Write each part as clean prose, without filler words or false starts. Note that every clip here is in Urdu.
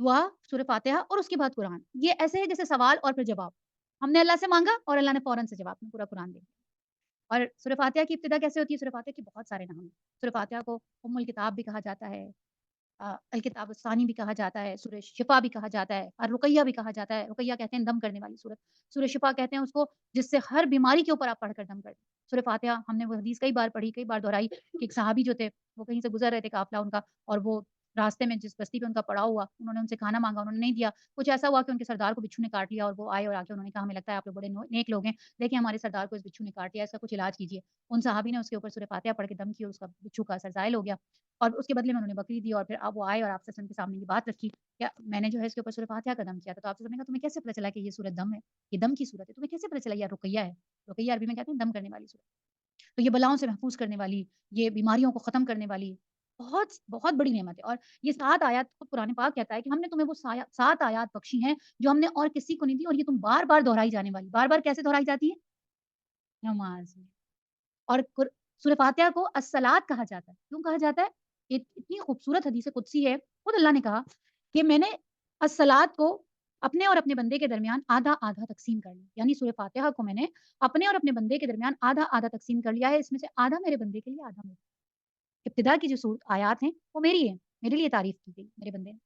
دعا، سورہ فاتحہ اور اس کے بعد قرآن۔ یہ ایسے ہے جیسے سوال اور پھر جواب۔ ہم نے اللہ سے مانگا اور اللہ نے فوراً سے جواب میں پورا قرآن دے دیا۔ اور سورہ فاتحہ کی ابتدا کیسے ہوتی ہے؟ سورہ فاتحہ کے بہت سارے نام ہیں۔ سورہ فاتحہ کو ام الکتاب بھی کہا جاتا ہے، الکتاب الثانی بھی کہا جاتا ہے، سورہ شفا بھی کہا جاتا ہے، اور رقیہ بھی کہا جاتا ہے۔ رقیہ کہتے ہیں دم کرنے والی سورت۔ سورہ شفا کہتے ہیں اس کو جس سے ہر بیماری کے اوپر آپ پڑھ کر دم کر دیں۔ سورہ فاتحہ ہم نے وہ حدیث کئی بار پڑھی، کئی بار دہرائی کہ ایک صحابی جو تھے وہ کہیں سے گزر رہے تھے قافلہ ان کا، اور وہ راستے میں جس بستی پہ ان کا پڑاؤ ہوا، انہوں نے ان سے کھانا مانگا، انہوں نے نہیں دیا۔ کچھ ایسا ہوا کہ ان کے سردار کو بچھو نے کاٹ لیا، اور وہ آئے اور آ کے انہوں نے کہا ہمیں لگتا ہے آپ لوگ بڑے نیک لوگ ہیں، دیکھیں ہمارے سردار کو اس بچھو نے کاٹ لیا، اس کا کچھ علاج کیجیے۔ ان صحابی نے اس کے اوپر سورہ فاتحہ پڑھ کے دم کی اور اس کا بچھو کا اثر زائل ہو گیا، اور اس کے بدلے میں انہوں نے بکری دی، اور پھر اب وہ آئے اور آپ صلی اللہ علیہ وسلم کے سامنے یہ بات رکھی کہ میں نے جو ہے اس کے اوپر سورہ فاتحہ کا دم کیا تھا، تو آپ صلی اللہ علیہ وسلم نے کہا تمہیں کیسے پتہ چلا کہ یہ سورۃ دم ہے، یہ دم کی سورت ہے، تمہیں کیسے پتہ چلا یہ رقیہ ہے؟ رقیہ عربی میں کہتے ہیں دم کرنے والی سورت۔ تو یہ بلاؤں سے محفوظ کرنے والی، یہ بیماریوں کو ختم کرنے والی بہت بہت بڑی نعمت ہے۔ اور یہ 7 آیات خود قرآن پاک کہتا ہے کہ ہم نے تمہیں وہ 7 آیات بخشی ہیں جو ہم نے اور کسی کو نہیں دی، اور یہ تم بار-بار دہرائی جانے والی، بار-بار کیسے دہرائی جاتی ہے؟ نماز میں۔ اور سورہ فاتحہ کو الصلاۃ کہا جاتا ہے۔ کیوں کہا جاتا ہے؟ اتنی خوبصورت حدیث قدسی ہے، خود اللہ نے کہا کہ میں نے الصلاۃ کو اپنے اور اپنے بندے کے درمیان آدھا-آدھا تقسیم کر لیا۔ یعنی سورہ فاتحہ کو میں نے اپنے اور اپنے بندے کے درمیان آدھا-آدھا تقسیم کر لیا ہے، اس میں سے آدھا میرے بندے کے لیے، آدھا میرے لیے۔ ابتدا کی جو آیات ہیں وہ میری ہیں، میرے لیے تعریف کی گئی میرے بندے نے،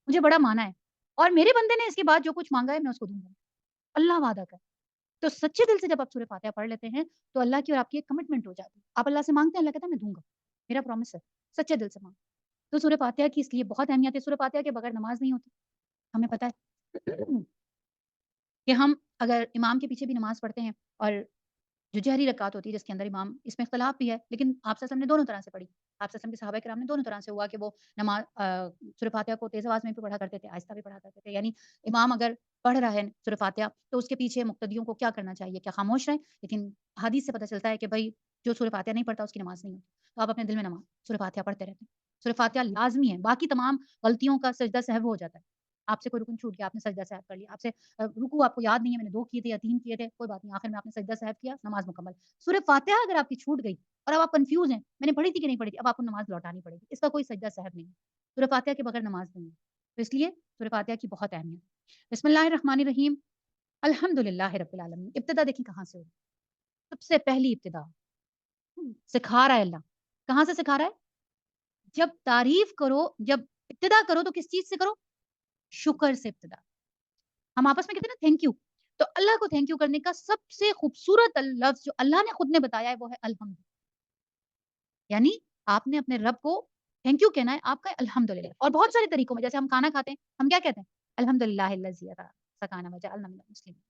مجھے بڑا مانا ہے، اور میرے بندے نے اس کے بعد جو کچھ مانگا ہے میں اس کو دوں گا۔ اللہ وعدہ کر، تو سچے دل سے جب آپ سورہ فاتحہ پڑھ لیتے ہیں تو اللہ کی اور آپ کی ایک کمٹمنٹ ہو جاتی ہے۔ آپ اللہ سے مانگتے ہیں، اللہ کہتا ہے میں دوں گا، میرا پرومس ہے، سچے دل سے مانگو۔ تو سورہ فاتحہ کی اس لیے بہت اہمیت ہے۔ سورہ فاتحہ کے بغیر نماز نہیں ہوتی، ہمیں پتہ ہے کہ ہم اگر امام کے پیچھے بھی نماز پڑھتے ہیں، اور جو جہری رکعت ہوتی ہے جس کے اندر امام، اس میں اختلاف بھی ہے، لیکن آپ صلی اللہ علیہ وسلم نے دونوں طرح سے پڑھی۔ آپ صلی اللہ علیہ وسلم کے صحابہ کرام نے دونوں طرح سے ہوا کہ وہ نماز سورہ فاتحہ کو تیز آواز میں بھی پڑھا کرتے تھے، آہستہ بھی پڑھا کرتے تھے۔ یعنی امام اگر پڑھ رہا ہے سورہ فاتحہ تو اس کے پیچھے مقتدیوں کو کیا کرنا چاہیے؟ کیا خاموش رہیں؟ لیکن حدیث سے پتہ چلتا ہے کہ بھائی جو سورہ فاتحہ نہیں پڑھتا اس کی نماز نہیں ہوتی، تو آپ اپنے دل میں نماز سورہ فاتحہ پڑھتے رہتے ہیں۔ سورہ فاتحہ لازمی ہے، باقی تمام غلطیوں کا سجدہ سہو ہو جاتا ہے۔ آپ سے کوئی رکن چھوٹ گیا، آپ نے سجدہ سہو کر لیا، آپ سے رکوع آپ کو یاد نہیں ہے، میں نے 2 کیے تھے یا 3 کیے تھے، کوئی بات نہیں، آخر میں آپ نے سجدہ سہو کیا، نماز مکمل۔ سورہ فاتحہ اگر آپ کی چھوٹ گئی اور اب آپ کنفیوز ہیں، میں نے پڑھی تھی کہ نہیں پڑھی تھی، اب آپ کو نماز لوٹانی پڑے گی، اس کا کوئی سجدہ سہو نہیں ہے۔ سورہ فاتحہ کے بغیر نماز نہیں ہے، تو اس لیے سورہ فاتحہ کی بہت اہمیت ہے۔ بسم اللہ الرحمن الرحیم، الحمد للہ رب العالمین۔ ابتدا دیکھیں کہاں سے ہوئی؟ سب سے پہلی ابتدا سکھا رہا ہے اللہ، کہاں سے سکھا رہا ہے؟ جب تعریف کرو، جب ابتدا کرو تو کس چیز سے کرو؟ شکر سے ابتدا۔ ہم آپس میں کہتے ہیں نا تھینک یو، تو اللہ کو تھینک یو کرنے کا سب سے خوبصورت لفظ جو اللہ نے خود نے بتایا ہے وہ ہے الحمد۔ یعنی آپ نے اپنے رب کو تھینک یو کہنا ہے، آپ کا الحمدللہ۔ اور بہت سارے طریقوں میں، جیسے ہم کھانا کھاتے ہیں، ہم کیا کہتے ہیں؟ الحمدللہ الذی سقانا وجعلنا من المسلمین۔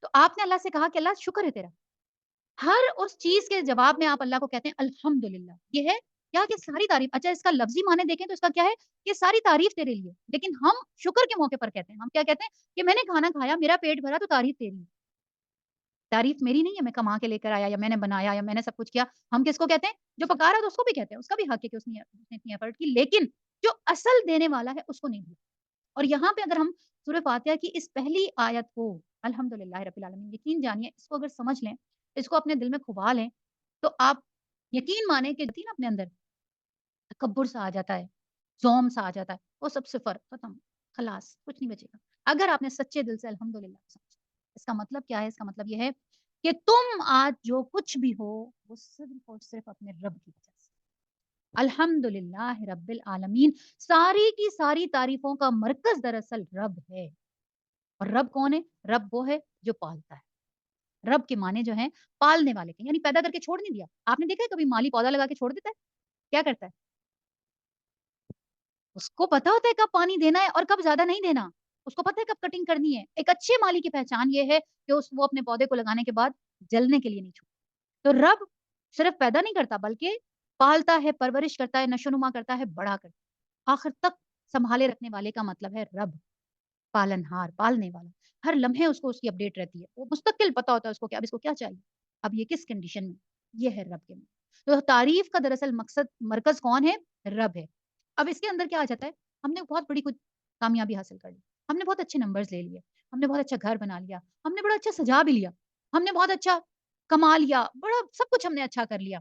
تو آپ نے اللہ سے کہا کہ اللہ شکر ہے تیرا، ہر اس چیز کے جواب میں آپ اللہ کو کہتے ہیں الحمدللہ۔ یہ ہے کیا کہ ساری تعریف، اچھا اس کا لفظی معنی دیکھیں تو اس کا کیا ہے کہ ساری تعریف تیرے لیے، لیکن ہم شکر کے موقع پر کہتے ہیں، ہم کیا کہتے ہیں کہ میں نے کھانا کھایا، میرا پیٹ بھرا، تو تعریف تیری ہے، تعریف میری نہیں ہے، میں کما کے لے کر آیا یا میں نے بنایا یا میں نے سب کچھ کیا۔ ہم کس کو کہتے ہیں؟ جو پکا رہا ہے تو اس کو بھی کہتے ہیں، اس کا بھی حق ہے کہ اس نے اتنی ایفرٹ کی، لیکن جو اصل دینے والا ہے اس کو نہیں دیا۔ اور یہاں پہ اگر ہم سورہ فاتحہ کی اس پہلی آیت کو الحمدللہ رب العالمین، یقین جانیے اس کو اگر سمجھ لیں، اس کو اپنے دل میں کھبا لیں، تو آپ یقین مانیں کہ نا اپنے اندر تکبر سا آ جاتا ہے، زوم سا آ جاتا ہے، وہ سب صفر ختم، خلاص کچھ نہیں بچے گا۔ اگر آپ نے سچے دل سے الحمدللہ سمجھا، اس کا مطلب کیا ہے؟ اس کا مطلب یہ ہے کہ تم آج جو کچھ بھی ہو وہ صرف اور صرف اپنے رب کی وجہ سے۔ الحمدللہ رب العالمین، ساری کی ساری تعریفوں کا مرکز دراصل رب ہے۔ اور رب کون ہے؟ رب وہ ہے جو پالتا ہے۔ رب کے معنی جو ہیں پالنے والے کے، یعنی پیدا کر کے چھوڑ نہیں دیا۔ آپ نے دیکھا ہے کبھی مالی پودا لگا کے چھوڑ دیتا ہے؟ کیا کرتا ہے؟ اس کو پتا ہوتا ہے کب پانی دینا ہے اور کب زیادہ نہیں دینا، اس کو پتا ہے کب کٹنگ کرنی ہے۔ ایک اچھے مالی کی پہچان یہ ہے کہ وہ اپنے پودے کو لگانے کے بعد جلنے کے لیے نہیں چھوڑتا۔ تو رب صرف پیدا نہیں کرتا بلکہ پالتا ہے، پرورش کرتا ہے، نشو نما کرتا ہے، بڑا کرتا ہے، آخر تک سنبھالے رکھنے والے کا مطلب ہے رب، پالنہار، پالنے والا۔ ہر لمحے اس کو اس کی اپڈیٹ رہتی ہے، وہ مستقل پتا ہوتا ہے اس کو کہ اب اس کو کیا چاہیے، اب یہ کس کنڈیشن میں، یہ ہے رب کے میں۔ تو تعریف کا دراصل مقصد مرکز کون ہے؟ رب ہے۔ اب اس کے اندر کیا آ جاتا ہے؟ ہم نے بہت بڑی کچھ کامیابی حاصل کر لی، ہم نے بہت اچھے نمبرز لے لیے، ہم نے بہت اچھا گھر بنا لیا، ہم نے بڑا اچھا سجا بھی لیا، ہم نے بہت اچھا کما لیا، بڑا سب کچھ ہم نے اچھا کر لیا۔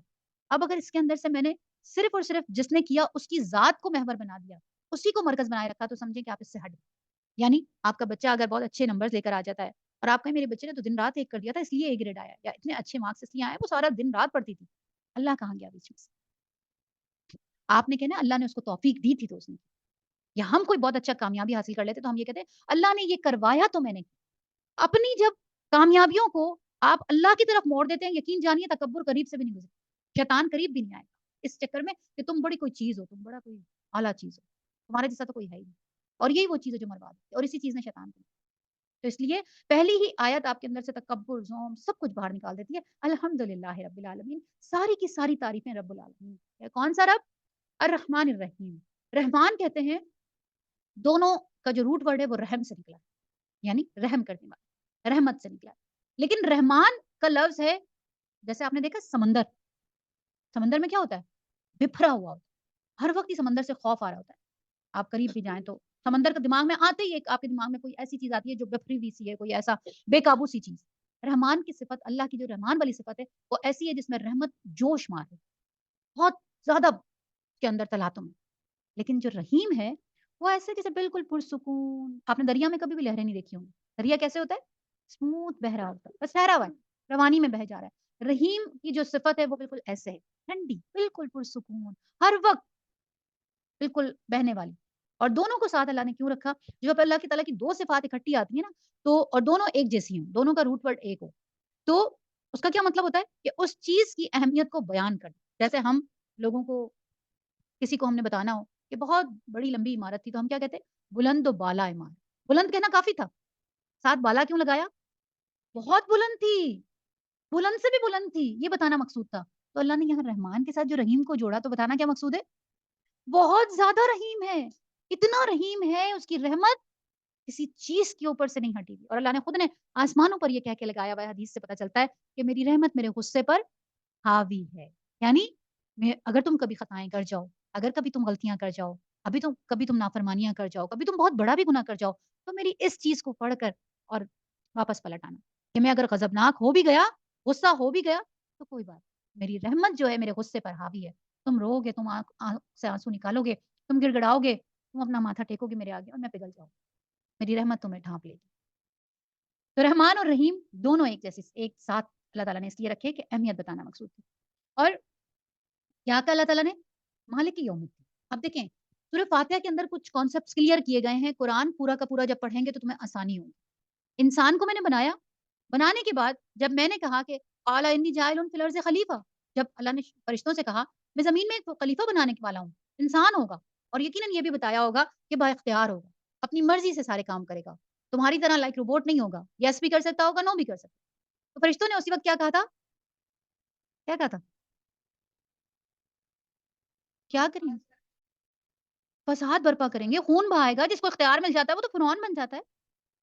اب اگر اس کے اندر سے میں نے صرف اور صرف جس نے کیا اس کی ذات کو محور بنا دیا، اسی کو مرکز بنائے رکھا تو سمجھیں کہ آپ اس سے ہٹ گئے. یعنی آپ کا بچہ اگر بہت اچھے نمبرز لے کر آ جاتا ہے اور آپ کہیں میرے بچے نے تو دن رات ایک کر دیا تھا اس لیے اے گریڈ آیا یا اتنے اچھے مارکس اس لیے آئے وہ سارا دن رات پڑھتی تھی. اللہ کہاں گیا بیچ میں سے؟ آپ نے کہنا اللہ نے اس کو توفیق دی تھی تو اس نے. یا ہم کوئی بہت اچھا کامیابی حاصل کر لیتے تو ہم یہ کہتے ہیں اللہ نے یہ کروایا تو میں نے. اپنی جب کامیابیوں کو آپ اللہ کی طرف موڑ دیتے ہیں یقین جانیے تکبر قریب سے بھی نہیں گزرتا. شیطان قریب بھی نہیں آئے گا اس چکر میں کہ تم بڑی کوئی چیز ہو, تم بڑا کوئی اعلیٰ چیز ہو, تمہارے جیسا تو کوئی ہے ہی نہیں. اور یہی وہ چیز ہے جو برباد ہوتی ہے اور اسی چیز نے شیطان کو. تو اس لیے پہلی ہی آیت آپ کے اندر سے تکبر زوم سب کچھ باہر نکال دیتی ہے. الحمدللہ رب العالمین, ساری کی ساری تعریفیں رب العالمین. کون سا رب؟ الرحمن الرحیم. رحمان کہتے ہیں دونوں کا جو روٹ ورڈ ہے وہ رحم سے نکلا, یعنی رحم کرنے والا, رحمت سے نکلا. لیکن رحمان کا لفظ ہے جیسے آپ نے دیکھا سمندر, سمندر میں کیا ہوتا ہے؟ بکھرا ہوا ہوتا ہے. ہر وقت ہی سمندر سے خوف آ رہا ہوتا ہے. آپ قریب بھی جائیں تو سمندر کا دماغ میں آتے ہی ایک آپ کے دماغ میں کوئی ایسی چیز آتی ہے جو بکھری ہوئی سی ہے, کوئی ایسا بے قابو سی چیز. رحمان کی صفت, اللہ کی جو رحمان والی صفت ہے وہ ایسی ہے جس میں رحمت جوش مار ہے بہت زیادہ کے اندر تلاطم میں. لیکن جو رحیم ہے وہ ایسے جیسے بالکل پرسکون. آپ نے دریا میں کبھی بھی لہریں نہیں دیکھی ہوں گی. دریا کیسے ہوتا ہے؟ اسموتھ بہ رہا ہوتا ہے, بس ٹھہرا ہوا ہے, روانی میں بہ جا رہا ہے. رحیم کی جو صفت ہے وہ بالکل ایسے ہے, ٹھنڈی, بالکل پرسکون, ہر وقت بالکل بہنے والی. اور دونوں کو ساتھ اللہ نے کیوں رکھا؟ جب اللہ کی تعالیٰ کی دو صفات اکٹھی آتی ہیں نا تو اور دونوں ایک جیسی ہوں, دونوں کا روٹ ورڈ ایک ہو, تو اس کا کیا مطلب ہوتا ہے کہ اس چیز کی اہمیت کو بیان کر. جیسے ہم لوگوں کو کسی کو ہم نے بتانا ہو کہ بہت بڑی لمبی عمارت تھی تو ہم کیا کہتے ہیں؟ بلند و بالا عمارت. بلند کہنا کافی تھا, ساتھ بالا کیوں لگایا؟ بہت بلند تھی, بلند سے بھی بلند تھی, یہ بتانا مقصود تھا. تو اللہ نے یہاں رحمان کے ساتھ جو رحیم کو جوڑا تو بتانا کیا مقصود ہے؟ بہت زیادہ رحیم ہے, اتنا رحیم ہے, اس کی رحمت کسی چیز کے اوپر سے نہیں ہٹی ہوئی. اور اللہ نے خود نے آسمانوں پر یہ کہہ کے لگایا ہوا ہے, حدیث سے پتہ چلتا ہے کہ میری رحمت میرے غصے پر حاوی ہے. یعنی اگر تم کبھی خطائیں کر جاؤ, اگر کبھی تم غلطیاں کر جاؤ, کبھی تم نافرمانیاں کر جاؤ, کبھی تم بہت بڑا بھی گناہ کر جاؤ, تو میری اس چیز کو پڑھ کر اور واپس پلٹ آنا کہ میں اگر غضبناک ہو بھی گیا, غصہ ہو بھی گیا, تو کوئی بات, میری رحمت جو ہے میرے غصے پر حاوی ہے. تم رو گے, تم آنکھ سے آنسو نکالو گے, تم گڑ گڑاؤ گے, تم اپنا ماتھا ٹیکو گے میرے آگے اور میں پگھل جاؤں, میری رحمت تمہیں ڈھانپ لے گی. تو رحمان اور رحیم دونوں ایک جیسے ایک ساتھ اللہ تعالیٰ نے اس لیے رکھے کہ اہمیت بتانا مقصود تھی. اور کیا کہا اللہ تعالیٰ نے؟ مالک یوم الدین. اب دیکھیں سورہ فاتحہ کے اندر کچھ کانسیپٹس کلیئر کیے گئے ہیں. قرآن پورا کا پورا جب پڑھیں گے تو تمہیں آسانی ہوگی. انسان کو میں نے بنایا, بنانے کے بعد جب میں نے کہا کہ قال انی جاعل فی الارض خلیفہ, جب اللہ نے فرشتوں سے کہا میں زمین میں ایک خلیفہ بنانے والا ہوں, انسان ہوگا اور یقیناً یہ بھی بتایا ہوگا کہ با اختیار ہوگا, اپنی مرضی سے سارے کام کرے گا, تمہاری طرح لائک روبوٹ نہیں ہوگا, یس بھی کر سکتا ہوگا, نو بھی کر سکتا. تو فرشتوں نے اسی وقت کیا کہا تھا؟ کیا کہا تھا؟ کیا کریں گے؟ فساد برپا کریں گے, خون بہائے گا, جس کو اختیار مل جاتا ہے وہ تو فرعون بن جاتا ہے.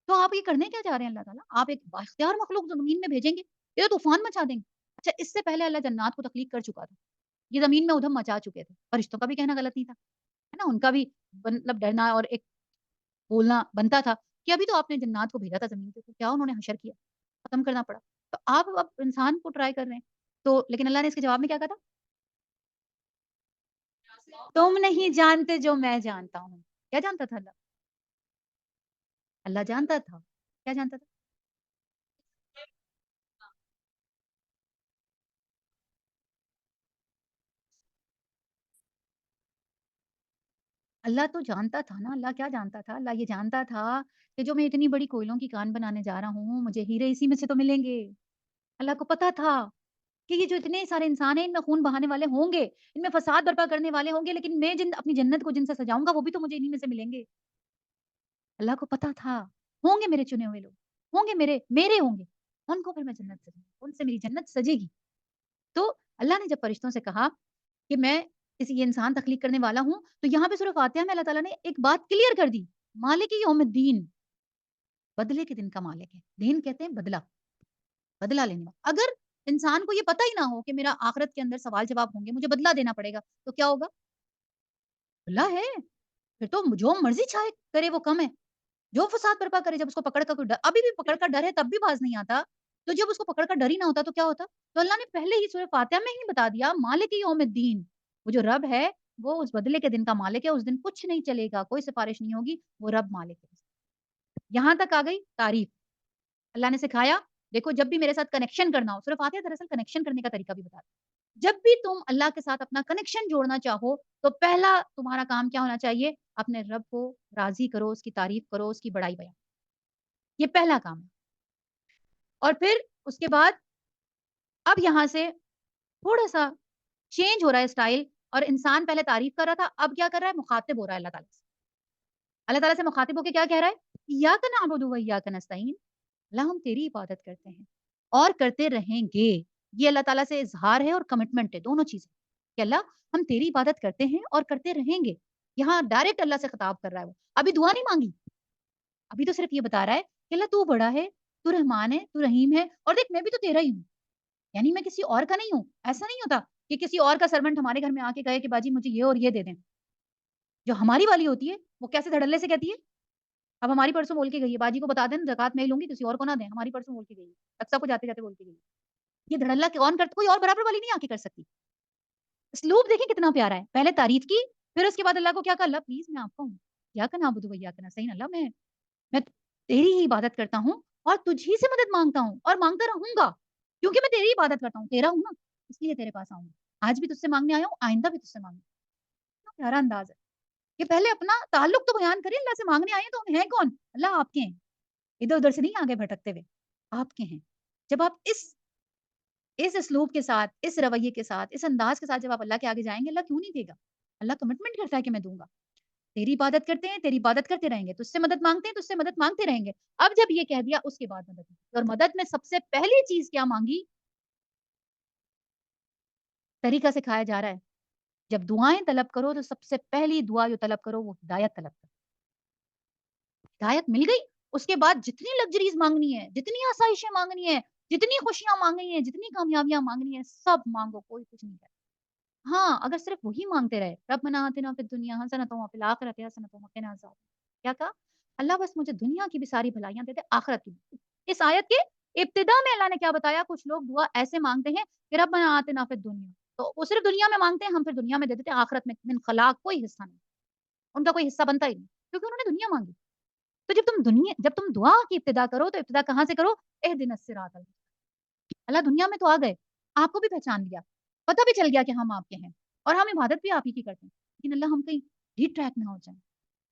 تو آپ یہ کرنے کیا جا رہے ہیں اللہ تعالیٰ؟ آپ ایک بااختیار مخلوق زمین میں بھیجیں گے, یہ تو طوفان مچا دیں گے. اچھا اس سے پہلے اللہ جنات کو تخلیق کر چکا تھا, یہ زمین میں ادھم مچا چکے تھے. فرشتوں کا بھی کہنا غلط نہیں تھا, ہے نا, ان کا بھی مطلب ڈرنا اور ایک بولنا بنتا تھا کہ ابھی تو آپ نے جنات کو بھیجا تھا زمین پہ, تو کیا انہوں نے حشر کیا, ختم کرنا پڑا. تو آپ اب انسان کو ٹرائی کر رہے ہیں. تو لیکن اللہ نے اس کے جواب میں کیا کہا تھا؟ تم نہیں جانتے جو میں جانتا ہوں. کیا جانتا تھا اللہ؟ اللہ جانتا تھا. کیا جانتا تھا؟ اللہ تو جانتا تھا نا. اللہ کیا جانتا تھا؟ اللہ یہ جانتا تھا کہ جو میں اتنی بڑی کوئلوں کی کان بنانے جا رہا ہوں مجھے ہیرے اسی میں سے تو ملیں گے. اللہ کو پتا تھا کہ یہ جو اتنے سارے انسان ہیں ان میں خون بہانے والے ہوں گے, ان میں فساد برپا کرنے والے ہوں گے, لیکن میں اپنی جنت کو جن سے سجاؤں گا وہ بھی تو مجھے انہی میں سے ملیں گے. اللہ کو پتا تھا ہوں گے میرے چنے ہوئے لوگ, ہوں گے میرے ہوں گے, ان کو پھر میں جنت سجاؤں گی, ان سے میری جنت سجے گی. تو اللہ نے جب فرشتوں سے کہا کہ میں یہ انسان تخلیق کرنے والا ہوں, تو یہاں پہ سورہ فاتحہ میں اللہ تعالیٰ نے ایک بات کلیئر کر دی, مالک یوم الدین, بدلے کے دن کا مالک ہے. دین کہتے ہیں بدلہ, بدلہ لینے والا. اگر انسان کو یہ پتہ ہی نہ ہو کہ میرا آخرت کے اندر سوال جواب ہوں گے, مجھے بدلہ دینا پڑے گا, تو کیا ہوگا؟ اللہ ہے پھر تو جو مرضی چاہے کرے وہ کم ہے, جو فساد برپا کرے. جب اس کو پکڑ کا کوئی ڈر, ابھی بھی پکڑ کا ڈر ہے تب بھی باز نہیں آتا, تو جب اس کو پکڑ کا ڈر ہی نہ ہوتا تو کیا ہوتا؟ تو اللہ نے پہلے ہی سورہ فاتحہ میں ہی بتا دیا, مالک یوم الدین, وہ جو رب ہے وہ اس بدلے کے دن کا مالک ہے, اس دن کچھ نہیں چلے گا, کوئی سفارش نہیں ہوگی, وہ رب مالک ہے. یہاں تک آ گئی تعریف. اللہ نے سکھایا دیکھو جب بھی میرے ساتھ کنیکشن کرنا ہو, سورہ فاتحہ دراصل کنیکشن کرنے کا طریقہ بھی بتا ہے. جب بھی تم اللہ کے ساتھ اپنا کنیکشن جوڑنا چاہو تو پہلا تمہارا کام کیا ہونا چاہیے, اپنے رب کو راضی کرو, اس کی تعریف کرو, اس کی بڑائی بیان. یہ پہلا کام ہے. اور پھر اس کے بعد اب یہاں سے تھوڑا سا چینج ہو رہا ہے اسٹائل, اور انسان پہلے تعریف کر رہا تھا, اب کیا کر رہا ہے, مخاطب ہو رہا ہے اللہ تعالیٰ سے. اللہ تعالیٰ سے مخاطب ہو کے کیا کہہ رہا ہے, ایاک نعبد و ایاک نستعین, اللہ ہم تیری عبادت کرتے ہیں اور کرتے رہیں گے. یہ اللہ تعالیٰ سے اظہار ہے اور کمٹمنٹ ہے, دونوں چیزیں, کہ اللہ ہم تیری عبادت کرتے ہیں اور کرتے رہیں گے. یہاں ڈائریکٹ اللہ سے خطاب کر رہا ہے, وہ ابھی دعا نہیں مانگی, ابھی تو صرف یہ بتا رہا ہے کہ اللہ تو بڑا ہے, تو رحمان ہے, تو رحیم ہے, اور دیکھ میں بھی تو تیرا ہی ہوں, یعنی میں کسی اور کا نہیں ہوں. ایسا نہیں ہوتا کہ کسی اور کا سرونٹ ہمارے گھر میں آ کے کہے کہ باجی مجھے یہ اور یہ دے دیں. جو ہماری والی ہوتی ہے وہ کیسے دھڑلے سے کہتی ہے, اب ہماری پرسوں بول کے گئی ہے باجی کو بتا دیں زکات میں ہی لوں گی, کسی اور کو نہ دیں, ہماری پرسوں بول کے گئی ہے, اکثر کو جاتے جاتے بول کے گئی. یہ دھڑلہ کون کرتا, کوئی اور برابر والی نہیں آ کے کر سکتی. اسلوب دیکھیں کتنا پیارا ہے, پہلے تعریف کی, پھر اس کے بعد اللہ کو کیا کہا, اللہ پلیز میں آپ کا ہوں, یا کا نعبد و ایاک نستعین, اللہ میں تیری ہی عبادت کرتا ہوں اور تجھ ہی سے مدد مانگتا ہوں اور مانگتا رہوں گا, کیونکہ میں تیری عبادت کرتا ہوں, تیرا ہوں نا, اس لیے تیرے پاس آؤں گا. آج بھی تجھ سے مانگنے آیا ہوں, آئندہ بھی تجھ سے مانگنے. پیارا انداز ہے کہ پہلے اپنا تعلق تو بیان کریں, اللہ سے مانگنے آئے ہیں تو ہم ہیں کون, اللہ آپ کے ہیں, ادھر ادھر سے نہیں آگے بھٹکتے ہوئے, آپ کے ہیں. جب آپ اس اسلوب کے ساتھ, اس رویے کے ساتھ, اس انداز کے ساتھ جب آپ اللہ کے آگے جائیں گے, اللہ کیوں نہیں دے گا, اللہ کمٹمنٹ کرتا ہے کہ میں دوں گا. تیری عبادت کرتے ہیں, تیری عبادت کرتے رہیں گے, تجھ سے مدد مانگتے ہیں, تجھ سے مدد مانگتے رہیں گے. اب جب یہ کہہ دیا اس کے بعد مدد, اور مدد میں سب سے پہلی چیز کیا مانگی, طریقہ سکھایا جا رہا ہے, جب دعائیں طلب کرو تو سب سے پہلی دعا جو طلب کرو وہ ہدایت طلب کرو. ہدایت مل گئی, اس کے بعد جتنی لگژریز مانگنی ہے, جتنی آسائشیں مانگنی ہے, جتنی خوشیاں مانگنی ہیں, جتنی کامیابیاں مانگنی ہیں, سب مانگو, کوئی کچھ نہیں کرے. ہاں اگر صرف وہی مانگتے رہے, ربنا آتنا فی الدنیا حسنۃ وفی الآخرۃ حسنۃ وقنا عذاب النار, کیا کہا, اللہ بس مجھے دنیا کی بھی ساری بھلائیاں دے دے, آخرت کی بھی. اس آیت کے ابتدا میں اللہ نے کیا بتایا, کچھ لوگ دعا ایسے مانگتے ہیں کہ ربنا آتنا فی الدنیا, تو وہ صرف دنیا میں مانگتے ہیں, ہم پھر دنیا میں دے دیتے ہیں, آخرت میں من خلاق کوئی حصہ نہیں, ان کا کوئی حصہ بنتا ہی نہیں, کیونکہ انہوں نے دنیا مانگی. تو جب تم دعا کی ابتدا کرو تو ابتدا کہاں سے کرو, اہدنا الصراط المستقیم. اللہ دنیا میں تو آ گئے, آپ کو بھی پہچان لیا, پتہ بھی چل گیا کہ ہم آپ کے ہیں, اور ہم عبادت بھی آپ ہی کی کرتے ہیں, لیکن اللہ ہم کہیں ری ٹریک نہ ہو جائیں,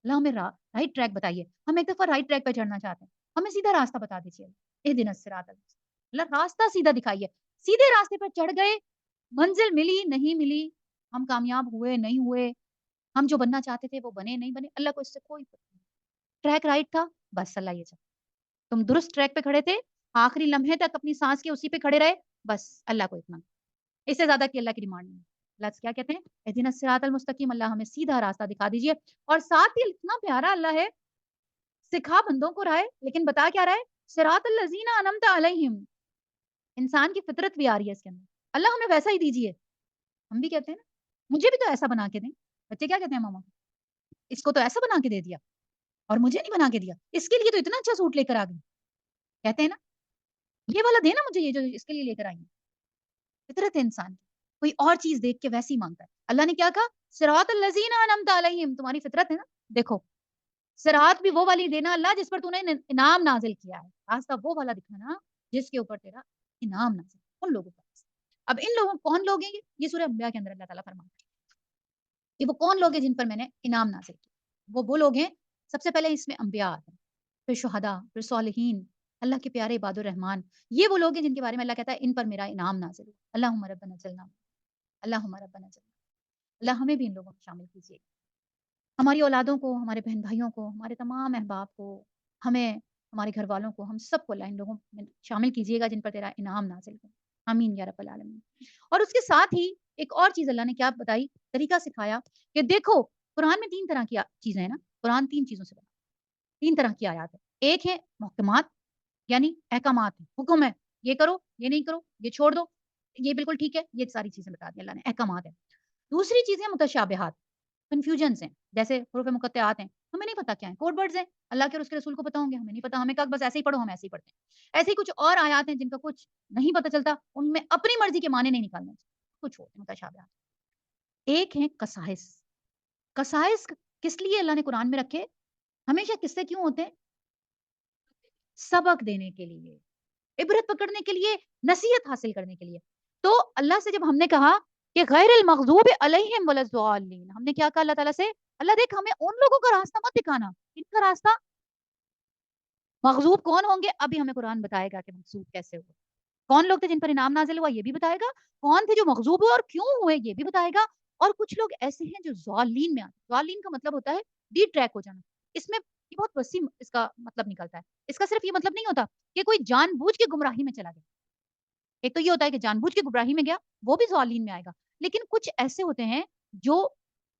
اللہ ہمیں رائٹ ٹریک بتائیے, ہم ایک دفعہ رائٹ ٹریک پہ چڑھنا چاہتے ہیں, ہمیں سیدھا راستہ بتا دیجیے, اہدنا الصراط المستقیم, اللہ راستہ سیدھا دکھائیے. سیدھے راستے پر چڑھ گئے, منزل ملی نہیں ملی, ہم کامیاب ہوئے نہیں ہوئے, ہم جو بننا چاہتے تھے وہ بنے نہیں بنے, اللہ کو اس سے کوئی فرق نہیں. ٹریک رائٹ تھا, بس اللہ یہ چاہتا, تم درست ٹریک پہ کھڑے تھے, آخری لمحے تک اپنی سانس کے اسی پہ کھڑے رہے, بس اللہ کو اتنا, اس سے زیادہ کی اللہ کی ڈیمانڈ نہیں. اللہ کیا کہتے ہیں, اہدنا الصراط المستقیم, اللہ ہمیں سیدھا راستہ دکھا دیجیے. اور ساتھ ہی اتنا پیارا اللہ ہے, سکھا بندوں کو رائے, لیکن بتا کیا رہا ہے, صراط الذین انعمت علیہم, انسان کی فطرت بھی آ رہی ہے اس کے اندر, اللہ ہمیں ویسا ہی دیجیے. ہم بھی کہتے ہیں نا, مجھے بھی تو ایسا بنا کے دیں, بچے کیا کہتے ہیں ماما, اس کو تو ایسا بنا کے دے دیا اور مجھے نہیں بنا کے دیا, اس کے لیے تو اتنا اچھا سوٹ لے کر آ گئی, کہتے ہیں نا, یہ والا دینا مجھے, یہ جو اس کے لیے لے کر آئی ہیں. فطرت ہے انسان کی, کوئی اور چیز دیکھ کے ویسے ہی مانگتا ہے. اللہ نے کیا کہا, صراط الذین انعمت علیہم, تمہاری فطرت ہے نا, دیکھو صراط بھی وہ والی دینا اللہ جس پر تو نے انعام نازل کیا ہے, راستہ وہ والا دکھانا جس کے اوپر تیرا انعام نازل, ان لوگوں کا. اب ان لوگوں کون لوگ ہیں, یہ سورہ انبیاء کے اندر اللہ تعالیٰ فرماتا ہے کہ وہ کون لوگ ہیں جن پر میں نے انعام نازل کیا. وہ لوگ ہیں, سب سے پہلے اس میں انبیاء آتے ہیں, پھر شہداء, پھر صالحین, اللہ کے پیارے عباد الرحمان. یہ وہ لوگ ہیں جن کے بارے میں اللہ کہتا ہے ان پر میرا انعام نازل ہو. اللہم ربنا اجعلنا, اللہم ربنا اجعلنا, اللہ ہمیں بھی ان لوگوں میں شامل کیجیے. ہماری اولادوں کو, ہمارے بہن بھائیوں کو, ہمارے تمام احباب کو, ہمیں, ہمارے گھر والوں کو, ہم سب کو اللہ ان لوگوں میں شامل کیجیے گا جن پر تیرا انعام نازل ہو. آمین یا رب العالمین. اور اس کے ساتھ ہی ایک اور چیز اللہ نے کیا بتائی, طریقہ سکھایا کہ دیکھو قرآن میں 3 طرح کی چیزیں ہیں نا, قرآن 3 چیزوں سے بنا, 3 طرح کی آیات ہے. ایک ہے محکمات, یعنی احکامات, حکم ہے, یہ کرو, یہ نہیں کرو, یہ چھوڑ دو, یہ بالکل ٹھیک ہے, یہ ساری چیزیں بتا دی اللہ نے, احکامات ہے. دوسری چیز ہے متشابہات, کنفیوژنس ہیں, جیسے حروف مقطعات ہیں, ہمیں نہیں پتا کیا ہیں, کوڈ ورڈز ہیں, اللہ کے اور اس کے رسول کو پتا ہوں گے, ہمیں نہیں پتا, ہمیں کہا بس ایسے ہی پڑھو, ہم ایسے ہی پڑھتے ہیں. ایسے ہی کچھ اور آیات ہیں جن کا کچھ نہیں پتا چلتا, ان میں اپنی مرضی کے معنی نہیں نکالنے, کچھ ہوتے ہیں متشابہات. ایک ہے قصائص, قصائص کس لیے اللہ نے قرآن میں رکھے؟ ہمیشہ قصے کیوں ہوتے ہیں؟ سبق دینے کے لیے، عبرت پکڑنے کے لیے، نصیحت حاصل کرنے کے لیے۔ تو اللہ سے جب ہم نے کہا کہ غیر المغضوب علیہم ولا الضالین، ہم نے کیا کہا اللہ تعالیٰ سے؟ اللہ دیکھ ہمیں ان لوگوں کا راستہ مت دکھانا، ان کا راستہ مغضوب کون ہوں گے، ابھی ہمیں قرآن بتائے گا کہ مغضوب کیسے ہوئے، کون لوگ تھے جن پر انعام نازل ہوا یہ بھی بتائے گا، کون تھے جو مغضوب ہوئے اور کیوں ہوئے یہ بھی بتائے گا، اور کچھ لوگ ایسے ہیں جو ضالین میں آتے ہیں۔ ضالین کا مطلب ہوتا ہے ڈی ٹریک ہو جانا، اس میں یہ بہت وسیع اس کا مطلب نکلتا ہے، اس کا صرف یہ مطلب نہیں ہوتا کہ کوئی جان بوجھ کے گمراہی میں چلا گیا، ایک تو یہ ہوتا ہے کہ جان بوجھ کے گمراہی میں گیا وہ بھی ضالین میں آئے گا، لیکن کچھ ایسے ہوتے ہیں جو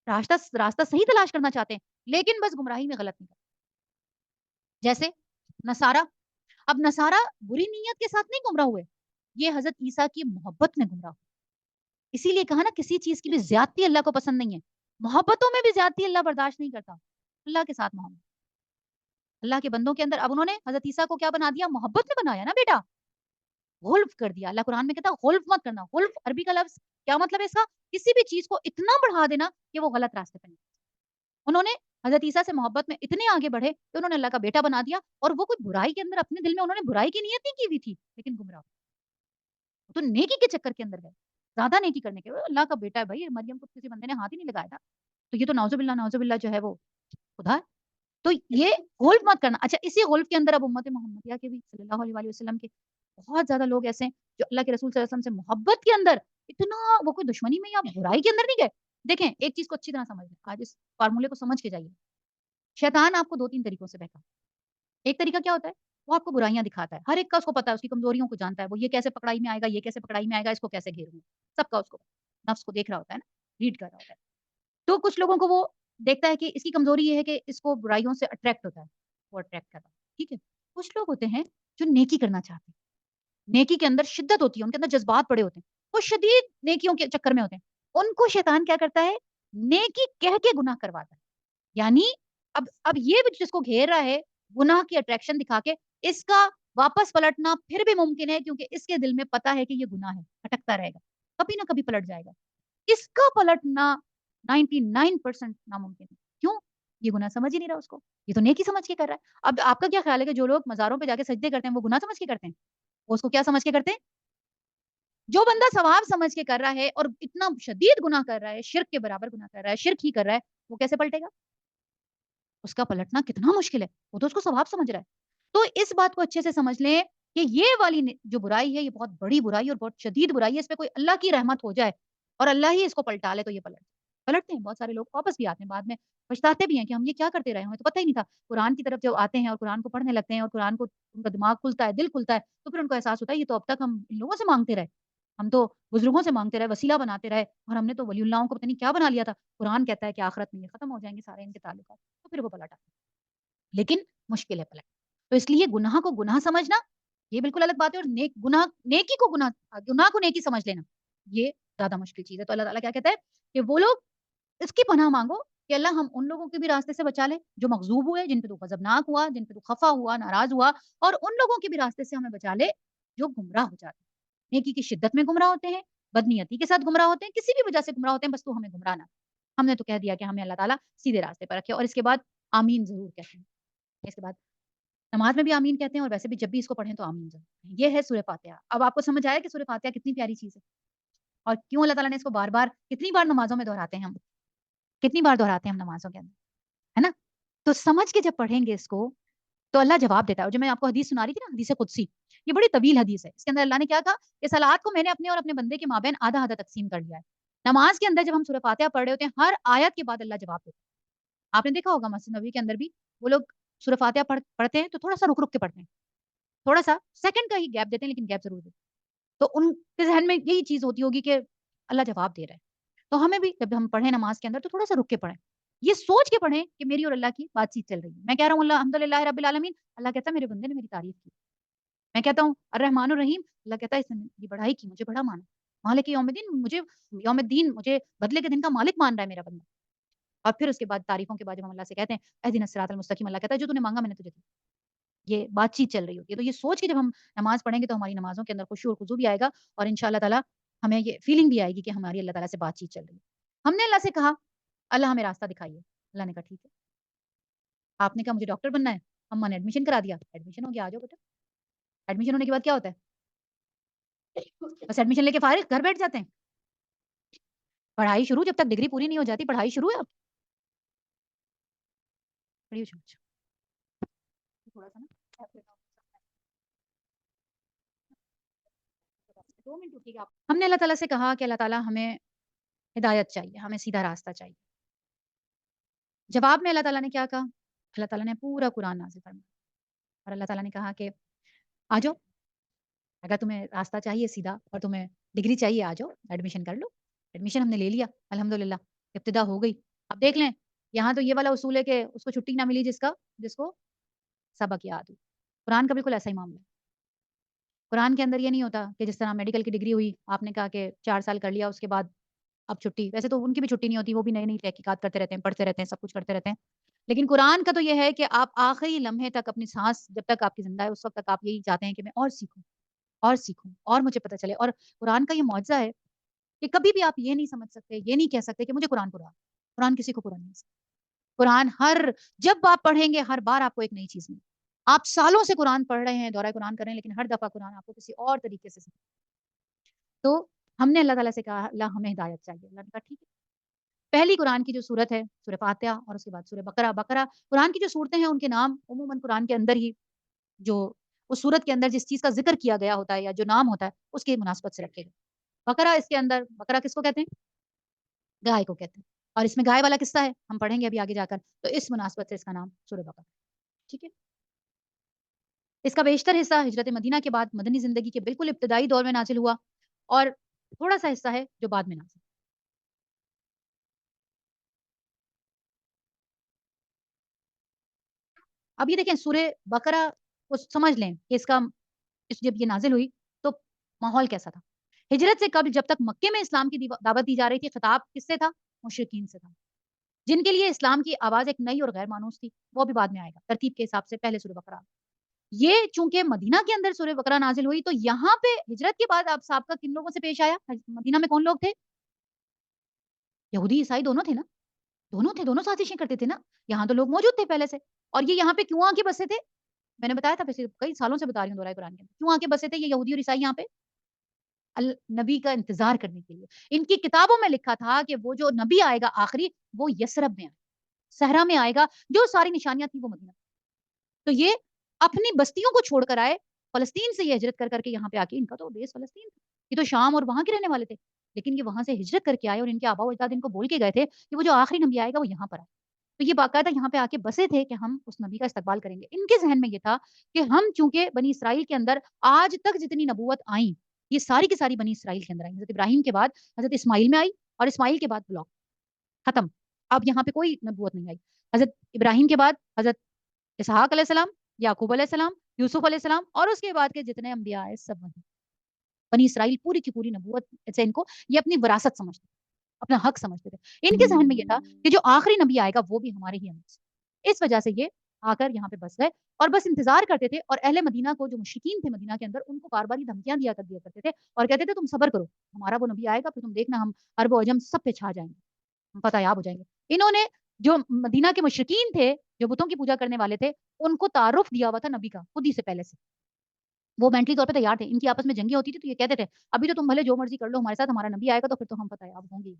راستہ راستہ صحیح تلاش کرنا چاہتے ہیں لیکن بس گمراہی میں غلط نکل، جیسے نصارہ۔ اب نصارہ بری نیت کے ساتھ نہیں گمراہ ہوئے، یہ حضرت عیسیٰ کی محبت میں گمراہ ہوئے، اسی لیے کہا نا کسی چیز کی بھی زیادتی اللہ کو پسند نہیں ہے، محبتوں میں بھی زیادتی اللہ برداشت نہیں کرتا، اللہ کے ساتھ محبت، اللہ کے بندوں کے اندر اب انہوں نے حضرت عیسیٰ کو کیا بنا دیا؟ محبت میں بنایا نا بیٹا، غلف کر دیا، اللہ قرآن میں کہتا ہے غلف مت کرنا، غلف عربی کا لفظ کیا مطلب ہے اس کا؟ کسی بھی چیز کو اتنا بڑھا دینا کہ وہ غلط راستے پہ نہیں، انہوں نے حضرت عیسیٰ سے محبت میں اتنے آگے بڑھے کہ انہوں نے اللہ کا بیٹا بنا دیا، اور وہ کوئی برائی کے اندر اپنے دل میں انہوں نے برائی کی نیت نہیں کی ہوئی تھی لیکن گمراہ، تو نیکی کے چکر کے اندر گئے، زیادہ نیکی کرنے کے، اللہ کا بیٹا ہے بھائی، مریم کو کسی بندے نے ہاتھ ہی نہیں لگایا تھا، تو یہ تو نعوذ باللہ جو ہے وہ خدا ہے، تو یہ غلف مت کرنا۔ اچھا اسی غلف کے اندر اب امت محمدیہ کے بھی صلی اللہ علیہ وآلہ وسلم کے بہت زیادہ لوگ ایسے ہیں جو اللہ کے رسول صلی اللہ علیہ وسلم سے محبت کے اندر اتنا، وہ کوئی دشمنی میں یا برائی کے اندر نہیں گئے۔ دیکھیں ایک چیز کو اچھی طرح سمجھ لیں، آج اس فارمولے کو سمجھ کے جائیے، شیطان آپ کو دو تین طریقوں سے بہتا ہے، ایک طریقہ کیا ہوتا ہے؟ وہ آپ کو برائیاں دکھاتا ہے، ہر ایک کا اس کو پتا ہے، اس کی کمزوریوں کو جانتا ہے، وہ یہ کیسے پکڑائی میں آئے گا، یہ کیسے پکڑائی میں آئے گا، اس کو کیسے گھیروں، سب کا اس کو نفس کو دیکھ رہا ہوتا ہے نا، ریڈ کر رہا ہوتا ہے، تو کچھ لوگوں کو وہ دیکھتا ہے کہ اس کی کمزوری یہ ہے کہ اس کو برائیوں سے اٹریکٹ ہوتا ہے، وہ اٹریکٹ کرتا ہے، ٹھیک ہے؟ کچھ لوگ ہوتے ہیں جو نیکی کرنا چاہتے ہیں، نیکی کے اندر شدت ہوتی ہے، ان کے اندر جذبات بڑے ہوتے ہیں، وہ شدید نیکیوں کے چکر میں ہوتے ہیں، ان کو شیطان کیا کرتا ہے؟ نیکی کہہ کے گناہ کرواتا ہے، یعنی اب یہ بھی جس کو گھیر رہا ہے گناہ کی اٹریکشن دکھا کے، اس کا واپس پلٹنا پھر بھی ممکن ہے کیونکہ اس کے دل میں پتا ہے کہ یہ گناہ ہے، بھٹکتا رہے گا، کبھی نہ کبھی پلٹ جائے گا، اس کا پلٹنا 99% ناممکن ہے، کیوں؟ یہ گناہ سمجھ ہی نہیں رہا اس کو، یہ تو نیکی سمجھ کے کر رہا ہے۔ اب آپ کا کیا خیال ہے کہ جو لوگ مزاروں پہ جا کے سجدے کرتے ہیں وہ گناہ سمجھ کے کرتے ہیں؟ وہ اس کو کیا سمجھ کے کرتے ہیں؟ جو بندہ ثواب سمجھ کے کر رہا ہے اور اتنا شدید گناہ کر رہا ہے، شرک کے برابر گناہ کر رہا ہے، شرک ہی کر رہا ہے، وہ کیسے پلٹے گا؟ اس کا پلٹنا کتنا مشکل ہے، وہ تو اس کو ثواب سمجھ رہا ہے۔ تو اس بات کو اچھے سے سمجھ لیں کہ یہ والی جو برائی ہے یہ بہت بڑی برائی اور بہت شدید برائی ہے، اس پہ کوئی اللہ کی رحمت ہو جائے اور اللہ ہی اس کو پلٹا لے تو یہ پلٹتے ہیں، بہت سارے لوگ واپس بھی آتے ہیں بعد میں، پچھتاتے بھی ہیں کہ ہم یہ کیا کرتے رہے، ہمیں تو پتہ ہی نہیں تھا۔ قرآن کی طرف جب آتے ہیں اور قرآن کو پڑھنے لگتے ہیں اور قرآن کو ان کا دماغ کھلتا ہے، دل کھلتا ہے، تو پھر ان کو احساس ہوتا ہے یہ تو اب تک ہم ان لوگوں سے مانگتے رہے، ہم تو بزرگوں سے مانگتے رہے، وسیلہ بناتے رہے، اور ہم نے تو ولی اللہ کو پتہ نہیں کیا بنا لیا تھا۔ قرآن کہتا ہے کہ آخرت میں یہ ختم ہو جائیں گے سارے ان کے تعلقات، تو پھر وہ پلٹ آتے ہیں، لیکن مشکل ہے پلٹ۔ تو اس لیے گناہ کو گناہ سمجھنا یہ بالکل الگ بات ہے، اور نیکی کو گناہ کو نیکی سمجھ لینا یہ زیادہ مشکل چیز ہے۔ تو اللہ تعالیٰ کیا کہتا ہے کہ وہ لوگ اس کی پناہ مانگو کہ اللہ ہم ان لوگوں کے بھی راستے سے بچا لے جو مغضوب ہوئے، جن پہ تو غضبناک ہوا، جن پہ تو خفا ہوا، ناراض ہوا، اور ان لوگوں کے بھی راستے سے ہمیں بچا لے جو گمراہ ہو جاتے ہیں، نیکی کی شدت میں گمراہ ہوتے ہیں، بدنیتی کے ساتھ گمراہ ہوتے ہیں، کسی بھی وجہ سے گمراہ ہوتے ہیں، بس تو ہمیں گمراہ نہ۔ ہم نے تو کہہ دیا کہ ہمیں اللہ تعالیٰ سیدھے راستے پر رکھے، اور اس کے بعد آمین ضرور کہتے ہیں، اس کے بعد نماز میں بھی آمین کہتے ہیں، اور ویسے بھی جب بھی اس کو پڑھیں تو آمین ضرور کہیں۔ یہ ہے سورہ فاتحہ۔ اب آپ کو سمجھ آیا کہ سورہ فاتحہ کتنی پیاری چیز ہے اور کیوں اللہ تعالیٰ نے اس کو بار بار کتنی بار نمازوں میں دہراتے ہیں ہم، کتنی بار دہراتے ہیں ہم نمازوں کے اندر، ہے نا؟ تو سمجھ کے جب پڑھیں گے اس کو تو اللہ جواب دیتا ہے، اور جو میں آپ کو حدیث سنا رہی تھی نا، حدیث قدسی، یہ بڑی طویل حدیث ہے، اس کے اندر اللہ نے کیا کہا کہ صلوات کو میں نے اپنے اور اپنے بندے کے مابین آدھا آدھا تقسیم کر لیا ہے۔ نماز کے اندر جب ہم سورہ فاتحہ پڑھ رہے ہوتے ہیں، ہر آیت کے بعد اللہ جواب دیتا ہے۔ آپ نے دیکھا ہوگا مسجد نبوی کے اندر بھی وہ لوگ سورہ فاتحہ پڑھتے ہیں تو تھوڑا سا رک رک کے پڑھتے ہیں، تھوڑا سا سیکنڈ کا ہی گیپ دیتے ہیں لیکن گیپ ضرور دیتے ہیں، تو ان کے ذہن میں یہی چیز ہوتی ہوگی کہ اللہ جواب دے رہا ہے، تو ہمیں بھی جب ہم پڑھیں نماز کے اندر تو تھوڑا سا رک کے پڑھیں، یہ سوچ کے پڑھیں کہ میری اور اللہ کی بات چیت چل رہی ہے۔ میں کہہ رہا ہوں الحمد للہ رب العالمین، اللہ کہتا ہے میرے بندے نے میری تعریف کی، میں کہتا ہوں الرحمن الرحیم، اللہ کہتا ہے اس نے میری بڑائی کی، مجھے بڑا مانا، مالک یوم الدین، مجھے یوم الدین، مجھے بدلے کے دن کا مالک مان رہا ہے میرا بندہ، اور پھر اس کے بعد تعریفوں کے بعد جب ہم اللہ سے کہتے ہیں اہدنا الصراط المستقیم، اللہ کہتا ہے جو تو نے مانگا میں نے تجھے دیا، یہ بات چیت چل رہی ہوتی ہے۔ تو یہ سوچ کے جب ہم نماز پڑھیں گے تو ہماری نمازوں کے اندر خشوع اور خضوع بھی آئے گا، اور ان شاء اللہ تعالیٰ ہمیں یہ فیلنگ بھی آئے گی کہ ہماری اللہ تعالیٰ سے بات چیت چل رہی ہے۔ ہم نے اللہ سے کہا اللہ ہمیں راستہ دکھائیے. اللہ نے کہا ٹھیک ہے. آپ نے کہا مجھے ڈاکٹر بننا ہے. اماں نے ایڈمیشن کرا دیا. ایڈمیشن ہو گیا, آ جاؤ بیٹا. ایڈمیشن ہونے کے بعد کیا ہوتا ہے؟ بس ایڈمیشن لے کے فارغ گھر بیٹھ جاتے ہیں. پڑھائی شروع, جب تک ڈگری پوری نہیں ہو جاتی پڑھائی شروع ہے. اب پڑھیے تھوڑا سا نا 2 منٹ رکیے گا. ہم نے اللہ تعالیٰ سے کہا کہ اللہ تعالیٰ ہمیں ہدایت چاہیے, ہمیں سیدھا راستہ چاہیے. جواب میں اللہ تعالیٰ نے کیا کہا؟ اللہ تعالیٰ نے پورا قرآن نازل فرمایا اور اللہ تعالیٰ نے کہا کہ آ جاؤ, اگر تمہیں راستہ چاہیے سیدھا اور تمہیں ڈگری چاہیے آ جاؤ, ایڈمیشن کر لو. ایڈمیشن ہم نے لے لیا الحمدللہ, ابتدا ہو گئی. اب دیکھ لیں یہاں تو یہ والا اصول ہے کہ اس کو چھٹی نہ ملی جس کو سبق یاد ہو. قرآن کا بالکل ایسا ہی معاملہ ہے. قرآن کے اندر یہ نہیں ہوتا کہ جس طرح میڈیکل کی ڈگری ہوئی, آپ نے کہا کہ 4 سال کر لیا, اس کے بعد اب چھٹی. ویسے تو ان کی بھی چھٹی نہیں ہوتی, وہ بھی نئی نئی تحقیقات کرتے رہتے ہیں, پڑھتے رہتے ہیں, سب کچھ کرتے رہتے ہیں. لیکن قرآن کا تو یہ ہے کہ آپ آخری لمحے تک اپنی سانس جب تک آپ کی زندہ ہے اس وقت تک آپ یہی چاہتے ہیں کہ میں اور سیکھوں اور سیکھوں اور مجھے پتہ چلے. اور قرآن کا یہ معجزہ ہے کہ کبھی بھی آپ یہ نہیں سمجھ سکتے, یہ نہیں کہہ سکتے کہ مجھے قرآن پڑھا. قرآن کسی کو پڑھا نہیں سکتا. قرآن جب آپ پڑھیں گے ہر بار آپ کو ایک نئی چیز ملے. آپ سالوں سے قرآن پڑھ رہے ہیں, دورہ قرآن کر رہے ہیں, لیکن ہر دفعہ قرآن آپ کو کسی اور طریقے سے تو ہم نے اللہ تعالیٰ سے کہا اللہ ہمیں ہدایت چاہیے. اللہ نے کہا ٹھیک ہے. پہلی قرآن کی جو صورت ہے سورہ فاتحہ اور اس کے بعد سورہ بقرہ. بقرہ قرآن کی جو صورتیں ہیں ان کے نام عموماً قرآن کے اندر ہی جو اس صورت کے اندر جس چیز کا ذکر کیا گیا ہوتا ہے یا جو نام ہوتا ہے اس کی مناسبت سے رکھے گا. بقرہ اس کے اندر, بقرہ کس کو کہتے ہیں؟ گائے کو کہتے ہیں. اور اس میں گائے والا قصہ ہے, ہم پڑھیں گے ابھی آگے جا کر, تو اس مناسبت سے اس کا نام سورہ بقرہ. ٹھیک ہے. اس کا بیشتر حصہ ہجرت مدینہ کے بعد مدنی زندگی کے بالکل ابتدائی دور میں نازل ہوا اور تھوڑا سا حصہ ہے جو بعد میں نازل. اب یہ دیکھیں سورہ بقرہ کو سمجھ لیں کہ جب یہ نازل ہوئی تو ماحول کیسا تھا. ہجرت سے قبل جب تک مکے میں اسلام کی دعوت دی جا رہی تھی, خطاب کس سے تھا؟ مشرکین سے تھا, جن کے لیے اسلام کی آواز ایک نئی اور غیر مانوس تھی. وہ بھی بعد میں آئے گا ترتیب کے حساب سے. پہلے سورہ بقرہ, یہ چونکہ مدینہ کے اندر سورہ بقرہ نازل ہوئی تو یہاں پہ ہجرت کے بعد آپ سابقہ کن لوگوں سے پیش آیا؟ مدینہ میں کون لوگ تھے؟ یہودی عیسائی دونوں تھے نا, دونوں تھے, دونوں سازشیں کرتے تھے نا. یہاں تو لوگ موجود تھے پہلے سے, اور یہ یہاں پہ کیوں آ کے بسے تھے؟ میں نے بتایا تھا پچھلے کئی سالوں سے بتا رہی ہوں دورہ قرآن کے اندر, کیوں آ کے بسے تھے یہ یہودی اور عیسائی یہاں پہ؟ نبی کا انتظار کرنے کے لیے. ان کی کتابوں میں لکھا تھا کہ وہ جو نبی آئے گا آخری وہ یثرب میں آئے گا, صحرا میں آئے گا, جو ساری نشانیاں تھیں وہ مدینہ. تو یہ اپنی بستیوں کو چھوڑ کر آئے, فلسطین سے یہ ہجرت کر کر کے یہاں پہ آ کے, ان کا تو بیس فلسطین تھا, یہ تو شام اور وہاں کے رہنے والے تھے, لیکن یہ وہاں سے ہجرت کر کے آئے اور ان کے آبا و اجداد ان کو بول کے گئے تھے کہ وہ جو آخری نبی آئے گا وہ یہاں پر آئے. تو یہ باقاعدہ یہاں پہ آ کے بسے تھے کہ ہم اس نبی کا استقبال کریں گے. ان کے ذہن میں یہ تھا کہ ہم چونکہ بنی اسرائیل کے اندر آج تک جتنی نبوت آئیں یہ ساری کی ساری بنی اسرائیل کے اندر آئی. حضرت ابراہیم کے بعد حضرت اسماعیل میں آئی, اور اسماعیل کے بعد بلاک ختم. اب یہاں پہ کوئی نبوت نہیں آئی. حضرت ابراہیم کے بعد حضرت اسحاق علیہ السلام, یعقوب علیہ السلام, یوسف علیہ السلام, اور اس کے بعد کے جتنے انبیاء آئے سب وہیں. بنی اسرائیل پوری کی پوری نبوت سے ان کو یہ اپنی وراثت سمجھتے تھے, اپنا حق سمجھتے تھے. ان کے ذہن میں یہ تھا کہ جو آخری نبی آئے گا وہ بھی ہمارے ہی اندر سے. اس وجہ سے یہ آ کر یہاں پہ بس گئے اور بس انتظار کرتے تھے. اور اہل مدینہ کو جو مشرکین تھے مدینہ کے اندر ان کو بار بار دھمکیاں دیا کرتے تھے اور کہتے تھے تم صبر کرو, ہمارا وہ نبی آئے گا پھر تم دیکھنا ہم عرب و عجم سب پہ چھا جائیں گے, ہم فتح یاب ہو جائیں گے. انہوں نے جو مدینہ کے مشرکین تھے جو بتوں کی پوجا کرنے والے تھے ان کو تعارف دیا ہوا تھا نبی کا خود ہی سے پہلے سے. وہ مینٹلی طور پہ تیار تھے. ان کی آپس میں جنگیں ہوتی تھی تو یہ کہتے تھے ابھی تو تم بھلے جو مرضی کر لو ہمارے ساتھ, ہمارا نبی آئے گا تو پھر تو ہم فتح یاب ہوں گے.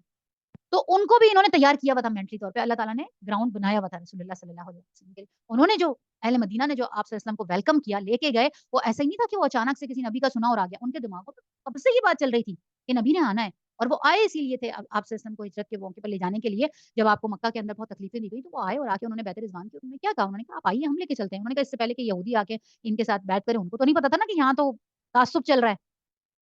تو ان کو بھی انہوں نے تیار کیا ہوا تھا مینٹلی طور پہ. اللہ تعالیٰ نے گراؤنڈ بنایا ہوا تھا رسول اللہ صلی اللہ علیہ وسلم کے لیے. انہوں نے جو اہل مدینہ نے جو آپ صلی اللہ علیہ وسلم کو ویلکم کیا, لے کے گئے, وہ ایسا ہی نہیں تھا کہ وہ اچانک سے کسی نبی کا سنا اور آ گیا. ان کے دماغوں پہ کب سے یہ بات چل رہی تھی کہ نبی نے آنا ہے, اور وہ آئے اسی لیے تھے آپ صلی اللہ علیہ وسلم کو ہجرت کے موقع پر لے جانے کے لیے. جب آپ کو مکہ کے اندر بہت تکلیفیں دی گئی تو وہ آئے اور آ کے انہوں نے بیت رضوان کی, انہوں نے کیا کہا, انہوں نے کہا آپ آئیے ہم لے کے چلتے ہیں. انہوں نے کہا اس سے پہلے کہ یہودی آ کے ان کے ساتھ بیٹھ کریں, ان کو تو نہیں پتا تھا نا کہ یہاں تو تعصب چل رہا ہے.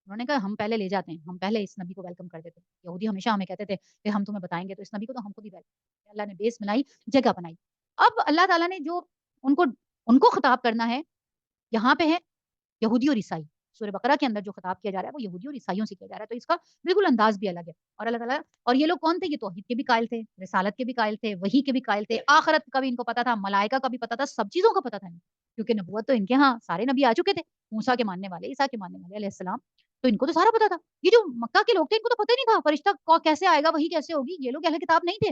انہوں نے کہا ہم پہلے لے جاتے ہیں, ہم پہلے اس نبی کو ویلکم کر دیتے. یہودی ہمیشہ ہمیں کہتے تھے کہ ہم تمہیں بتائیں گے, تو اس نبی کو تو ہم خود ہی ویلکم. اللہ نے بیس بنائی, جگہ بنائی. اب اللہ تعالیٰ نے جو ان کو خطاب کرنا ہے یہاں پہ ہے یہودی اور عیسائی. سورہ بقرہ کے اندر جو خطاب کیا جا رہا ہے وہ یہودی اور عیسائیوں سے کیا جا رہا ہے, تو اس کا بالکل انداز بھی الگ ہے. اور اللہ تعالیٰ, اور یہ لوگ کون تھے؟ یہ توحید کے بھی قائل تھے, رسالت کے بھی قائل تھے, وحی کے بھی قائل تھے, آخرت کا بھی ان کو پتا تھا, ملائکہ کا بھی پتا تھا, سب چیزوں کا پتا تھا کیونکہ نبوت تو ان کے ہاں سارے نبی آ چکے تھے. موسیٰ کے ماننے والے, عیسیٰ کے ماننے والے علیہ السلام, تو ان کو تو سارا پتا تھا. یہ جو مکہ کے لوگ تھے ان کو تو پتہ ہی نہیں تھا فرشتہ کیسے آئے گا, وحی کیسے ہوگی. یہ لوگ اہل کتاب نہیں تھے,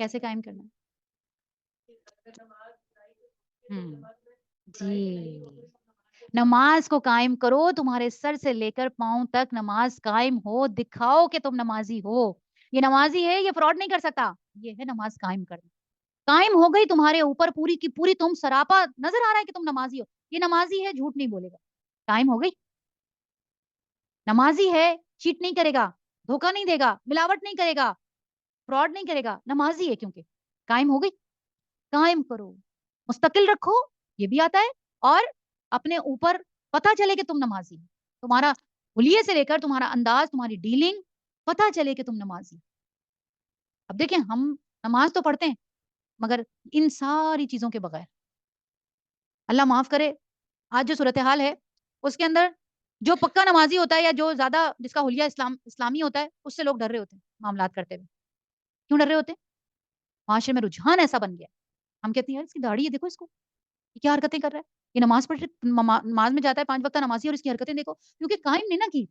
کیسے قائم کرنا ہے؟ جی، نماز کو قائم کرو، تمہارے سر سے لے کر پاؤں تک نماز قائم ہو، دکھاؤ کہ تم نمازی ہو۔ یہ نمازی ہے، یہ فراڈ نہیں کر سکتا، یہ ہے نماز قائم کرنا۔ قائم ہو گئی تمہارے اوپر پوری کی پوری، تم سراپا نظر آ رہا ہے کہ تم نمازی ہو، یہ نمازی ہے، جھوٹ نہیں بولے گا، قائم ہو گئی، نمازی ہے، چیٹ نہیں کرے گا، دھوکا نہیں دے گا، ملاوٹ نہیں کرے گا، فراڈ نہیں کرے گا، نمازی ہے کیونکہ قائم ہو گئی۔ قائم کرو، مستقل رکھو، یہ بھی آتا ہے، اور اپنے اوپر پتا چلے کہ تم نمازی ہو، تمہارا حلیے سے لے کر تمہارا انداز، تمہاری ڈیلنگ پتا چلے کہ تم نمازی ہو۔ اب دیکھیں ہم نماز تو پڑھتے ہیں مگر ان ساری چیزوں کے بغیر، اللہ معاف کرے، آج جو صورتحال ہے اس کے اندر جو پکا نمازی ہوتا ہے یا جو زیادہ جس کا حلیہ اسلامی ہوتا ہے اس سے لوگ ڈر رہے ہوتے ہیں معاملات کرتے ہوئے۔ کیوں ڈر رہے ہوتے ہیں؟ معاشرے میں رجحان ایسا بن گیا ہے، ہم کہتے ہیں یار اس کی داڑھی ہے، دیکھو اس کو، یہ کیا حرکتیں کر رہا ہے، یہ نماز پڑھ نماز میں جاتا ہے 5 وقتہ نمازی، اور اس کی حرکتیں دیکھو، کیونکہ قائم نہیں نا کی۔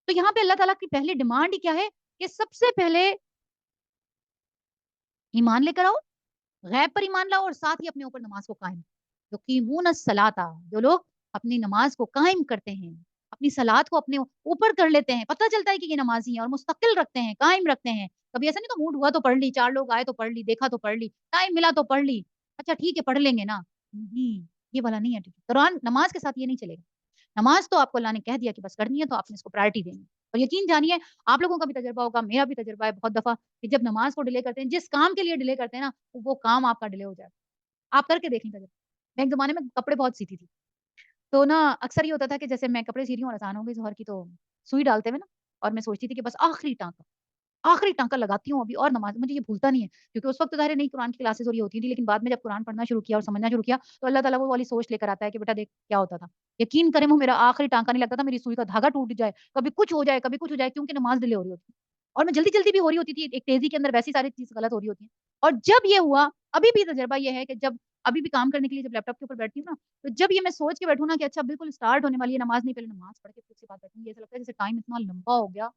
تو یہاں پہ اللہ تعالیٰ کی پہلی ڈیمانڈ ہی کیا ہے کہ سب سے پہلے ایمان لے کر آؤ، غیب پر ایمان لاؤ، اور ساتھ ہی اپنے اوپر نماز کو قائم، یقیمون الصلاۃ، جو لوگ اپنی نماز کو قائم کرتے ہیں، اپنی صلات کو اپنے اوپر کر لیتے ہیں، پتہ چلتا ہے کہ یہ نمازی ہیں اور مستقل رکھتے ہیں، قائم رکھتے ہیں۔ کبھی ایسا نہیں تو موڈ ہوا تو پڑھ لی، 4 لوگ آئے تو پڑھ لی، دیکھا تو پڑھ لی، ٹائم ملا تو پڑھ لی، اچھا ٹھیک ہے پڑھ لیں گے نا، نہیں، یہ والا نہیں ہے۔ قرآن نماز کے ساتھ یہ نہیں چلے گا، نماز تو آپ کو اللہ نے کہہ دیا کہ بس کرنی ہے تو آپ نے اس کو پرائرٹی دینی ہے۔ اور یقین جانیے آپ لوگوں کا بھی تجربہ ہوگا، میرا بھی تجربہ ہے بہت دفعہ، کہ جب نماز کو ڈیلے کرتے ہیں، جس کام کے لیے ڈیلے کرتے ہیں نا، وہ کام آپ کا ڈیلے ہو جائے گا۔ آپ کر کے دیکھ لیں تجربہ۔ میں ایک زمانے میں کپڑے بہت سیتی تھی، تو نا اکثر یہ ہوتا تھا کہ جیسے میں کپڑے سی رہی ہوں اور اذان ہو گئی ظہر کی، تو سوئی ڈالتے ہوئے نا، اور میں سوچتی تھی کہ بس آخری ٹانکا لگاتی ہوں ابھی، اور نماز مجھے یہ بھولتا نہیں ہے، کیونکہ اس وقت تو ظاہر ہے نہیں قرآن کی کلاسز اور یہ ہوتی تھی، لیکن بعد میں جب قرآن پڑھنا شروع کیا اور سمجھنا شروع کیا تو اللہ تعالیٰ وہ والی سوچ لے کر آتا ہے کہ بیٹا دیکھ کیا ہوتا تھا، یقین کریں وہ میرا آخری ٹانکا نہیں لگتا تھا، میری سوئی کا دھاگا ٹوٹ جائے، کبھی کچھ ہو جائے، کبھی کچھ ہو جائے، کیونکہ نماز ڈیلے ہو رہی ہوتی ہے، اور میں جلدی جلدی بھی ہو رہی ہوتی تھی، ایک تیزی کے اندر ویسی ساری چیز غلط ہو رہی ہوتی ہیں۔ اور جب یہ ہوا، ابھی بھی تجربہ یہ ہے کہ جب ابھی بھی کام کرنے کے لیے جب لیپ ٹاپ کے اوپر بیٹھتی ہوں نا، تو جب یہ میں سوچ کے بیٹھوں نا کہ اچھا بالکل اسٹارٹ ہونے والی ہے نماز، نہیں پہلے نماز پڑھ کے پھر سے بات بیٹھوں گی، ایسا لگتا ہے جیسے ٹائم اتنا لمبا ہو گیا،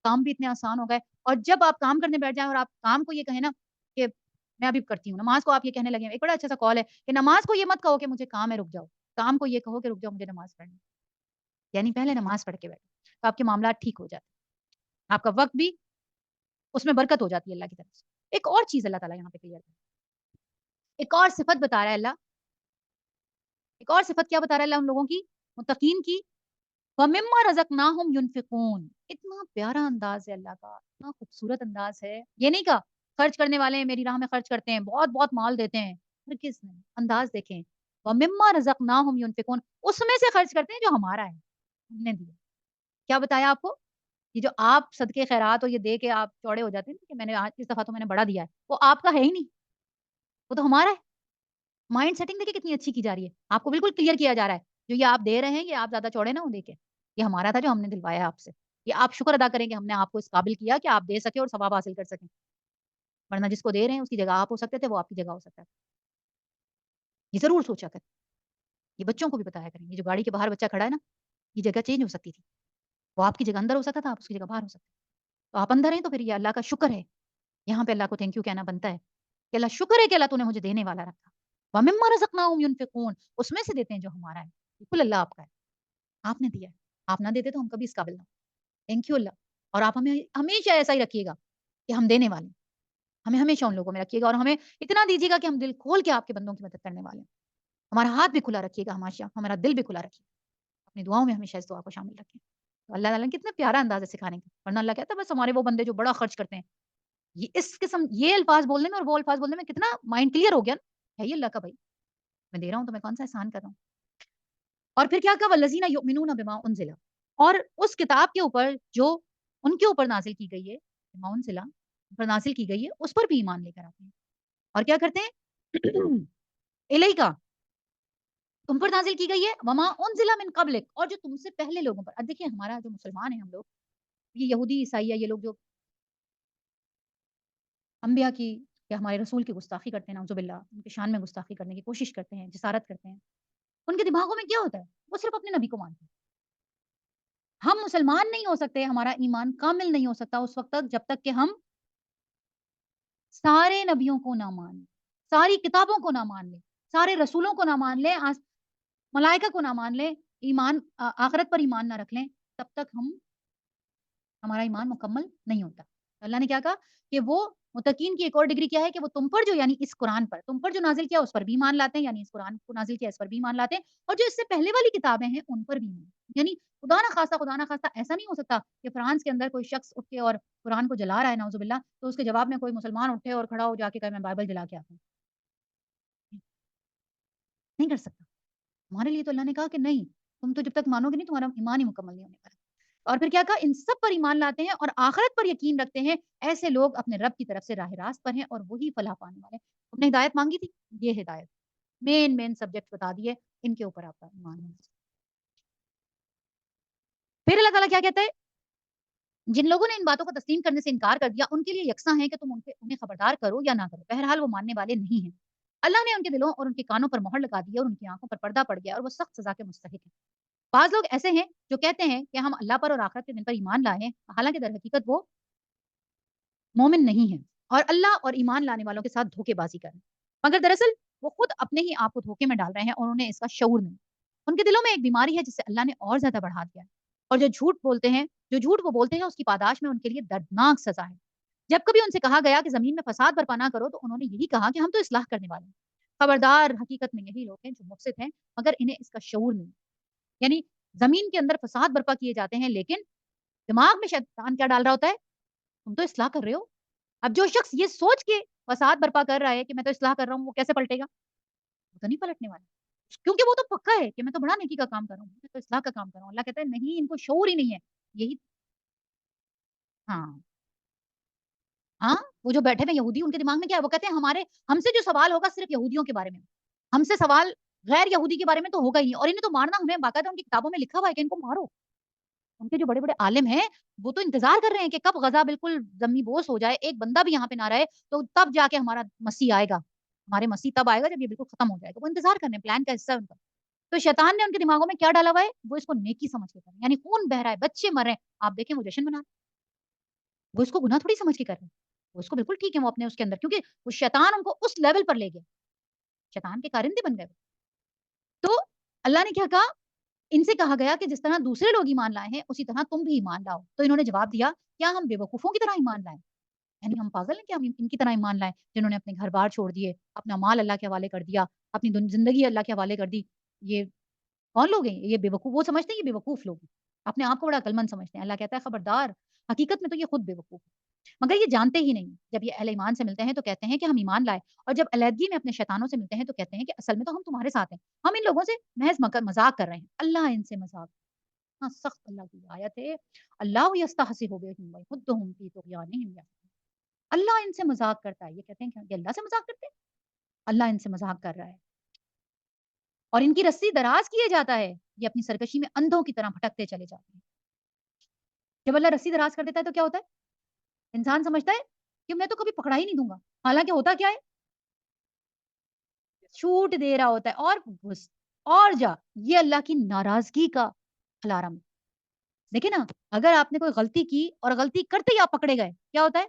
کام بھی اتنے آسان ہو گئے۔ اور جب آپ کام کرنے بیٹھ جائیں اور آپ کام کو یہ کہیں نا کہ میں ابھی کرتی ہوں، نماز کو آپ یہ کہنے لگے ہیں، ایک بڑا اچھا سا کال ہے کہ نماز کو یہ مت کہو کہ مجھے کام ہے رک جاؤ، کام کو یہ کہو کہ رک جاؤ مجھے نماز پڑھنی ہے۔ یعنی پہلے نماز پڑھ کے بیٹھو تو آپ کے معاملات ٹھیک ہو جاتے ہیں، آپ کا وقت بھی اس میں برکت ہو جاتی ہے اللہ کی طرف سے۔ ایک اور چیز اللہ تعالیٰ یہاں پہ کلیئر ہے، ایک اور صفت بتا رہا ہے اللہ، ایک اور صفت کیا بتا رہا ہے اللہ ان لوگوں کی، متقین کی، وَمِمَّا رَزَقْنَاهُمْ يُنْفِقُونَ۔ اتنا پیارا انداز ہے اللہ کا، اتنا خوبصورت انداز ہے، یہ نہیں کہا خرچ کرنے والے ہیں میری راہ میں خرچ کرتے ہیں، بہت بہت مال دیتے ہیں، ہرگز نہیں، انداز دیکھیں، وَمِمَّا رَزَقْنَاهُمْ يُنْفِقُونَ، اس میں سے خرچ کرتے ہیں جو ہمارا ہے، ہم نے دیا۔ کیا بتایا آپ کو؟ یہ جو آپ صدقے خیرات اور یہ دے کے آپ چوڑے ہو جاتے ہیں کہ میں نے آج اس دفعہ تو میں نے بڑا دیا ہے، وہ آپ کا ہے ہی نہیں، وہ تو ہمارا ہے۔ مائنڈ سیٹنگ دیکھیے کتنی اچھی کی جا رہی ہے، آپ کو بالکل کلیئر کیا جا رہا ہے، جو یہ آپ دے رہے ہیں یہ آپ زیادہ چوڑے نہ ہوں دے کے، یہ ہمارا تھا جو ہم نے دلوایا آپ سے، یہ آپ شکر ادا کریں کہ ہم نے آپ کو اس قابل کیا کہ آپ دے سکیں اور ثواب حاصل کر سکیں، ورنہ جس کو دے رہے ہیں اس کی جگہ آپ ہو سکتے تھے، وہ آپ کی جگہ ہو سکتا ہے۔ یہ ضرور سوچا کریں، یہ بچوں کو بھی بتایا کریں، یہ جو گاڑی کے باہر بچہ کھڑا ہے نا، یہ جگہ چینج ہو سکتی تھی، وہ آپ کی جگہ اندر ہو سکتا تھا، آپ اس کی جگہ باہر ہو سکتے، تو آپ اندر ہیں تو پھر یہ اللہ کا شکر ہے، یہاں پہ اللہ کو تھینک یو کہنا بنتا ہے کہ اللہ شکر ہے کہ اللہ تو نے مجھے دینے والا رکھا، وَمِمَّا رَزَقْنَاهُمْ يُنْفِقُونَ، اس میں سے دیتے ہیں جو ہمارا ہے، بالکل اللہ آپ کا ہے، آپ نے دیا ہے، آپ نہ دیتے تو ہم کبھی اس قابل نہ ہوتے۔ تھینک یو اللہ، اور آپ ہمیں ہمیشہ ایسا ہی رکھیے گا کہ ہم دینے والے ہیں، ہمیں ہمیشہ ان لوگوں میں رکھیے گا، اور ہمیں اتنا دیجیے گا کہ ہم دل کھول کے آپ کے بندوں کی مدد کرنے والے ہیں، ہمارا ہاتھ بھی کھلا رکھیے گا، ہمیشہ ہمارا دل بھی کھلا رکھیے گا، اپنی دعاؤں میں ہمیشہ اس دعا کو شامل رکھیں۔ تو اللہ تعالیٰ نے کتنا پیارا انداز ہے سکھانے کا، ورنہ اللہ کہتا ہے بس ہمارے وہ بندے جو بڑا خرچ کرتے ہیں، یہ اس قسم یہ الفاظ بولنے میں اور وہ الفاظ بولنے میں کتنا مائنڈ کلیئر ہو گیا نا، ہے یہ اللہ کا بھائی، میں دے رہا ہوں تو میں کون سا احسان کر رہا ہوں۔ اور پھر کیا کہا والذین یؤمنون بما انزل، اور اس کتاب کے اوپر جو ان کے اوپر نازل کی گئی ہے، بما انزل پر نازل کی گئی ہے اس پر بھی ایمان لے کر آتے ہیں، اور کیا کرتے ہیں الیکا، تم پر نازل کی گئی ہے، وما انزل من قبلک، اور جو تم سے پہلے لوگوں پر۔ اب دیکھیے ہمارا جو مسلمان ہیں ہم لوگ، یہ یہودی عیسائی ہے، یہ لوگ جو انبیاء کی یا ہمارے رسول کی گستاخی کرتے ہیں، نعوذ باللہ ان کی شان میں گستاخی کرنے کی کوشش کرتے ہیں، جسارت کرتے ہیں، ان کے دماغوں میں کیا ہوتا ہے؟ وہ صرف اپنے نبی کو مانتے ہیں۔ ہم مسلمان نہیں ہو سکتے، ہمارا ایمان کامل نہیں ہو سکتا اس وقت تک جب تک کہ ہم سارے نبیوں کو نہ مان لیں، ساری کتابوں کو نہ مان لیں، سارے رسولوں کو نہ مان لیں، ملائکہ کو نہ مان لیں، آخرت پر ایمان نہ رکھ لیں، تب تک ہمارا ایمان مکمل نہیں ہوتا۔ اللہ نے کیا کہا کہ وہ متقین کی ایک اور ڈگری کیا ہے کہ وہ تم پر جو یعنی اس قرآن پر تم پر جو نازل کیا اس پر بھی ایمان لاتے ہیں، یعنی اس قرآن کو نازل کیا اس پر بھی ایمان لاتے ہیں، اور جو اس سے پہلے والی کتابیں ہیں ان پر بھی ایمان، یعنی خدا نہ خواستہ ایسا نہیں ہو سکتا کہ فرانس کے اندر کوئی شخص اٹھ کے اور قرآن کو جلا رہا ہے نعوذ باللہ، تو اس کے جواب میں کوئی مسلمان اٹھے اور کھڑا ہو جا کے کہے میں بائبل جلا کے آتا ہوں، نہیں کر سکتا۔ ہمارے لیے تو اللہ نے کہا کہ نہیں، تم تو جب تک مانو گے نہیں تمہارا ایمان ہی مکمل نہیں ہونے والا۔ اور پھر کیا کہا ان سب پر ایمان لاتے ہیں اور آخرت پر یقین رکھتے ہیں، ایسے لوگ اپنے رب کی طرف سے راہ راست پر ہیں اور وہی فلاح پانے والے ہیں۔ تم نے ہدایت مانگی تھی، یہ ہدایت مین سبجیکٹ بتا دیے، ان کے اوپر آپ کا ایمان ہے۔ پھر اللہ تعالیٰ کیا کہتا ہے، جن لوگوں نے ان باتوں کو تسلیم کرنے سے انکار کر دیا ان کے لیے یکساں ہے کہ تم انہیں خبردار کرو یا نہ کرو، بہرحال وہ ماننے والے نہیں ہیں۔ اللہ نے ان کے دلوں اور ان کے کانوں پر مہر لگا دی اور ان کی آنکھوں پر پردہ پڑ گیا اور وہ سخت سزا کے مستحق ہیں۔ بعض لوگ ایسے ہیں جو کہتے ہیں کہ ہم اللہ پر اور آخرت کے دن پر ایمان لائے ہیں، حالانکہ در حقیقت وہ مومن نہیں ہیں اور اللہ اور ایمان لانے والوں کے ساتھ دھوکے بازی کر رہے ہیں، مگر دراصل وہ خود اپنے ہی آپ کو دھوکے میں ڈال رہے ہیں اور انہیں اس کا شعور نہیں۔ ان کے دلوں میں ایک بیماری ہے جسے اللہ نے اور زیادہ بڑھا دیا ہے، اور جو جھوٹ وہ بولتے ہیں اس کی پاداش میں ان کے لیے دردناک سزا ہے۔ جب کبھی ان سے کہا گیا کہ زمین میں فساد برپا نہ کرو تو انہوں نے یہی کہا کہ ہم تو اصلاح کرنے والے ہیں۔ خبردار، حقیقت میں یہی لوگ ہیں جو مفسد ہیں مگر انہیں اس کا شعور نہیں، یعنی زمین کے اندر فساد برپا کیے جاتے ہیں لیکن دماغ میں شیطان کیا ڈال رہا ہوتا ہے، تم تو اصلاح کر رہے ہو۔ اب جو شخص یہ سوچ کے فساد برپا کر رہا ہے کہ میں تو اصلاح کر رہا ہوں، وہ کیسے پلٹے گا؟ وہ تو نہیں پلٹنے والا، کیونکہ وہ تو پکا ہے کہ میں تو بڑا نیکی کا کام کر رہا ہوں، میں تو اصلاح کا کام کر رہا ہوں۔ اللہ کہتا ہے نہیں، ان کو شعور ہی نہیں ہے۔ یہی ہاں ہاں، وہ جو بیٹھے ہوئے یہودی ان کے دماغ میں کیا ہے، وہ کہتے ہیں ہم سے جو سوال ہوگا صرف یہودیوں کے بارے میں، ہم سے سوال غیر یہودی کے بارے میں تو ہوگا ہی نہیں، اور انہیں تو مارنا ہمیں باقاعدہ ان کی کتابوں میں لکھا ہوا ہے کہ ان کو مارو۔ ان کے جو بڑے بڑے عالم ہیں وہ تو انتظار کر رہے ہیں کہ کب غزہ بالکل زمین بوس ہو جائے، ایک بندہ بھی یہاں پہ نہ رہے، تو تب جا کے ہمارا مسیح آئے گا، ہمارے مسیح تب آئے گا جب یہ بالکل ختم ہو جائے گا۔ وہ انتظار کر رہے ہیں، پلان کا حصہ ہے ان کا۔ تو شیطان نے ان کے دماغوں میں کیا ڈالا ہوا ہے، وہ اس کو نیکی سمجھ کے کر رہے ہیں، یعنی خون بہ رہا ہے، بچے مر رہے ہیں، آپ دیکھیں وہ جشن منا رہے ہیں، وہ اس کو گناہ تھوڑی سمجھ کے کر رہے ہیں، وہ اس کو بالکل ٹھیک ہے، وہ اپنے اس کے اندر، کیونکہ وہ شیطان ان کو اس لیول پر لے گیا، شیطان کے کارندے بن گئے۔ تو اللہ نے کیا کہا، ان سے کہا گیا کہ جس طرح دوسرے لوگ ایمان لائے ہیں اسی طرح تم بھی ایمان لاؤ، تو انہوں نے جواب دیا کیا ہم بے وقوفوں کی طرح ایمان لائیں، یعنی ہم پاگل ہیں کہ ہم ان کی طرح ایمان لائیں جنہوں نے اپنے گھر بار چھوڑ دیے، اپنا مال اللہ کے حوالے کر دیا، اپنی زندگی اللہ کے حوالے کر دی۔ یہ کون لوگ ہیں؟ یہ بے وقوف، وہ سمجھتے ہیں یہ بے وقوف لوگ ہیں، اپنے آپ کو بڑا عقلمند سمجھتے ہیں۔ اللہ کہتا ہے خبردار، حقیقت میں تو یہ خود بے وقوف ہے مگر یہ جانتے ہی نہیں۔ جب یہ اہل ایمان سے ملتے ہیں تو کہتے ہیں کہ ہم ایمان لائے، اور جب علیحدگی میں اپنے شیطانوں سے ملتے ہیں تو کہتے ہیں کہ اصل میں تو ہم تمہارے ساتھ ہیں، ہم ان لوگوں سے محض مذاق کر رہے ہیں۔ اللہ ان سے مذاق، اتنا سخت اللہ کی آیت ہے، اللہ یستہزئ بہم ویمدھم فی طغیانہم یعمہون۔ اللہ ان سے مذاق کرتا ہے، یہ کہتے ہیں کہ یہ اللہ سے مذاق کرتے ہیں، اللہ ان سے مذاق کر رہا ہے اور ان کی رسی دراز کیے جاتا ہے، یہ اپنی سرکشی میں اندھوں کی طرح بھٹکتے چلے جاتے ہیں۔ جب اللہ رسی دراز کر دیتا ہے تو کیا ہوتا ہے، انسان سمجھتا ہے کہ میں تو کبھی پکڑا ہی نہیں دوں گا، حالانکہ ہوتا کیا ہے، چھوٹ دے رہا ہوتا ہے اور گھس اور جا، یہ اللہ کی ناراضگی کا الارم ہے۔ دیکھیں نا، اگر آپ نے کوئی غلطی کی اور غلطی کرتے ہی آپ پکڑے گئے، کیا ہوتا ہے،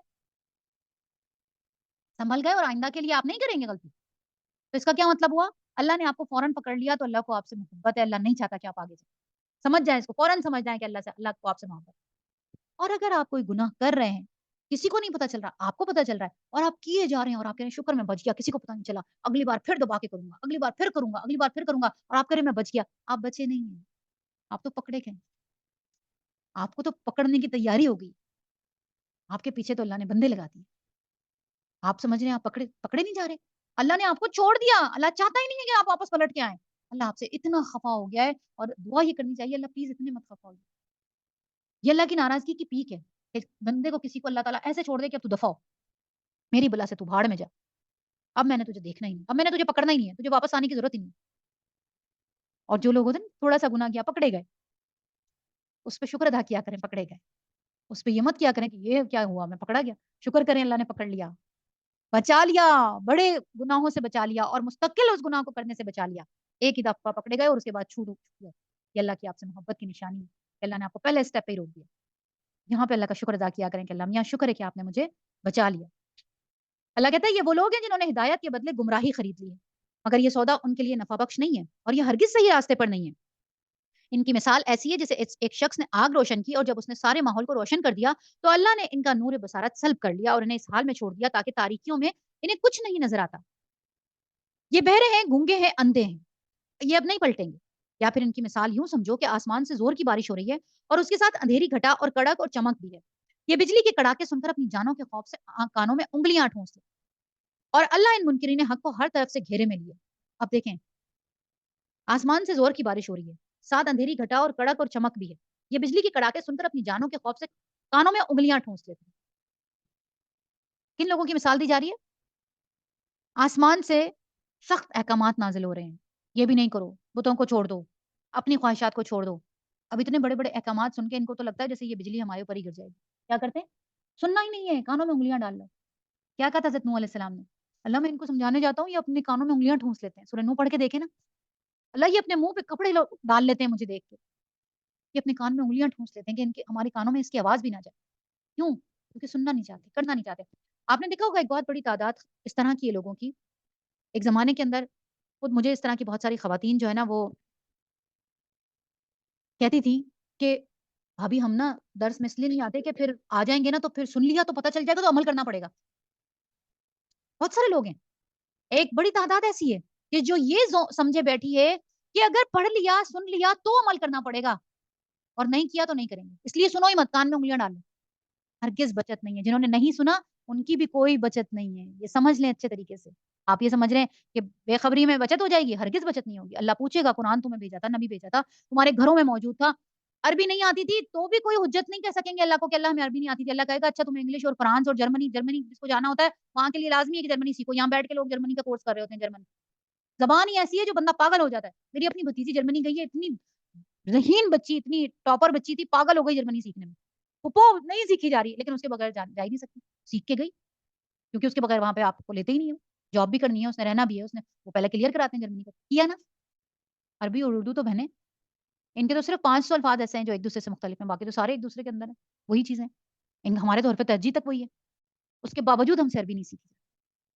سنبھل گئے اور آئندہ کے لیے آپ نہیں کریں گے غلطی، تو اس کا کیا مطلب ہوا، اللہ نے آپ کو فوراً پکڑ لیا تو اللہ کو آپ سے محبت ہے، اللہ نہیں چاہتا کہ آپ آگے جائیں، سمجھ جائیں اس کو، فوراً سمجھ جائیں کہ اللہ کو آپ سے محبت ہے۔ اور اگر آپ کوئی گناہ کر رہے ہیں، کسی کو نہیں پتا چل رہا، آپ کو پتا چل رہا ہے اور آپ کیے جا رہے ہیں اور آپ کہہ رہے ہیں شکر میں بچ گیا، کسی کو پتا نہیں چلا، اگلی بار پھر دبا کے کروں گا، اگلی بار پھر کروں گا، اگلی بار پھر کروں گا، اور آپ کہہ رہے ہیں میں بچ گیا، آپ بچے نہیں ہیں، آپ تو پکڑے گئے، آپ کو تو پکڑنے کی تیاری ہو گئی، آپ کے پیچھے تو اللہ نے بندے لگا دیے، آپ سمجھ رہے ہیں آپ پکڑے نہیں جا رہے، اللہ نے آپ کو چھوڑ دیا، اللہ چاہتا ہی نہیں ہے کہ آپ واپس پلٹ کے آئیں، اللہ آپ سے اتنا خفا ہو گیا ہے، اور دعا یہ کرنی چاہیے اللہ پلیز اتنے مت خفا ہو، یہ اللہ کی ناراضگی کی پیک ہے کہ بندے کو کسی کو اللہ تعالیٰ ایسے چھوڑ دے کہ اب تو دفع ہو، میری بلا سے تو بھاڑ میں جا، اب میں نے تجھے دیکھنا ہی نہیں، اب میں نے تجھے پکڑنا ہی نہیں ہے، تجھے واپس آنے کی ضرورت ہی نہیں ہے۔ اور جو لوگ ہوتے ہیں نا تھوڑا سا گناہ کیا پکڑے گئے، اس پہ شکر ادا کیا کریں پکڑے گئے، اس پہ یہ مت کیا کریں کہ یہ کیا ہوا میں پکڑا گیا، شکر کریں اللہ نے پکڑ لیا، بچا لیا، بڑے گناہوں سے بچا لیا اور مستقل اس گناہ کو کرنے سے بچا لیا، ایک ہی دفعہ پکڑے گئے اور اس کے بعد چھوٹ گیا، یہ اللہ کی آپ سے محبت کی نشانی ہے کہ اللہ نے آپ کو پہلے اسٹیپ پہ ہی روک دیا، یہاں پہ اللہ کا شکر ادا کیا کریں کہ اللہ میاں شکر ہے کہ آپ نے مجھے بچا لیا۔ اللہ کہتا ہے یہ وہ لوگ ہیں جنہوں نے ہدایت کے بدلے گمراہی خرید لی ہے، مگر یہ سودا ان کے لیے نفع بخش نہیں ہے اور یہ ہرگز صحیح راستے پر نہیں ہے۔ ان کی مثال ایسی ہے جیسے ایک شخص نے آگ روشن کی اور جب اس نے سارے ماحول کو روشن کر دیا تو اللہ نے ان کا نور بصارت سلب کر لیا اور انہیں اس حال میں چھوڑ دیا تاکہ تاریکیوں میں انہیں کچھ نہیں نظر آتا۔ یہ بہرے ہیں، گونگے ہیں، اندھے ہیں، یہ اب نہیں پلٹیں گے۔ یا پھر ان کی مثال یوں سمجھو کہ آسمان سے زور کی بارش ہو رہی ہے اور اس کے ساتھ اندھیری گھٹا اور کڑک اور چمک بھی ہے۔ یہ بجلی کے کڑاکے سن کر اپنی جانوں کے خوف سے کانوں میں انگلیاں ٹھونس لے اور اللہ ان منکرین حق کو ہر طرف سے گھیرے میں لیے۔ اب دیکھیں، آسمان سے زور کی بارش ہو رہی ہے، ساتھ اندھیری گھٹا اور کڑک اور چمک بھی ہے۔ یہ بجلی کے کڑاکے سن کر اپنی جانوں کے خوف سے کانوں میں انگلیاں ٹھونس لیتے ہیں۔ کن لوگوں کی مثال دی جا رہی ہے؟ آسمان سے سخت احکامات نازل ہو رہے ہیں، یہ بھی نہیں کرو، بتوں کو چھوڑ دو، اپنی خواہشات کو چھوڑ دو۔ اب اتنے بڑے بڑے احکامات سن کے ان کو تو لگتا ہے جیسے یہ بجلی ہمارے اوپر ہی گر جائے گی۔ کیا کرتے ہیں؟ سننا ہی نہیں ہے، کانوں میں انگلیاں ڈال لو۔ کیا کہا تھا حضرت نوح علیہ السلام نے؟ اللہ میں ان کو سمجھانے جاتا ہوں یہ اپنے کانوں میں انگلیاں ٹھونس لیتے ہیں۔ سورہ نوح پڑھ کے دیکھیں نا، اللہ یہ اپنے منہ پہ کپڑے ڈال لیتے ہیں مجھے دیکھ کے، یہ اپنے کان میں انگلیاں ٹھونس لیتے ہیں کہ ان کے ہمارے کانوں میں اس کی آواز بھی نہ جائے۔ کیوں؟ کیونکہ سننا نہیں چاہتے، کرنا نہیں چاہتے۔ آپ نے دیکھا ہوگا ایک بہت بڑی تعداد اس طرح کی ہے لوگوں کی، ایک زمانے کے اندر خود مجھے اس طرح کی بہت ساری خواتین جو ہے نا وہ کہتی تھی کہ بھابی ہم نا درس میں اس لیے نہیں آتے کہ پھر آ جائیں گے نا تو پھر سن لیا تو پتہ چل جائے گا تو عمل کرنا پڑے گا۔ بہت سارے لوگ ہیں، ایک بڑی تعداد ایسی ہے کہ جو یہ سمجھے بیٹھی ہے کہ اگر پڑھ لیا سن لیا تو عمل کرنا پڑے گا اور نہیں کیا تو نہیں کریں گے، اس لیے سنو ہی مت، کان میں انگلیاں ڈالو۔ ہرگز بچت نہیں ہے، جنہوں نے نہیں سنا ان کی بھی کوئی بچت نہیں ہے، یہ سمجھ لیں اچھے طریقے سے۔ آپ یہ سمجھ رہے ہیں کہ بے خبری میں بچت ہو جائے گی، ہرگز بچت نہیں ہوگی۔ اللہ پوچھے گا، قرآن تمہیں بھیجا تھا، نبی بھیجا تھا، تمہارے گھروں میں موجود تھا، عربی نہیں آتی تھی تو بھی کوئی حجت نہیں کہہ سکیں گے اللہ کو کہ اللہ ہمیں عربی نہیں آتی تھی۔ اللہ کہے گا اچھا تمہیں انگلش اور فرانس اور جرمنی جرمنی جس کو جانا ہوتا ہے وہاں کے لیے لازمی ہے کہ جرمنی سیکھو، یہاں بیٹھ کے لوگ جرمنی کا کورس کر رہے ہوتے ہیں۔ جرمن زبان ہی ایسی ہے جو بندہ پاگل ہو جاتا ہے۔ میری اپنی بھتیجی جرمنی گئی ہے، اتنی ذہین بچی، اتنی ٹاپر بچی تھی، پاگل ہو گئی جرمنی سیکھنے میں۔ پھپھو نہیں سیکھی جا رہی لیکن اس کے بغیر جا ہی نہیں سکتی، سیکھ کے گئی کیونکہ اس کے بغیر وہاں پہ آپ کو لیتے ہی نہیں ہو، جاب بھی کرنی ہے، اس نے رہنا بھی ہے، اس نے وہ پہلے کلیئر کراتے ہیں جرمنی کا، کیا نا؟ عربی اور اردو تو بہنیں ان کے تو صرف 500 الفاظ ایسے ہیں جو ایک دوسرے سے مختلف ہیں، باقی تو سارے ایک دوسرے کے اندر ہیں، وہی چیزیں ہمارے طور پہ ترجیح تک وہی ہے، اس کے باوجود ہم سے عربی نہیں سیکھی۔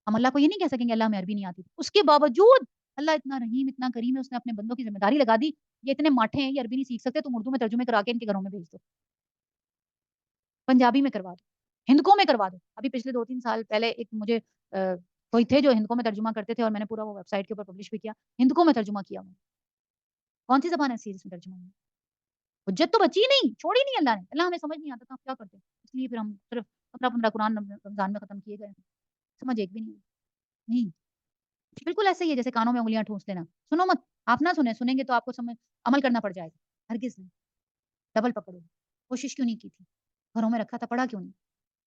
ہم اللہ کو یہ نہیں کہہ سکیں گے اللہ ہمیں عربی نہیں آتی، اس کے باوجود اللہ اتنا رحیم اتنا کریم ہے، اس نے اپنے بندوں کی ذمہ داری لگا دی، یہ اتنے ماٹھے ہیں یہ عربی نہیں سیکھ سکتے، تم اردو میں ترجمے کرا کے ان کے گھروں میں بھیج دو، پنجابی میں کروا دو، ہندکوں میں کروا دو۔ ابھی پچھلے 2-3 سال پہلے ایک مجھے کوئی تھے جو ہندکوں میں ترجمہ کرتے تھے اور میں نے پورا وہ ویب سائٹ کے اوپر پبلش بھی کیا، ہندکوں میں ترجمہ کیا انہوں نے۔ کون سی زبان ایسی ہے جس میں ترجمہ نہیں؟ حجت تو بچی ہی نہیں، چھوڑی نہیں اللہ نے، اللہ ہمیں سمجھ نہیں آتا تھا ہم کیا کرتے، اس لیے پھر ہم صرف 15 قرآن رمضان میں ختم کیے گئے، سمجھ ایک بھی نہیں نہیں بالکل ایسے ہی ہے جیسے کانوں میں انگلیاں ٹھونس دینا، سنو مت، آپ نہ سنیں، سنیں گے تو آپ کو سمجھ عمل کرنا پڑ جائے گا، ہرگز نہیں، ڈبل پکڑو، کوشش کیوں نہیں کی تھی، گھروں میں رکھا تھا، پڑھا کیوں نہیں،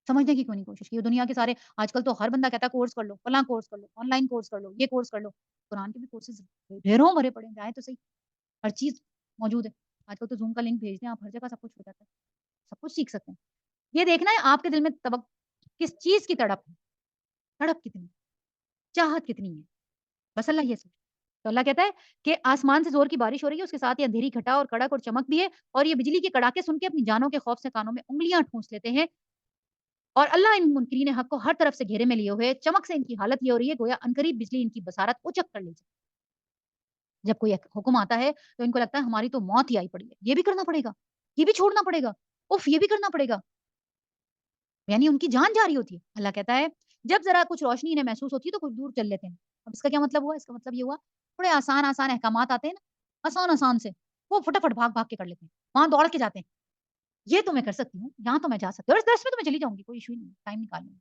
سمجھنے کی کیوں نہیں کوشش کی؟ دنیا کے سارے آج کل تو ہر بندہ کہتا ہے کورس کر لو، فلاں کورس کر لو، آن لائن کورس کر لو، یہ کورس کر لو، قرآن کے بھی کورسز ڈھیروں بھرے پڑے ہیں، جائیں تو صحیح، ہر چیز موجود ہے، آج کل تو زوم کا لنک بھیج دیں آپ، ہر جگہ سب کچھ ہو جاتا ہے، سب کچھ سیکھ سکتے ہیں۔ یہ دیکھنا ہے آپ کے دل میں کس چیز کی تڑپ ہے، تڑپ کتنی، چاہت کتنی ہے، بس اللہ یہ سوچ تو اللہ کہتا ہے کہ آسمان سے زور کی بارش ہو رہی ہے، اس کے ساتھ ہی اندھیری گھٹا اور کڑک اور چمک بھی ہے، اور یہ بجلی کے کڑاکے سن کے اپنی جانوں کے خوف سے کانوں میں انگلیاں ٹھونس لیتے ہیں، اور اللہ ان منکرین حق کو ہر طرف سے گھیرے میں لیے ہوئے، چمک سے ان کی حالت یہ ہو رہی ہے گویا عنقریب بجلی ان کی بصارت اچک کر لے جائے۔ جب کوئی حکم آتا ہے تو ان کو لگتا ہے ہماری تو موت ہی آئی پڑی ہے، یہ بھی کرنا پڑے گا، یہ بھی چھوڑنا پڑے گا، اف یہ بھی کرنا پڑے گا، یعنی ان کی جان جا رہی ہوتی ہے۔ اللہ کہتا ہے جب ذرا کچھ روشنی انہیں محسوس ہوتی ہے تو کچھ دور چل لیتے ہیں۔ اب اس کا کیا مطلب ہوا؟ اس کا مطلب یہ ہوا تھوڑے آسان آسان احکامات آتے ہیں نا، آسان آسان سے وہ فٹافٹ بھاگ بھاگ کے کر لیتے ہیں، وہاں دوڑ کے جاتے ہیں، یہ تو میں کر سکتی ہوں، یہاں تو میں جا سکتی ہوں، اور 10 میں تو میں چلی جاؤں گی، کوئی ایشو ہی نہیں، ٹائم نکال لوں گی۔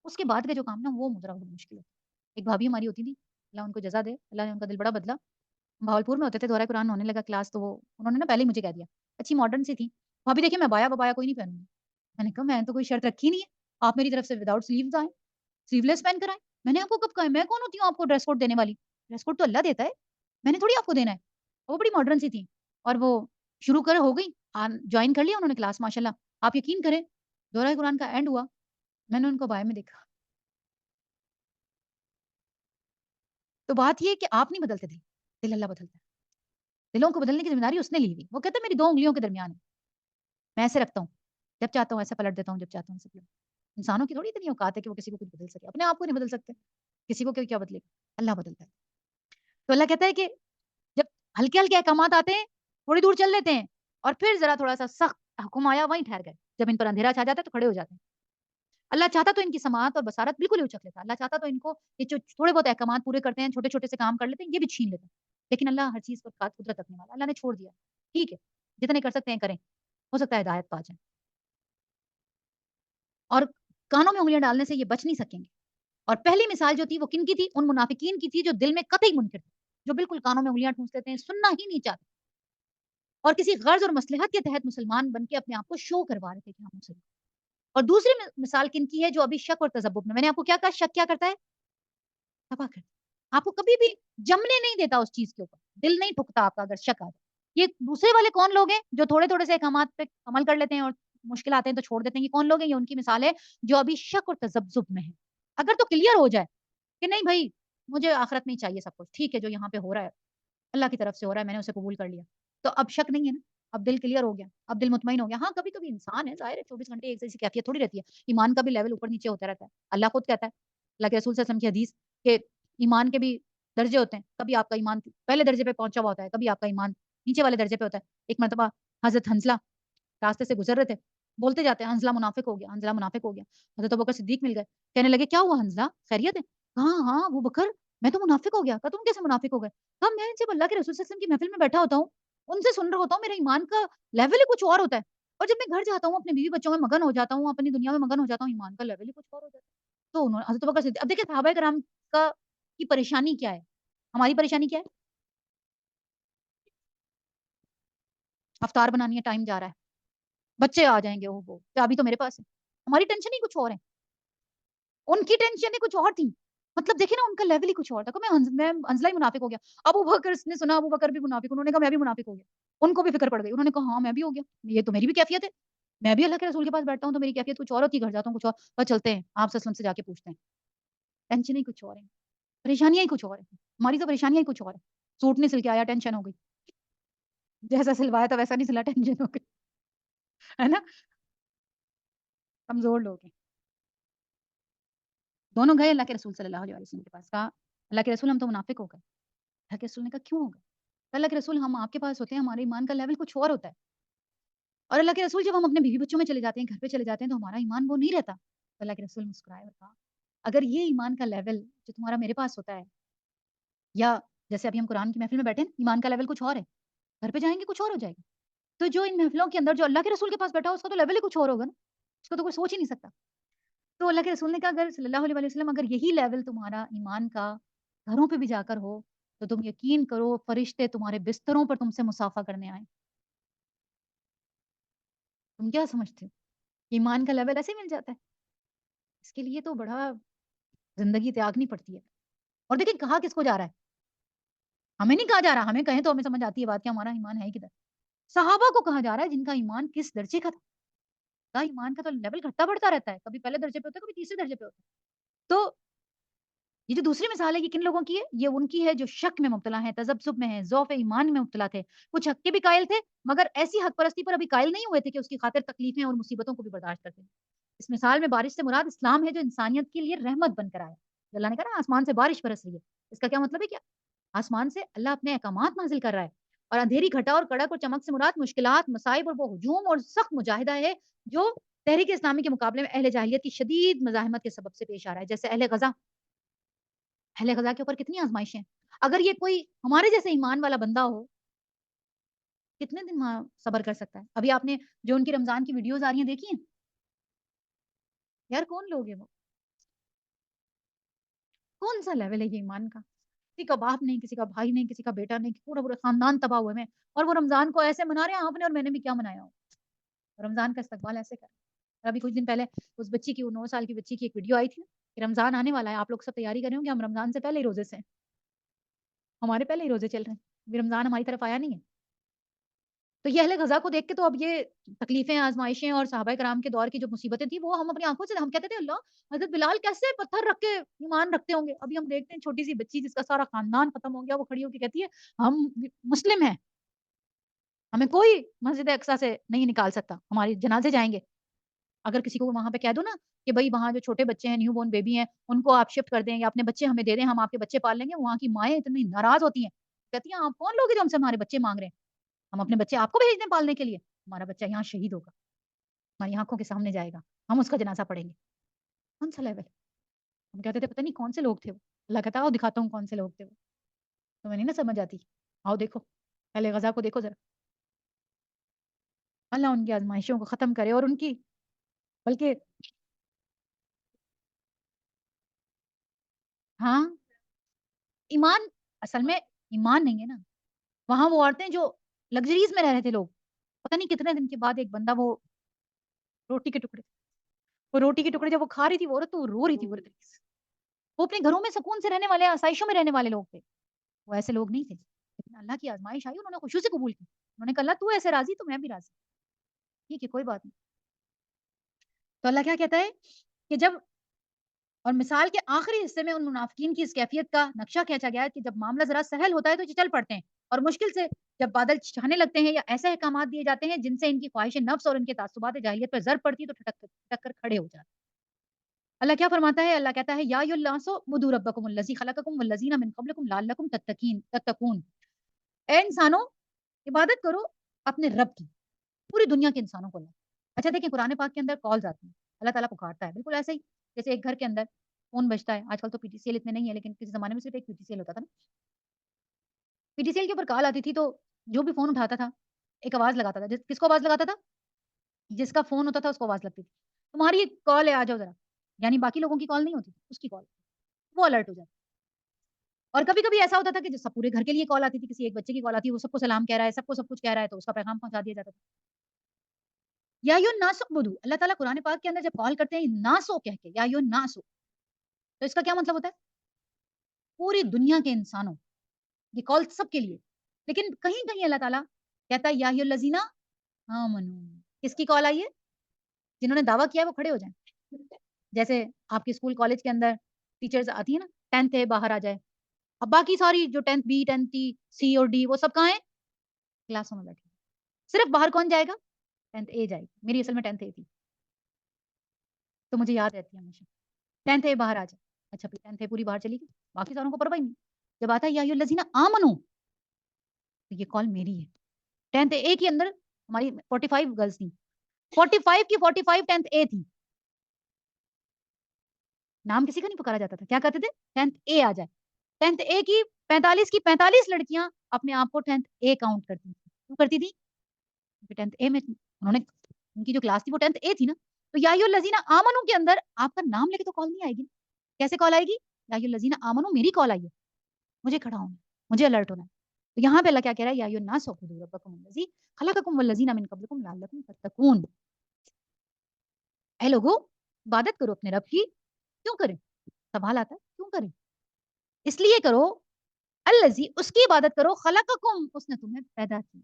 اس کے بعد کا جو کام نا وہ مجرا بہت مشکل ہوتا ہے۔ ایک بھابھی ہماری ہوتی تھی، اللہ ان کو جزا دے، اللہ نے ان کا دل بڑا بدلا، بھاولپور میں ہوتے تھے، دورہ قرآن ہونے لگا کلاس تو وہ انہوں نے نا پہلے ہی مجھے کہہ دیا، اچھی ماڈرن سی تھی، بھابی دیکھیے میں بایا ببایا کوئی نہیں پہنوں گی۔ میں نے کہا میں نے تو کوئی شرط رکھی نہیں ہے، آپ میری طرف سے وداؤٹ سلیوز آئیں، سلیو لیس پہن کر آئیں، میں نے آپ کو کب کہا ہے، میں کون ہوتی ہوں آپ کو ڈریس کوڈ دینے والی، ڈریس کوڈ تو اللہ دیتا ہے، میں نے تھوڑی آپ کو دینا ہے۔ وہ بڑی ماڈرن سی تھی اور وہ شروع کر ہو گئی، جوائن کر لیا انہوں نے کلاس ماشاء اللہ۔ آپ یقین کریں دورہ قرآن کا اینڈ ہوا، میں نے ان کو بائے میں دیکھا، تو بات یہ ہے کہ آپ نہیں بدلتے دل، دل اللہ بدلتا ہے، دلوں کو بدلنے کی ذمہ داری اس نے لی ہوئی، وہ کہتا ہے میری 2 انگلیوں کے درمیان ہے، میں ایسے رکھتا ہوں، جب چاہتا ہوں ایسے پلٹ دیتا ہوں، جب چاہتا ہوں ایسے پلٹ۔ انسانوں کی تھوڑی اتنی اوقات ہے کہ وہ کسی کو کچھ بدل سکے، اپنے آپ کو نہیں بدل سکتے، کسی کو کیا بدلے گا، اللہ بدلتا ہے۔ تو اللہ کہتا ہے کہ جب ہلکے-ہلکے احکامات آتے ہیں، تھوڑی دور چل لیتے ہیں اور پھر ذرا تھوڑا-سا سخت حکم آیا وہیں ٹھہر گئے، جب ان پر اندھیرا چھا جاتا ہے تو کھڑے ہو جاتے ہیں۔ اللہ چاہتا تو ان کی سماعت اور بصارت بالکل ہی اچک لیتا، اللہ چاہتا تو ان کو یہ جو تھوڑے بہت احکامات پورے کرتے ہیں، چھوٹے-چھوٹے سے کام کر لیتے ہیں، یہ بھی چھین لیتا، لیکن اللہ ہر چیز پر قدرت رکھنے والا، اللہ نے چھوڑ دیا، ٹھیک ہے، جتنے کر سکتے ہیں کریں، ہو سکتا ہے ہدایت پا جائیں اور کانوں میں انگلیاں ڈالنے سے یہ بچ نہیں سکیں گے۔ اور پہلی مثال جو تھی وہ کن کی تھی؟ ان منافقین کی تھی جو دل میں قطعی منکر تھے، جو بالکل کانوں میں انگلیاں ٹھونس لیتے ہیں، سننا ہی نہیں چاہتے اور کسی غرض اور مصلحت کے تحت مسلمان بن کے اپنے آپ کو شو کروا رہے تھے کہ ہم مسلمان۔ اور دوسری مثال کن کی ہے جو ابھی شک اور تذبذب میں، میں نے آپ کو کیا کہا شک کیا کرتا ہے؟ تباہ کرتا ہے، آپ کو کبھی بھی جمنے نہیں دیتا اس چیز کے اوپر، دل نہیں ٹھکتا آپ کا اگر شک آ جائے۔ یہ دوسرے والے کون لوگ ہیں جو تھوڑے-تھوڑے سے احکامات پہ عمل کر لیتے ہیں اور مشکل آتے ہیں تو چھوڑ دیتے ہیں، یہ کون لوگ ہیں؟ یہ ان کی مثال ہے جو ابھی شک اور تذبذب میں ہیں۔ اگر تو کلیئر ہو جائے کہ نہیں بھائی مجھے آخرت میں ہی چاہیے سب کچھ، ٹھیک ہے جو یہاں پہ ہو رہا ہے اللہ کی طرف سے ہو رہا ہے میں نے اسے قبول کر لیا، تو اب شک نہیں ہے نا، اب دل کلیئر ہو گیا، اب دل مطمئن ہو گیا۔ ہاں کبھی کبھی انسان ہے ظاہر ہے 24 گھنٹے ایک جیسی کیفیت تھوڑی رہتی ہے، ایمان کا بھی لیول اوپر نیچے ہوتا رہتا ہے، اللہ خود کہتا ہے، اللہ کے رسول صلی اللہ علیہ وسلم کی حدیث کہ ایمان کے بھی درجے ہوتے ہیں، کبھی آپ کا ایمان پہلے درجے پہ پہنچا ہوا ہوتا ہے، کبھی آپ کا ایمان نیچے والے درجے پہ ہوتا ہے۔ ایک مرتبہ حضرت حنظلہ راستے سے گزر رہے تھے، بولتے جاتے ہیں حنظلہ منافق ہو گیا، حنظلہ منافق ہو گیا، حضرت ابوبکر صدیق مل گئے، کہنے لگے کیا ہوا حنظلہ خیریت ہے؟ ہاں ہاں ابوبکر میں تو منافق ہو گیا، کہا تم کیسے منافق ہو گئے؟ کہا میں جب اللہ کے رسول صلی اللہ علیہ وسلم کی محفل میں بیٹھا ہوتا ہوں ان سے سن رہا ہوتا ہوں میرا ایمان کا لیول ہی کچھ اور ہوتا ہے اور جب میں گھر جاتا ہوں اپنے بیوی بچوں میں مگن ہو جاتا ہوں اپنی دنیا میں مگن ہو جاتا ہوں ایمان کا لیول ہی کچھ اور ہو جاتا ہے۔ تو انہوں نے حضرت ابوبکر صدیق اب دیکھیں صحابہ کرام کا کی پریشانی کیا ہے، ہماری پریشانی کیا ہے؟ افطار بنانی ہے ٹائم جا رہا ہے، بچے آ جائیں گے وہ ابھی تو میرے پاس ہے، ہماری ٹینشن ہی کچھ اور ہے، ان کی ٹینشنیں کچھ اور تھیں، مطلب دیکھیں نا ان کا لیول ہی کچھ اور تھا کہ میں حنظلہ ہی منافق ہو گیا۔ ابو بکر نے سنا ابو بکر بھی منافق، انہوں نے کہا میں بھی منافق ہو گیا، ان کو بھی فکر پڑ گئی، انہوں نے کہا ہاں میں بھی ہو گیا، یہ تو میری بھی کیفیت ہے، میں بھی اللہ کے رسول کے پاس بیٹھتا ہوں تو میری کیفیت کچھ اور ہوتی ہے، گھر جاتا ہوں کچھ اور، بس چلتے ہیں آپ صلی اللہ علیہ وسلم سے جا کے پوچھتے ہیں، ٹینشن ہی کچھ اور ہے، پریشانیاں ہی کچھ اور ہیں، ہماری تو پریشانیاں ہی کچھ اور ہیں، سوٹ نہیں سل کے آیا ٹینشن ہو گئی، جیسا سلوایا تھا ویسا نہیں سلا ٹینشن ہو گئی، ہے نا؟ کمزور لوگ ہیں، دونوں گئے اللہ کے رسول صلی اللہ علیہ وسلم کے پاس، کہا اللہ کے رسول ہم تو منافق ہو گئے، اللہ کے رسول نے کہا کیوں ہو گئے؟ اللہ کے رسول ہم آپ کے پاس ہوتے ہیں ہمارے ایمان کا لیول کچھ اور ہوتا ہے اور اللہ کے رسول جب ہم اپنے بیوی بچوں میں چلے جاتے ہیں گھر پہ چلے جاتے ہیں تو ہمارا ایمان وہ نہیں رہتا تو اللہ کے رسول مسکرائے اور کہا اگر یہ ایمان کا لیول جو تمہارا میرے پاس ہوتا ہے یا جیسے ابھی ہم قرآن کی محفل میں بیٹھے ہیں ایمان کا لیول کچھ اور ہے گھر پہ جائیں گے کچھ اور ہو جائے گا تو جو ان محفلوں کے اندر جو اللہ کے رسول کے پاس بیٹھا ہو اس کا تو لیول ہی کچھ اور ہوگا نا اس کو تو کوئی سوچ ہی نہیں سکتا تو اللہ کے رسول نے کہا اگر صلی اللہ علیہ وسلم اگر یہی لیول تمہارا ایمان کا گھروں پہ بھی جا کر ہو تو تم یقین کرو فرشتے تمہارے بستروں پر تم سے مسافہ کرنے آئے تم کیا سمجھتے ہو ایمان کا لیول ایسے مل جاتا ہے اس کے لیے تو بڑا زندگی تیاگنی پڑتی ہے اور دیکھیں کہا کس کو جا رہا ہے ہمیں نہیں کہا جا رہا ہمیں کہیں تو ہمیں سمجھ آتی ہے بات کہ ہمارا ایمان ہے کدھر صحابہ کو کہا جا رہا ہے جن کا ایمان کس درجے کا تھا ایمان کا تو لیول گھٹتا بڑھتا رہتا ہے کبھی پہلے درجے پہ ہوتا ہے کبھی تیسرے درجے پہ ہوتا ہے تو یہ جو دوسری مثال ہے یہ کن لوگوں کی ہے یہ ان کی ہے جو شک میں مبتلا ہیں تذبذب میں ہیں ضعف ایمان میں مبتلا تھے کچھ حق کے بھی قائل تھے مگر ایسی حق پرستی پر ابھی قائل نہیں ہوئے تھے کہ اس کی خاطر تکلیفیں اور مصیبتوں کو بھی برداشت کرتے ہیں اس مثال میں بارش سے مراد اسلام ہے جو انسانیت کے لیے رحمت بن کر آیا جو اللہ نے کہا نا آسمان سے بارش برس رہی ہے اس کا کیا مطلب ہے کیا آسمان سے اللہ اپنے احکامات نازل کر رہا ہے اور اندھیری گھٹا اور کڑک اور چمک سے مراد مشکلات مصائب اور وہ ہجوم اور سخت مجاہدہ ہے جو تحریک اسلامی کے مقابلے میں اہل جاہلیت کی شدید مزاحمت کے سبب سے پیش آ رہا ہے جیسے اہل غزہ کے اوپر کتنی آزمائشیں ہیں اگر یہ کوئی ہمارے جیسے ایمان والا بندہ ہو کتنے دن وہاں صبر کر سکتا ہے ابھی آپ نے جو ان کی رمضان کی ویڈیوز آ رہی ہیں دیکھی ہیں یار کون لوگ ہیں وہ کون سا لیول ہے یہ ایمان کا کسی کا باپ نہیں کسی کا بھائی نہیں کسی کا بیٹا نہیں پورا پورا خاندان تباہ ہوئے میں اور وہ رمضان کو ایسے منا رہے ہیں آپ نے اور میں نے بھی کیا منایا ہو رمضان کا استقبال ایسے کر اور ابھی کچھ دن پہلے اس بچی کی 9 سال کی بچی کی ایک ویڈیو آئی تھی کہ رمضان آنے والا ہے آپ لوگ سب تیاری کر رہے ہوں کہ ہم رمضان سے پہلے ہی روزے سے ہیں ہمارے پہلے ہی روزے چل رہے ہیں ابھی رمضان ہماری طرف آیا نہیں ہے تو یہ اہل غزہ کو دیکھ کے تو اب یہ تکلیفیں آزمائشیں اور صحابہ کرام کے دور کی جو مصیبتیں تھیں وہ ہم اپنی آنکھوں سے ہم کہتے تھے اللہ حضرت بلال کیسے پتھر رکھ کے ایمان رکھتے ہوں گے ابھی ہم دیکھتے ہیں چھوٹی سی بچی جس کا سارا خاندان ختم ہو گیا وہ کھڑی ہو کے کہتی ہے ہم مسلم ہیں ہمیں کوئی مسجد اقصی سے نہیں نکال سکتا ہمارے جنازے جائیں گے اگر کسی کو وہاں پہ کہہ دو نا کہ بھائی وہاں جو چھوٹے بچے ہیں، نیو بورن بیبی ہیں، ان کو آپ شفٹ کر دیں یا اپنے بچے ہمیں دے دیں، ہم آپ کے بچے پال لیں گے، وہاں کی مائیں اتنی ناراض ہوتی ہیں، کہتی ہیں آپ کون لوگ ہیں جو ہم سے ہمارے بچے مانگ رہے ہیں؟ ہم اپنے بچے آپ کو بھیج دیں پالنے کے لیے، ہمارا بچہ یہاں شہید ہوگا، ہماری آنکھوں کے سامنے جائے گا، ہم اس کا جنازہ پڑھیں گے۔ کون سا لیول؟ ہم کہتے تھے پتہ نہیں کون سے لوگ تھے وہ، اللہ کہتا آؤ دکھاتا ہوں کون سے لوگ تھے وہ، تمہیں نہیں نا سمجھ آتی، آؤ دیکھو، پہلے غزہ کو دیکھو ذرا، اللہ ان کی آزمائشوں کو ختم کرے اور ان کی بلکہ ہاں، ایمان اصل میں ایمان نہیں ہے نا، وہاں وہ عورتیں جو لگژریز میں رہ رہے تھے لوگ، پتہ نہیں کتنے دن کے بعد ایک بندہ وہ روٹی کے ٹکڑے وہ روٹی کے ٹکڑے جب وہ کھا رہی تھی وہ عورت تو وہ رو رہی تھی پورے طریقے سے، وہ اپنے گھروں میں سکون سے رہنے والے آسائشوں میں رہنے والے لوگ تھے، وہ ایسے لوگ نہیں تھے، لیکن اللہ کی آزمائش آئی انہوں نے خوشی سے قبول کی، انہوں نے کہا اللہ تو ایسے راضی تو میں بھی راضی، ٹھیک ہے کوئی بات نہیں، تو اللہ کیا کہتا ہے کہ جب اور مثال کے آخری حصے میں ان منافقین کی اس کیفیت کا نقشہ کھینچا گیا ہے کہ جب معاملہ ذرا سہل ہوتا ہے تو یہ چل پڑتے ہیں اور مشکل سے جب بادل چھانے لگتے ہیں یا ایسے احکامات دیے جاتے ہیں جن سے ان کی خواہش نفس اور ان کے تعصبات جاہلیت پر ضرب پڑتی ہے تو ٹھٹک کر کھڑے ہو جاتے ہیں۔ اللہ کیا فرماتا ہے؟ اللہ کہتا ہے یا الناس بدو ربکم الذی خلقکم والذین من قبلکم لعلکم تتقون، اے انسانوں عبادت کرو اپنے رب کی، پوری دنیا کے انسانوں کو اللہ اچھا دیکھیں قرآن پاک کے اندر کالز آتی ہیں، اللہ تعالیٰ پکارتا ہے بالکل ایسے ہی جیسے ایک گھر کے اندر فون بجتا ہے، آج کل تو پی ٹی سی ایل اتنے نہیں ہے لیکن کسی زمانے میں صرف ایک پی ٹی سی ایل ہوتا تھا نا، پی ٹی سی ایل کے اوپر کال آتی تھی تو جو بھی فون اٹھاتا تھا ایک آواز لگاتا تھا، کس کو آواز لگاتا تھا؟ جس کا فون ہوتا تھا اس کو آواز لگتی تھی، تمہاری ایک کال ہے آ جاؤ ذرا، یعنی باقی لوگوں کی کال نہیں ہوتی اس کی کال، وہ الرٹ ہو جاتا، اور کبھی کبھی ایسا ہوتا تھا کہ جو سب پورے گھر کے لیے کال آتی تھی، کسی ایک بچے کی کال آتی ہے وہ سب کو سلام کہہ رہا ہے، سب کو سب کچھ کہہ رہا ہے تو اس کا پیغام پہنچا دیا جاتا تھا۔ یا یو ناسو بدو اللہ تعالیٰ قرآن پاک کے اندر جب کال کرتے ہیں ناسو کہہ کے یا یو ناسو تو اس کا کیا مطلب ہوتا ہے؟ پوری دنیا کے انسانوں، یہ کال سب کے لیے، لیکن کہیں کہیں اللہ تعالیٰ کہتا ہے یا الذین آمنو، کس کی کال آئی ہے؟ جنہوں نے دعویٰ کیا ہے وہ کھڑے ہو جائیں، جیسے آپ کے اسکول کالج کے اندر ٹیچرز آتی ہیں نا 10th اے باہر آ جائے، اب باقی ساری جو 10th بی 10th سی اور ڈی وہ سب کہاں ہیں؟ کلاسوں میں بیٹھے، صرف باہر کون جائے گا؟ 10th اے جائے گی، میری اصل میں 10th اے تھی تو مجھے یاد رہتی ہے ہمیشہ 10th اے باہر آ جائے، اچھا پھر 10th اے پوری باہر چلی گئی، باقی ساروں کو پرواہ ہی نہیں، جب آتا ہے یا الذین آمنو تو یہ کال میری ہے، 10th اے کے اندر ہماری 45 گرلز تھیں، 45 کی 45 10th اے تھی، نام کسی کا نہیں پکارا جاتا تھا، کیا کہتے تھے 10th اے آ جائے، 10th اے کی 45 کی 45 لڑکیاں اپنے آپ کو 10th اے کاؤنٹ کرتی تھی، کیوں کرتی تھی؟ کیونکہ 10th اے میں انہوں نے ان کی جو کلاس تھی وہ 10th اے تھی نا، تو یا الذین آمنو کے اندر آپ کا نام لے کے تو کال نہیں آئے گی، کیسے کال آئے گی؟ یا الذین آمنو میری کال آئی ہے، مجھے کھڑا ہونا ہے، مجھے الرٹ ہونا ہے، تو یہاں پہ اللہ کیا کہہ رہا ہے یا الناس اعبدوا ربکم الذی خلقکم والذین من قبلکم لعلکم تتقون، اے لوگو عبادت کرو اپنے رب کی، کیوں کریں؟ سوال آتا ہے کیوں کریں؟ اس لیے کرو الذی اس کی عبادت کرو خلقکم اس نے تمہیں پیدا کیا،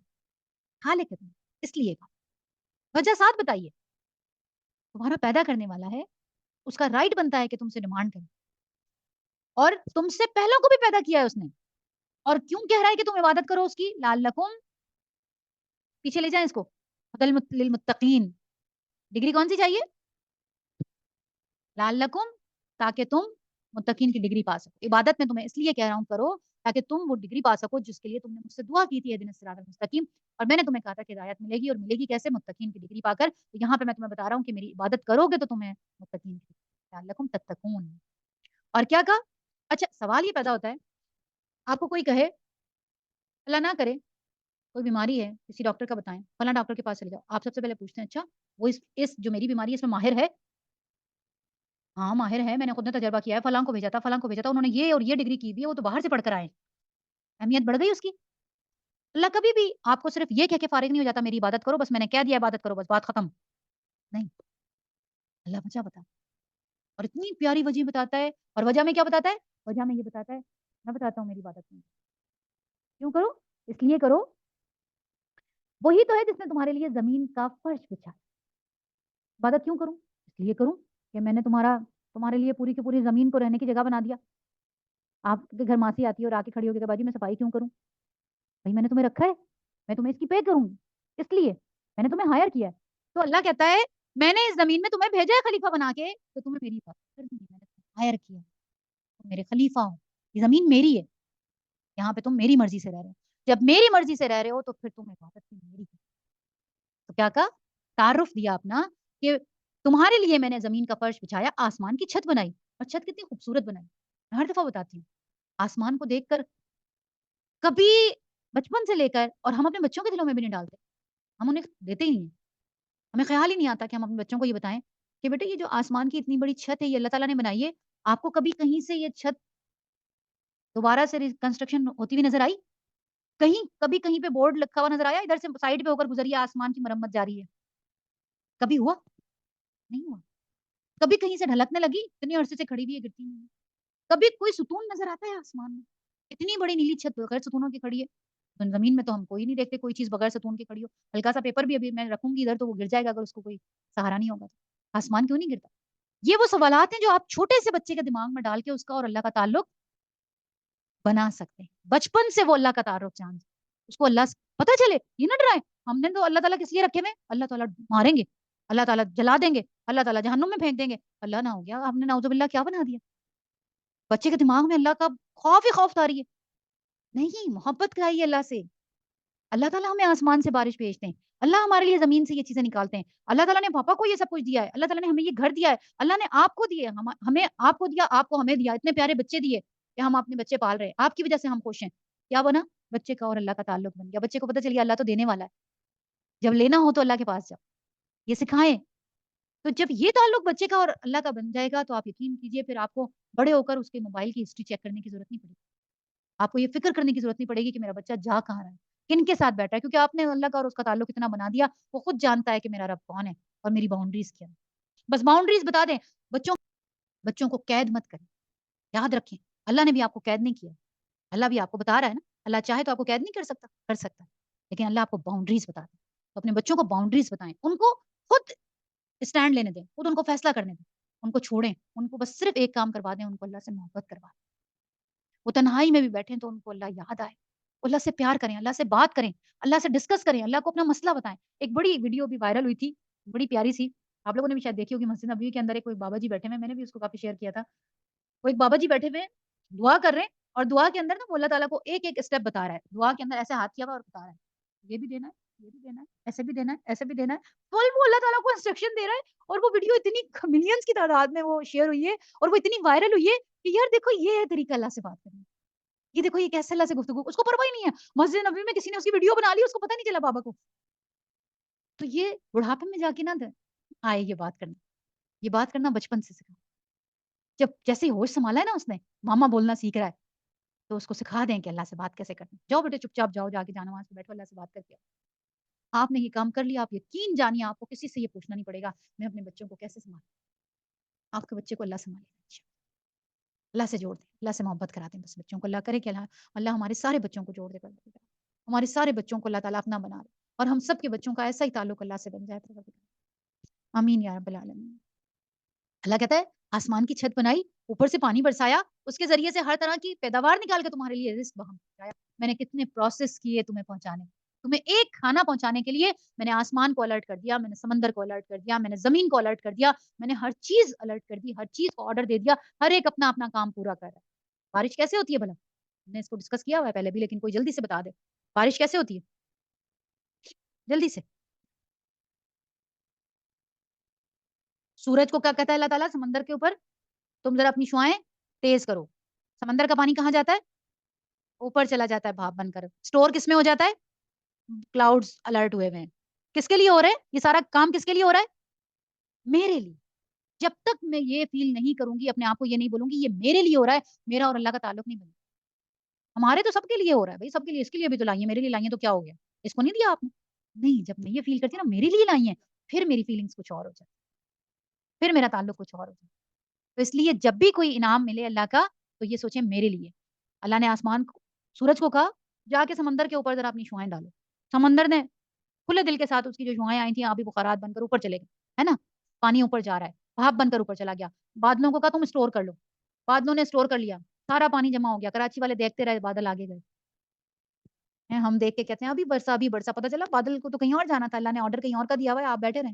خالق ہے تمہیں، اس لیے کہا، وجہ ساتھ بتائیے، تمہارا پیدا کرنے والا ہے، اس کا رائٹ بنتا ہے کہ تم سے ڈیمانڈ کرے، اور تم سے پہلوں کو بھی پیدا کیا ہے اس نے، اور کیوں کہہ رہا ہے کہ تم عبادت کرو اس کی؟ لعلکم، پیچھے لے جائیں اس کو، ہدی للمتقین، ڈگری کون سی چاہیے؟ لعلکم، تاکہ تم متقین کی ڈگری پا سکو، عبادت میں تمہیں اس لیے کہہ رہا ہوں کرو تاکہ تم وہ ڈگری پا سکو جس کے لیے تم نے مجھ سے دعا کی تھی اہدنا الصراط المستقیم، اور میں نے تمہیں کہا تھا کہ ہدایت ملے گی، اور ملے گی کیسے؟ متقین کی ڈگری پا کر، تو یہاں پہ میں تمہیں بتا رہا ہوں کہ میری عبادت کرو گے تو تمہیں متقین کی لعلکم تتقون، اور کیا کہا؟ اچھا سوال یہ پیدا ہوتا ہے، آپ کو کوئی کہے اللہ نہ کرے کوئی بیماری ہے کسی ڈاکٹر کا بتائیں، فلاں ڈاکٹر کے پاس چلے جاؤ، آپ سب سے پہلے پوچھتے ہیں اچھا وہ اس جو میری بیماری ہے اس میں ماہر ہے؟ ہاں ماہر ہے، میں نے خود نے تجربہ کیا ہے، فلاں کو بھیجا تھا، فلاں کو بھیجا تھا، انہوں نے یہ اور یہ ڈگری کی ہوئی ہے، وہ تو باہر سے پڑھ کر آئے، اہمیت بڑھ گئی اس کی۔ اللہ کبھی بھی آپ کو صرف یہ کہہ کے فارغ نہیں ہو جاتا میری عبادت کرو بس، میں نے کہہ دیا عبادت کرو بس بات ختم، نہیں، اللہ وجہ بتا، اور اتنی پیاری وجہ بتاتا ہے، اور وجہ میں کیا بتاتا ہے؟ وجہ میں یہ بتاتا ہے، میں بتاتا ہوں میری عبادت کیوں کرو؟ اس لیے کرو، وہی تو ہے جس نے تمہارے لیے زمین کا فرش بچھا، عبادت کیوں کروں؟ اس لیے کروں کہ میں نے تمہارے لیے پوری کی پوری زمین کو رہنے کی جگہ بنا دیا، آپ کے گھر ماسی آتی ہے اور آ کے کھڑی ہو کے باجی میں صفائی کیوں کروں؟ بھائی میں نے تمہیں رکھا ہے، میں تمہیں اس کی پے کروں گی، اس لیے میں نے تمہیں ہائر کیا ہے، تو اللہ کہتا ہے میں نے اس زمین میں تمہیں بھیجا ہے خلیفہ بنا کے تو تمہیں میری عبادت کرنی ہے. میں نے تمہیں ہائر کیا, تم میرے خلیفہ ہو, یہ زمین میری ہے, یہاں پہ تم میری مرضی سے رہ رہے ہو. جب میری مرضی سے رہ رہے ہو تو پھر تم عبادت بھی میری ہے. تو کیا کہا, تعارف دیا اپنا کہ تمہارے لیے میں نے زمین کا فرش بچھایا, آسمان کی چھت بنائی, اور چھت کتنی خوبصورت بنائی. میں ہر دفعہ بتاتی ہوں, آسمان کو دیکھ کر کبھی بچپن سے لے کر, اور ہم اپنے بچوں کے دلوں میں بھی نہیں ڈالتے, ہم انہیں دیتے ہی نہیں, ہمیں خیال ہی نہیں آتا کہ ہم اپنے بچوں کو یہ بتائیں کہ بیٹے یہ جو آسمان کی اتنی بڑی چھت ہے یہ اللہ تعالیٰ نے بنائی ہے, آپ کو کبھی کہیں سے یہ چھت دوبارہ سے کنسٹرکشن ہوتی ہوئی نظر آئی؟ کہیں کبھی کہیں پہ بورڈ لکھا ہوا نظر آیا ادھر سے سائڈ پہ ہو کر گزری ہے آسمان کی مرمت جاری ہے؟ کبھی ہوا؟ نہیں ہوا. کبھی کہیں سے ڈھلکنے لگی, اتنے عرصے سے کھڑی ہوئی ہے, گرتی نہیں ہے. کبھی کوئی ستون نظر آتا ہے آسمان میں؟ اتنی بڑی نیلی چھت بغیر ستونوں کی کھڑی ہے. زمین میں تو ہم کوئی نہیں دیکھتے کوئی چیز بغیر ستون کی کھڑی ہو. ہلکا سا پیپر بھی ابھی میں رکھوں گی ادھر تو وہ گر جائے گا اگر اس کو کوئی سہارا نہیں ہوگا. آسمان کیوں نہیں گرتا؟ یہ وہ سوالات ہیں جو آپ چھوٹے سے بچے کے دماغ میں ڈال کے اس کا اور اللہ کا تعلق بنا سکتے ہیں. بچپن سے وہ اللہ کا تعارف جان, اس کو اللہ سے پتا چلے, یہ نہ ڈرائے. ہم نے تو اللہ تعالیٰ کس لیے رکھے ہوئے, اللہ تعالیٰ ماریں گے, اللہ تعالیٰ جلا دیں گے, اللہ تعالیٰ جہنم میں پھینک دیں گے. اللہ نہ ہو گیا, ہم نے نعوذ باللہ کیا بنا دیا. بچے کے دماغ میں اللہ کا خوف ہی خوف تاری ہے. نہیں, محبت کرائیے اللہ سے. اللہ تعالیٰ ہمیں آسمان سے بارش بھیجتے ہیں, اللہ ہمارے لیے زمین سے یہ چیزیں نکالتے ہیں. اللہ تعالیٰ نے پاپا کو یہ سب کچھ دیا ہے, اللہ تعالیٰ نے ہمیں یہ گھر دیا ہے, اللہ نے آپ کو دیے, ہمیں آپ کو دیا, آپ کو ہمیں دیا, اتنے پیارے بچے دیے کہ ہم اپنے بچے پال رہے ہیں, آپ کی وجہ سے ہم خوش ہیں. کیا بنا؟ بچے کا اور اللہ کا تعلق بن گیا. بچے کو پتا چل گیا اللہ تو دینے والا ہے, جب لینا ہو تو اللہ کے پاس جاؤ. یہ سکھائیں. تو جب یہ تعلق بچے کا اور اللہ کا بن جائے گا تو آپ یقین کیجیے پھر آپ کو بڑے ہو کر اس کے موبائل کی ہسٹری چیک کرنے کی ضرورت نہیں پڑے گی. آپ کو یہ فکر کرنے کی ضرورت نہیں پڑے گی کہ میرا بچہ جا کہاں رہا ہے, کن کے ساتھ بیٹھا ہے, کیونکہ آپ نے اللہ کا اور اس کا تعلق اتنا بنا دیا, وہ خود جانتا ہے کہ میرا رب کون ہے اور میری باؤنڈریز کیا ہے. بس باؤنڈریز بتا دیں. بچوں بچوں کو قید مت کریں. یاد رکھیں, اللہ نے بھی آپ کو قید نہیں کیا. اللہ بھی آپ کو بتا رہا ہے نا, اللہ چاہے تو آپ کو قید نہیں کر سکتا, لیکن اللہ آپ کو باؤنڈریز بتا دیں. تو اپنے بچوں کو باؤنڈریز بتائیں, ان کو خود اسٹینڈ لینے دیں, خود ان کو فیصلہ کرنے دیں, ان کو چھوڑیں, ان کو بس صرف ایک کام کروا دیں, ان کو اللہ سے محبت کروا دیں. وہ تنہائی میں بھی بیٹھیں تو ان کو اللہ یاد آئے, اللہ سے پیار کریں, اللہ سے بات کریں, اللہ سے ڈسکس کریں, اللہ کو اپنا مسئلہ بتائیں. ایک بڑی ویڈیو بھی وائرل ہوئی تھی, بڑی پیاری سی, آپ لوگوں نے بھی شاید دیکھی ہوگی. مسجد نبوی کے اندر ایک کوئی بابا جی بیٹھے ہوئے, میں نے بھی اس کو کافی شیئر کیا تھا. وہ ایک بابا جی بیٹھے ہوئے دعا کر رہے ہیں, اور دعا کے اندر نا وہ اللہ تعالیٰ کو ایک ایک اسٹیپ بتا رہا ہے. دعا کے اندر ایسے ہاتھ کیا ہوا اور بتا رہا ہے یہ بھی دینا ہے, یہ بھی دینا ہے, ایسے بھی دینا ہے, ایسے بھی دینا ہے. وہ اللہ تعالیٰ کو انسٹرکشن دے رہا ہے, اور وہ ویڈیو اتنی ملینز کی تعداد میں وہ شیئر ہوئی ہے, اور وہ اتنی وائرل ہوئی ہے کہ یار دیکھو یہ ہے طریقہ اللہ سے بات کرنے کا. یہ دیکھو یہ کیسے اللہ سے گفتگو, اس کو پرواہ ہی نہیں ہے. مسجد نبوی میں کسی نے اس کی ویڈیو بنا لی, اس کو پتہ نہیں چلا بابا کو. تو یہ بڑھاپے میں جا کے نہ آئے یہ بات کرنا بچپن سے سکھا. جب جیسے ہی ہوش سنبھالا ہے نا اس نے, ماما بولنا سیکھ رہا ہے, تو اس کو سکھا دیں کہ اللہ سے بات کیسے کرنی. جاؤ بیٹے چپ چاپ جاؤ, جا کے جانماز پہ بیٹھو, اللہ سے بات کر کے. آپ نے یہ کام کر لیا, آپ یقین جانیے آپ کو کسی سے یہ پوچھنا نہیں پڑے گا میں اپنے بچوں کو کیسے سنبھالوں. آپ کے بچے کو اللہ سنبھالے, اللہ سے جوڑ دیں, اللہ سے محبت کرا دیں. بس بچوں کو اللہ کرے کہ اللہ ہمارے سارے بچوں کو جوڑ دے, ہمارے سارے بچوں کو اللہ تعالیٰ اپنا بنا دے, اور ہم سب کے بچوں کا ایسا ہی تعلق اللہ سے بن جائے. آمین یا رب العالمین. اللہ کہتا ہے آسمان کی چھت بنائی, اوپر سے پانی برسایا, اس کے ذریعے سے ہر طرح کی پیداوار نکال کے تمہارے لیے رزق بہم پہنچایا. میں نے کتنے پروسیس کیے تمہیں پہنچانے, تمہیں ایک کھانا پہنچانے کے لیے میں نے آسمان کو الرٹ کر دیا, میں نے سمندر کو الرٹ کر دیا, میں نے زمین کو الرٹ کر دیا, میں نے ہر چیز الرٹ کر دی, ہر چیز کو آرڈر دے دیا, ہر ایک اپنا اپنا کام پورا کر رہا ہے. بارش کیسے ہوتی ہے بھلا؟ ہم نے اس کو ڈسکس کیا ہوا ہے پہلے بھی, لیکن کوئی جلدی سے بتا دے بارش کیسے ہوتی ہے جلدی سے. سورج کو کیا کہتا ہے اللہ تعالیٰ سمندر کے اوپر, تم ذرا اپنی شعائیں تیز کرو. سمندر کا پانی کہاں جاتا ہے؟ اوپر چلا جاتا ہے بھاپ بن کر. اسٹور کس میں ہو جاتا ہے؟ کلاؤڈز الرٹ ہوئے ہوئے. کس کے لیے ہو رہا ہے یہ سارا کام؟ کس کے لیے ہو رہا ہے؟ میرے لیے. جب تک میں یہ فیل نہیں کروں گی, اپنے آپ کو یہ نہیں بولوں گی یہ میرے لیے ہو رہا ہے, میرا اور اللہ کا تعلق نہیں بنے. ہمارے تو سب کے لیے ہو رہا ہے بھائی, سب کے لیے. اس کے لیے بھی تو لائیے, میرے لیے لائیے تو کیا ہو گیا, اس کو نہیں دیا آپ نے؟ نہیں, جب میں یہ فیل کرتی ہوں نا میرے لیے لائیے, پھر میری فیلنگس کچھ اور ہو جائے, پھر میرا تعلق کچھ اور ہو جائے. تو اس لیے جب بھی کوئی انعام ملے اللہ کا تو یہ سوچیں میرے لیے. اللہ نے آسمان کو, سورج کو کہا جا کے سمندر کے اوپر ذرا اپنی شعائیں ڈالو. سمندر نے کھلے دل کے ساتھ اس کی جو شعائیں آئی تھیں آبی بخارات بن کر اوپر چلے گئے, ہے نا, پانی اوپر جا رہا ہے, بھاپ بن کر اوپر چلا گیا. بادلوں کو کہا تم اسٹور کر لو, بادلوں نے اسٹور کر لیا, سارا پانی جمع ہو گیا. کراچی والے دیکھتے رہے, بادل آگے گئے. ہم دیکھ کے کہتے ہیں ابھی برسا, ابھی برسا, پتا چلا بادل کو تو کہیں اور جانا تھا, اللہ نے آرڈر کہیں اور کا دیا ہوا ہے, آپ بیٹھے رہیں.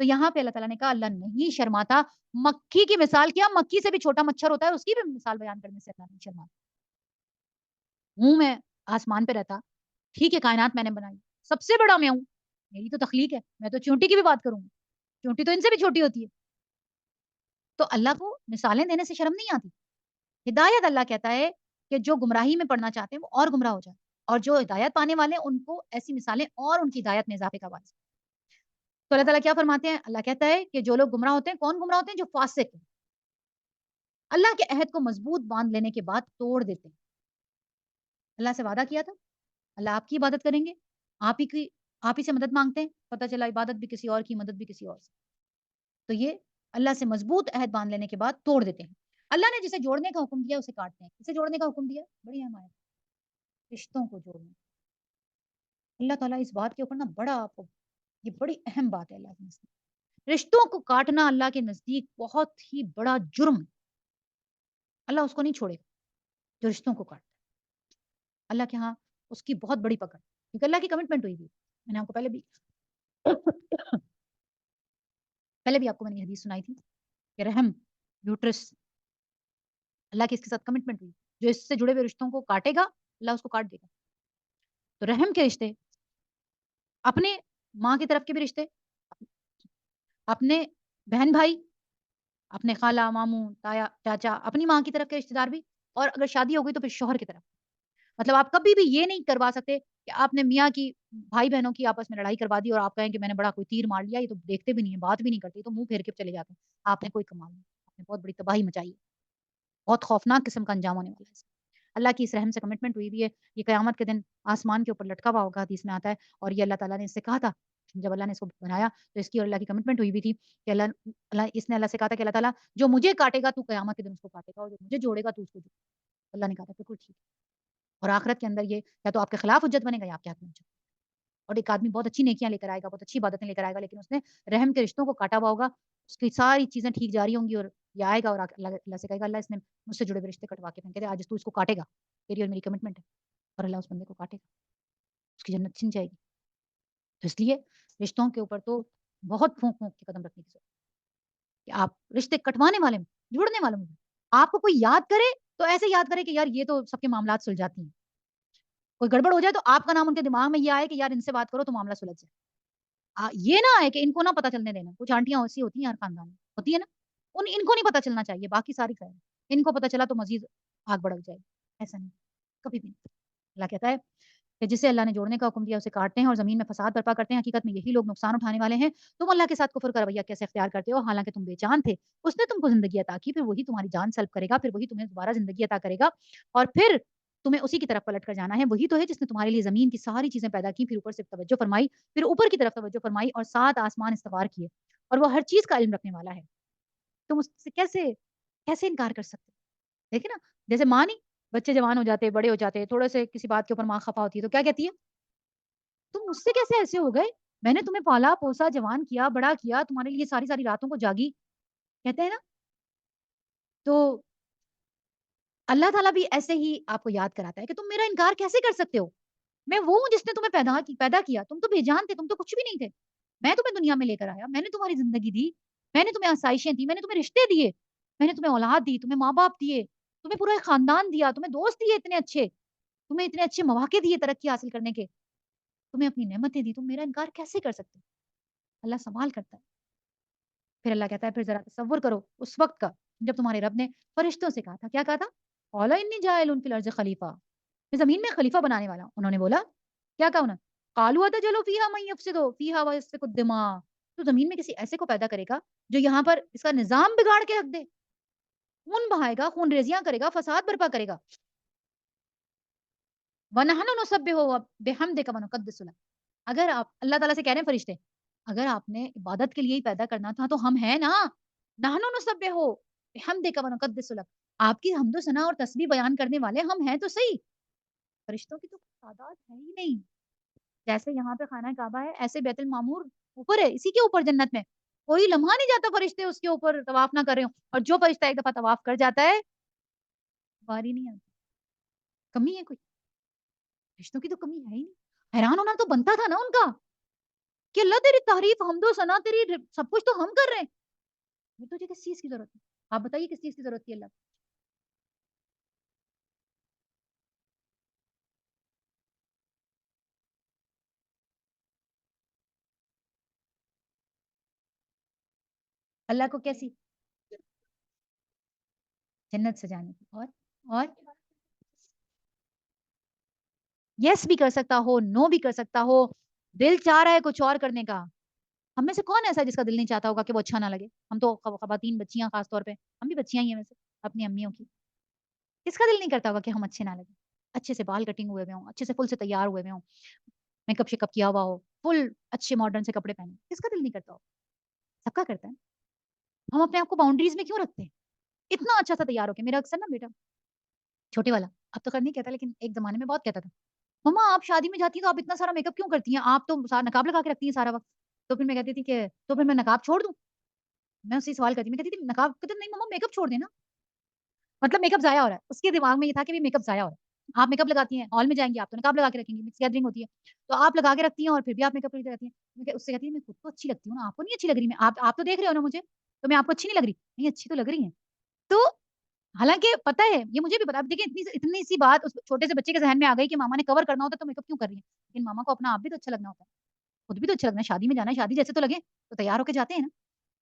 تو یہاں پہ اللہ تعالیٰ نے کہا اللہ نہیں شرماتا. مکھی کی مثال کیا, مکھی سے بھی چھوٹا مچھر ہوتا ہے, اس کی بھی مثال بیان کرنے سے اللہ نہیں شرماتا. ہوں میں آسمان پہ رہتا, ٹھیک ہے کائنات میں نے بنائی, سب سے بڑا میں ہوں, میری تو تخلیق ہے, میں تو چونٹی کی بھی بات کروں گی, چونٹی تو ان سے بھی چھوٹی ہوتی ہے. تو اللہ کو مثالیں دینے سے شرم نہیں آتی. ہدایت اللہ کہتا ہے کہ جو گمراہی میں پڑھنا چاہتے ہیں وہ اور گمراہ ہو جائے, اور جو ہدایت پانے والے ہیں ان کو ایسی مثالیں اور ان کی ہدایت میں اضافے کا باعث. تو اللہ تعالیٰ کیا فرماتے ہیں, اللہ کہتا ہے کہ جو لوگ گمراہ ہوتے ہیں, کون گمراہ ہوتے ہیں, جو فاسق ہیں, اللہ کے عہد کو مضبوط باندھ لینے کے بعد توڑ دیتے ہیں. اللہ سے وعدہ کیا تھا, اللہ آپ کی عبادت کریں گے, آپ ہی سے مدد مانگتے ہیں, پتہ چلا عبادت بھی کسی اور کی, مدد بھی کسی اور سے. تو یہ اللہ سے مضبوط عہد باندھ لینے کے بعد توڑ دیتے ہیں. اللہ نے جسے جوڑنے کا حکم دیا اسے کاٹتے ہیں, جسے جوڑنے کا حکم دیا بڑی اہم آیت, رشتوں کو جوڑنا. اللہ تعالیٰ اس بات کے اوپر نا بڑا, آپ کو یہ بڑی اہم بات ہے اللہ کے نزدیک, رشتوں کو کاٹنا اللہ کے نزدیک بہت ہی بڑا جرم ہے. اللہ اس کو نہیں چھوڑے گا جو رشتوں کو کاٹتا ہے. اللہ کے ہاں اس کی بہت بڑی پکڑ, کیونکہ اللہ کی کمٹمنٹ ہوئی تھی. میں نے آپ کو پہلے بھی آپ کو میں نے یہ حدیث سنائی تھی کہ رحم, یوٹرس, اللہ کی اس کے ساتھ کمٹمنٹ ہوئی, جو اس سے جڑے ہوئے رشتوں کو کاٹے گا اللہ اس کو کاٹ دے گا. تو رحم کے رشتے, اپنے ماں کی طرف کے بھی رشتے, اپنے بہن بھائی, اپنے خالہ ماموں تایا چاچا, اپنی ماں کی طرف کے رشتے دار بھی, اور اگر شادی ہو گئی تو پھر شوہر کی طرف. مطلب آپ کبھی بھی یہ نہیں کروا سکتے کہ آپ نے میاں کی بھائی بہنوں کی آپس میں لڑائی کروا دی اور آپ کہیں کہ میں نے بڑا کوئی تیر مار لیا, یہ تو دیکھتے بھی نہیں ہے, بات بھی نہیں کرتے, تو منہ پھیر کے چلے جاتے ہیں. آپ نے کوئی کمال نہیں, آپ نے بہت بڑی تباہی مچائی ہے, بہت خوفناک قسم کا انجام ہونے والا ہے. اللہ کی اس رحم سے کمٹمنٹ ہوئی بھی ہے, یہ قیامت کے دن آسمان کے اوپر لٹکا ہوا ہوگا, حدیث میں آتا ہے. اور یہ اللہ تعالیٰ نے اس سے کہا تھا, جب اللہ نے اس کو بنایا تو اس کی اور اللہ کی کمٹمنٹ ہوئی بھی تھی کہ اس نے اللہ سے کہا تھا کہ اللہ تعالیٰ جو مجھے کاٹے گا تو قیامت کے دن اس کو کاٹے گا, اور جو مجھے جوڑے گا تو اس کو جوڑے گا. اللہ نے کہا تھا بالکل ٹھیک ہے. اور آخرت کے اندر یہ یا تو آپ کے خلاف حجت بنے گا یا آپ کے حق میں حجت. اور ایک آدمی بہت اچھی نیکیاں لے کر آئے گا, بہت اچھی عبادتیں لے کر آئے گا, لیکن اس نے رحم کے رشتوں کو کاٹا ہوا ہوگا, اس کی ساری چیزیں ٹھیک جاری ہوں گی, اور یہ آئے گا اور اللہ سے کہے گا اللہ اس نے مجھ سے جڑے ہوئے رشتے کٹوا کے پھینکے تھے, آج تو اس کو کاٹے گا, تیری اور میری کمٹمنٹ ہے. اور اللہ اس بندے کو کاٹے گا, اس کی جنت چھن جائے گی. تو اس لیے رشتوں کے اوپر تو بہت پھونک پھونک کے قدم رکھنے کی ضرورت ہے کہ آپ رشتے کٹوانے والے میں, جڑنے والوں میں آپ کو کوئی یاد کرے تو ایسے یاد کرے کہ یار یہ تو سب کے معاملات سلجھاتی ہیں. کوئی گڑبڑ ہو جائے تو آپ کا نام ان کے دماغ میں یہ آئے کہ یار ان سے بات کرو تو معاملہ سلجھ جائے. یہ نہ آئے کہ ان کو نہ پتہ چلنے دینا. کچھ آنٹیاں ایسی ہوتی ہیں ہر خاندان میں, ہوتی ہے نا, ان کو نہیں پتہ چلنا چاہیے, باقی ساری خیر, ان کو پتہ چلا تو مزید آگ بڑک جائے. ایسا نہیں, کبھی بھی نہیں. اللہ کہتا ہے کہ جسے اللہ نے جوڑنے کا حکم دیا اسے کاٹتے ہیں اور زمین میں فساد برپا کرتے ہیں, حقیقت میں یہی لوگ نقصان اٹھانے والے ہیں. تم اللہ کے ساتھ کفر کا رویہ کیسے اختیار کرتے ہو حالانکہ تم بے جان تھے, اس نے تم کو زندگی عطا کی, پھر وہی تمہاری جان سلب کرے گا, پھر وہی تمہیں دوبارہ زندگی عطا کرے گا, اور پھر تمہیں اسی کی طرف پلٹ کر جانا ہے. وہی تو ہے جس نے تمہارے لیے زمین کی ساری چیزیں پیدا کی, پھر اوپر سے توجہ فرمائی, پھر اوپر کی طرف توجہ فرمائی, اور 7 آسمان استوار کیے, اور وہ ہر چیز کا علم رکھنے والا ہے. تم اس سے کیسے انکار کر سکتے. دیکھیں نا, جیسے ماں نہیں, بچے جوان ہو جاتے, بڑے ہو جاتے, تھوڑے سے کسی بات کے اوپر ماں خفا ہوتی ہے تو کیا کہتی ہے, تم مجھ سے کیسے ایسے ہو گئے, میں نے تمہیں پالا پوسا, جوان کیا, بڑا کیا, تمہارے لیے ساری ساری راتوں کو جاگی, کہتے ہیں نا. تو اللہ تعالیٰ بھی ایسے ہی آپ کو یاد کراتا ہے کہ تم میرا انکار کیسے کر سکتے ہو. میں وہ ہوں جس نے تمہیں پیدا کیا, تم تو بے جان تھے, تم تو کچھ بھی نہیں تھے, میں تمہیں دنیا میں لے کر آیا, میں نے تمہاری زندگی دی, میں نے تمہیں آسائشیں دی, میں نے تمہیں رشتے دیے, میں نے تمہیں اولاد دی, تمہیں ماں باپ دیے, تمہیں پورا ایک خاندان دیا, تمہیں دوست دیے اتنے اچھے, تمہیں اتنے اچھے مواقع دیے ترقی حاصل کرنے کے, تمہیں اپنی نعمتیں دی, تم میرا انکار کیسے کر سکتے. اللہ سوال کرتا ہے. پھر اللہ کہتا ہے پھر ذرا تصور کرو اس وقت کا جب تمہارے رب نے فرشتوں سے کہا تھا, کیا کہا تھا, قَالَ إِنِّي جَاعِلٌ فِي الْأَرْضِ خلیفہ, میں زمین میں خلیفہ بنانے والا ہوں. انہوں نے بولا, کیا کہا انہوں نے, قَالُوا أَتَجْعَلُ فِيهَا مَن يُفْسِدُ فِيهَا وَيَسْفِكُ الدِّمَاءَ, تو زمین میں کسی ایسے کو پیدا کرے گا جو یہاں پر اس کا نظام بگاڑ کے رکھ دے, خون بہائے گا, خون ریزیاں کرے گا, فساد برپا کرے گا. وَنَحْنُ نُسَبِّحُ بِحَمْدِكَ وَنُقَدِّسُ لَكَ, اگر آپ اللہ تعالیٰ سے کہہ رہے ہیں فرشتے, اگر آپ نے عبادت کے لیے ہی پیدا کرنا تھا تو ہم ہیں نا, نحن نسبح بحمدک ونقدس لک, آپ کی حمد و ثنا اور تسبیح بیان کرنے والے ہم ہیں تو صحیح. فرشتوں کی تو تعداد ہے ہی نہیں, جیسے یہاں پہ خانہ کعبہ ہے ایسے بیت المعمور اوپر ہے, اسی کے اوپر جنت میں کوئی لمحہ نہیں جاتا فرشتے اس کے اوپر طواف نہ کر رہے ہوں, اور جو فرشتہ ایک دفعہ طواف کر جاتا ہے باری نہیں آتی. کمی ہے کوئی, فرشتوں کی تو کمی ہے ہی نہیں. حیران ہونا تو بنتا تھا نا ان کا, کہ اللہ تیری تعریف حمد و ثنا تیری سب کچھ تو ہم کر رہے ہیں، یہ تجھے کس چیز کی ضرورت ہے؟ آپ بتائیے کس چیز کی ضرورت ہے اللہ کو؟ اللہ کو کیسی جنت سے جانے کی، اور یس بھی کر سکتا ہو، نو بھی کر سکتا ہو، دل چاہ رہا ہے کچھ اور کرنے کا. ہم میں سے کون ایسا ہے جس کا دل نہیں چاہتا ہوگا کہ وہ اچھا نہ لگے؟ ہم تو خواتین بچیاں خاص طور پہ، ہم بھی بچیاں ہی ہیں ویسے اپنی امیوں کی. کس کا دل نہیں کرتا ہوگا کہ ہم اچھے نہ لگے، اچھے سے بال کٹنگ ہوئے ہوئے ہوں، اچھے سے فل سے تیار ہوئے ہوئے ہوں، میک اپ شیک اپ کیا ہوا ہو، فل اچھے ماڈرن سے کپڑے پہنے، کس کا دل نہیں کرتا ہو؟ سب کا کرتا ہے. ہم اپنے آپ کو باؤنڈریز میں کیوں رکھتے ہیں؟ اتنا اچھا سا تیار ہو کے، میرا اکثر نا بیٹا چھوٹے والا اب تو نہیں کہتا، لیکن ایک زمانے میں بہت کہتا تھا، مما آپ شادی میں جاتی ہیں تو آپ اتنا سارا میک اپ کیوں کرتی ہیں، آپ تو نقاب لگا کے رکھتی ہیں سارا وقت. تو پھر میں کہتی تھی کہ تو پھر میں نقاب چھوڑ دوں. میں اس سے سوال کرتی، میں کہتی تھی نقاب، کہتے نہیں مما میک اپ چھوڑ دینا، مطلب میک اپ ضائع ہو رہا ہے. اس کے دماغ میں یہ تھا کہ میک اپ ضائع ہو رہا ہے، آپ میک اپ لگاتی ہیں ہال میں جائیں گی آپ تو نقاب لگا کے رکھیں گی، مکس گیدرنگ ہوتی ہے تو آپ لگا کے رکھتی ہیں اور پھر بھی آپ میک اپ کرتی رہتی ہیں. اس سے کہتی ہے میں خود کو اچھی لگتی ہوں نا، آپ کو نہیں اچھی لگ رہی، میں آپ تو دیکھ رہے ہو نا مجھے، تو میں آپ کو اچھی نہیں لگ رہی؟ نہیں اچھی تو لگ رہی ہیں. تو حالانکہ پتہ ہے، یہ مجھے بھی پتا، اب دیکھیں اتنی سی بات اس چھوٹے سے بچے کے ذہن میں آ گئی کہ ماما نے کور کرنا ہوتا ہے تو میک اپ کیوں کر رہی ہیں. لیکن ماما کو اپنا آپ بھی تو اچھا لگنا ہوتا ہے، خود بھی تو اچھا لگنا ہے، شادی میں جانا ہے شادی جیسے تو لگے، تو تیار ہو کے جاتے ہیں نا.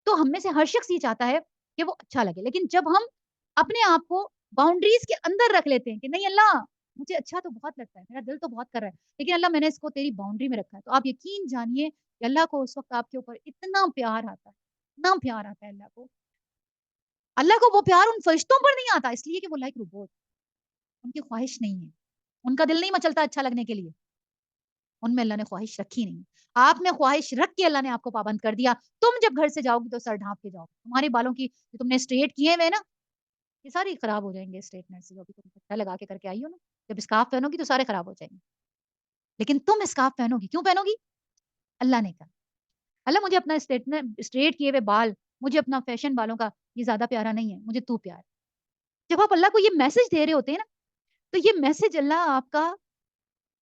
تو ہم میں سے ہر شخص یہ چاہتا ہے کہ وہ اچھا لگے، لیکن جب ہم اپنے آپ کو باؤنڈریز کے اندر رکھ لیتے ہیں کہ نہیں اللہ مجھے اچھا تو بہت لگتا ہے، میرا دل تو بہت کر رہا ہے، لیکن اللہ میں نے اس کو تیری باؤنڈری میں رکھا ہے، تو آپ یقین جانیے کہ اللہ کو اس وقت آپ کے اوپر اتنا پیار آتا ہے، اتنا پیار آتا ہے اللہ کو وہ پیار ان فرشتوں پر نہیں آتا اس لیے کہ وہ لائک روبوٹ، ان کی خواہش نہیں ہے، ان کا دل نہیں مچلتا اچھا لگنے کے لیے، ان میں اللہ نے خواہش رکھی نہیں. آپ میں خواہش رکھ کے اللہ نے آپ کو پابند کر دیا. تم جب گھر سے جاؤ گی تو سر ڈھانپ کے جاؤ، تمہارے بالوں کی جو تم نے اسٹریٹ کیے ہوئے نا یہ سارے خراب ہو جائیں گے اسٹریٹنر سے، جو بھی تم پٹا لگا کے کر کے آئی ہو نا، جب اسکارف پہنو گی تو سارے خراب ہو جائیں گے. لیکن تم اسکارف پہنو گی، کیوں پہنو گی؟ اللہ نے کہا. اللہ مجھے اپنا اسٹریٹ کیے ہوئے بال، مجھے اپنا فیشن بالوں کا یہ زیادہ پیارا نہیں ہے، مجھے تو پیار ہے. جب آپ اللہ کو یہ میسج دے رہے ہوتے ہیں نا تو یہ میسج اللہ آپ کا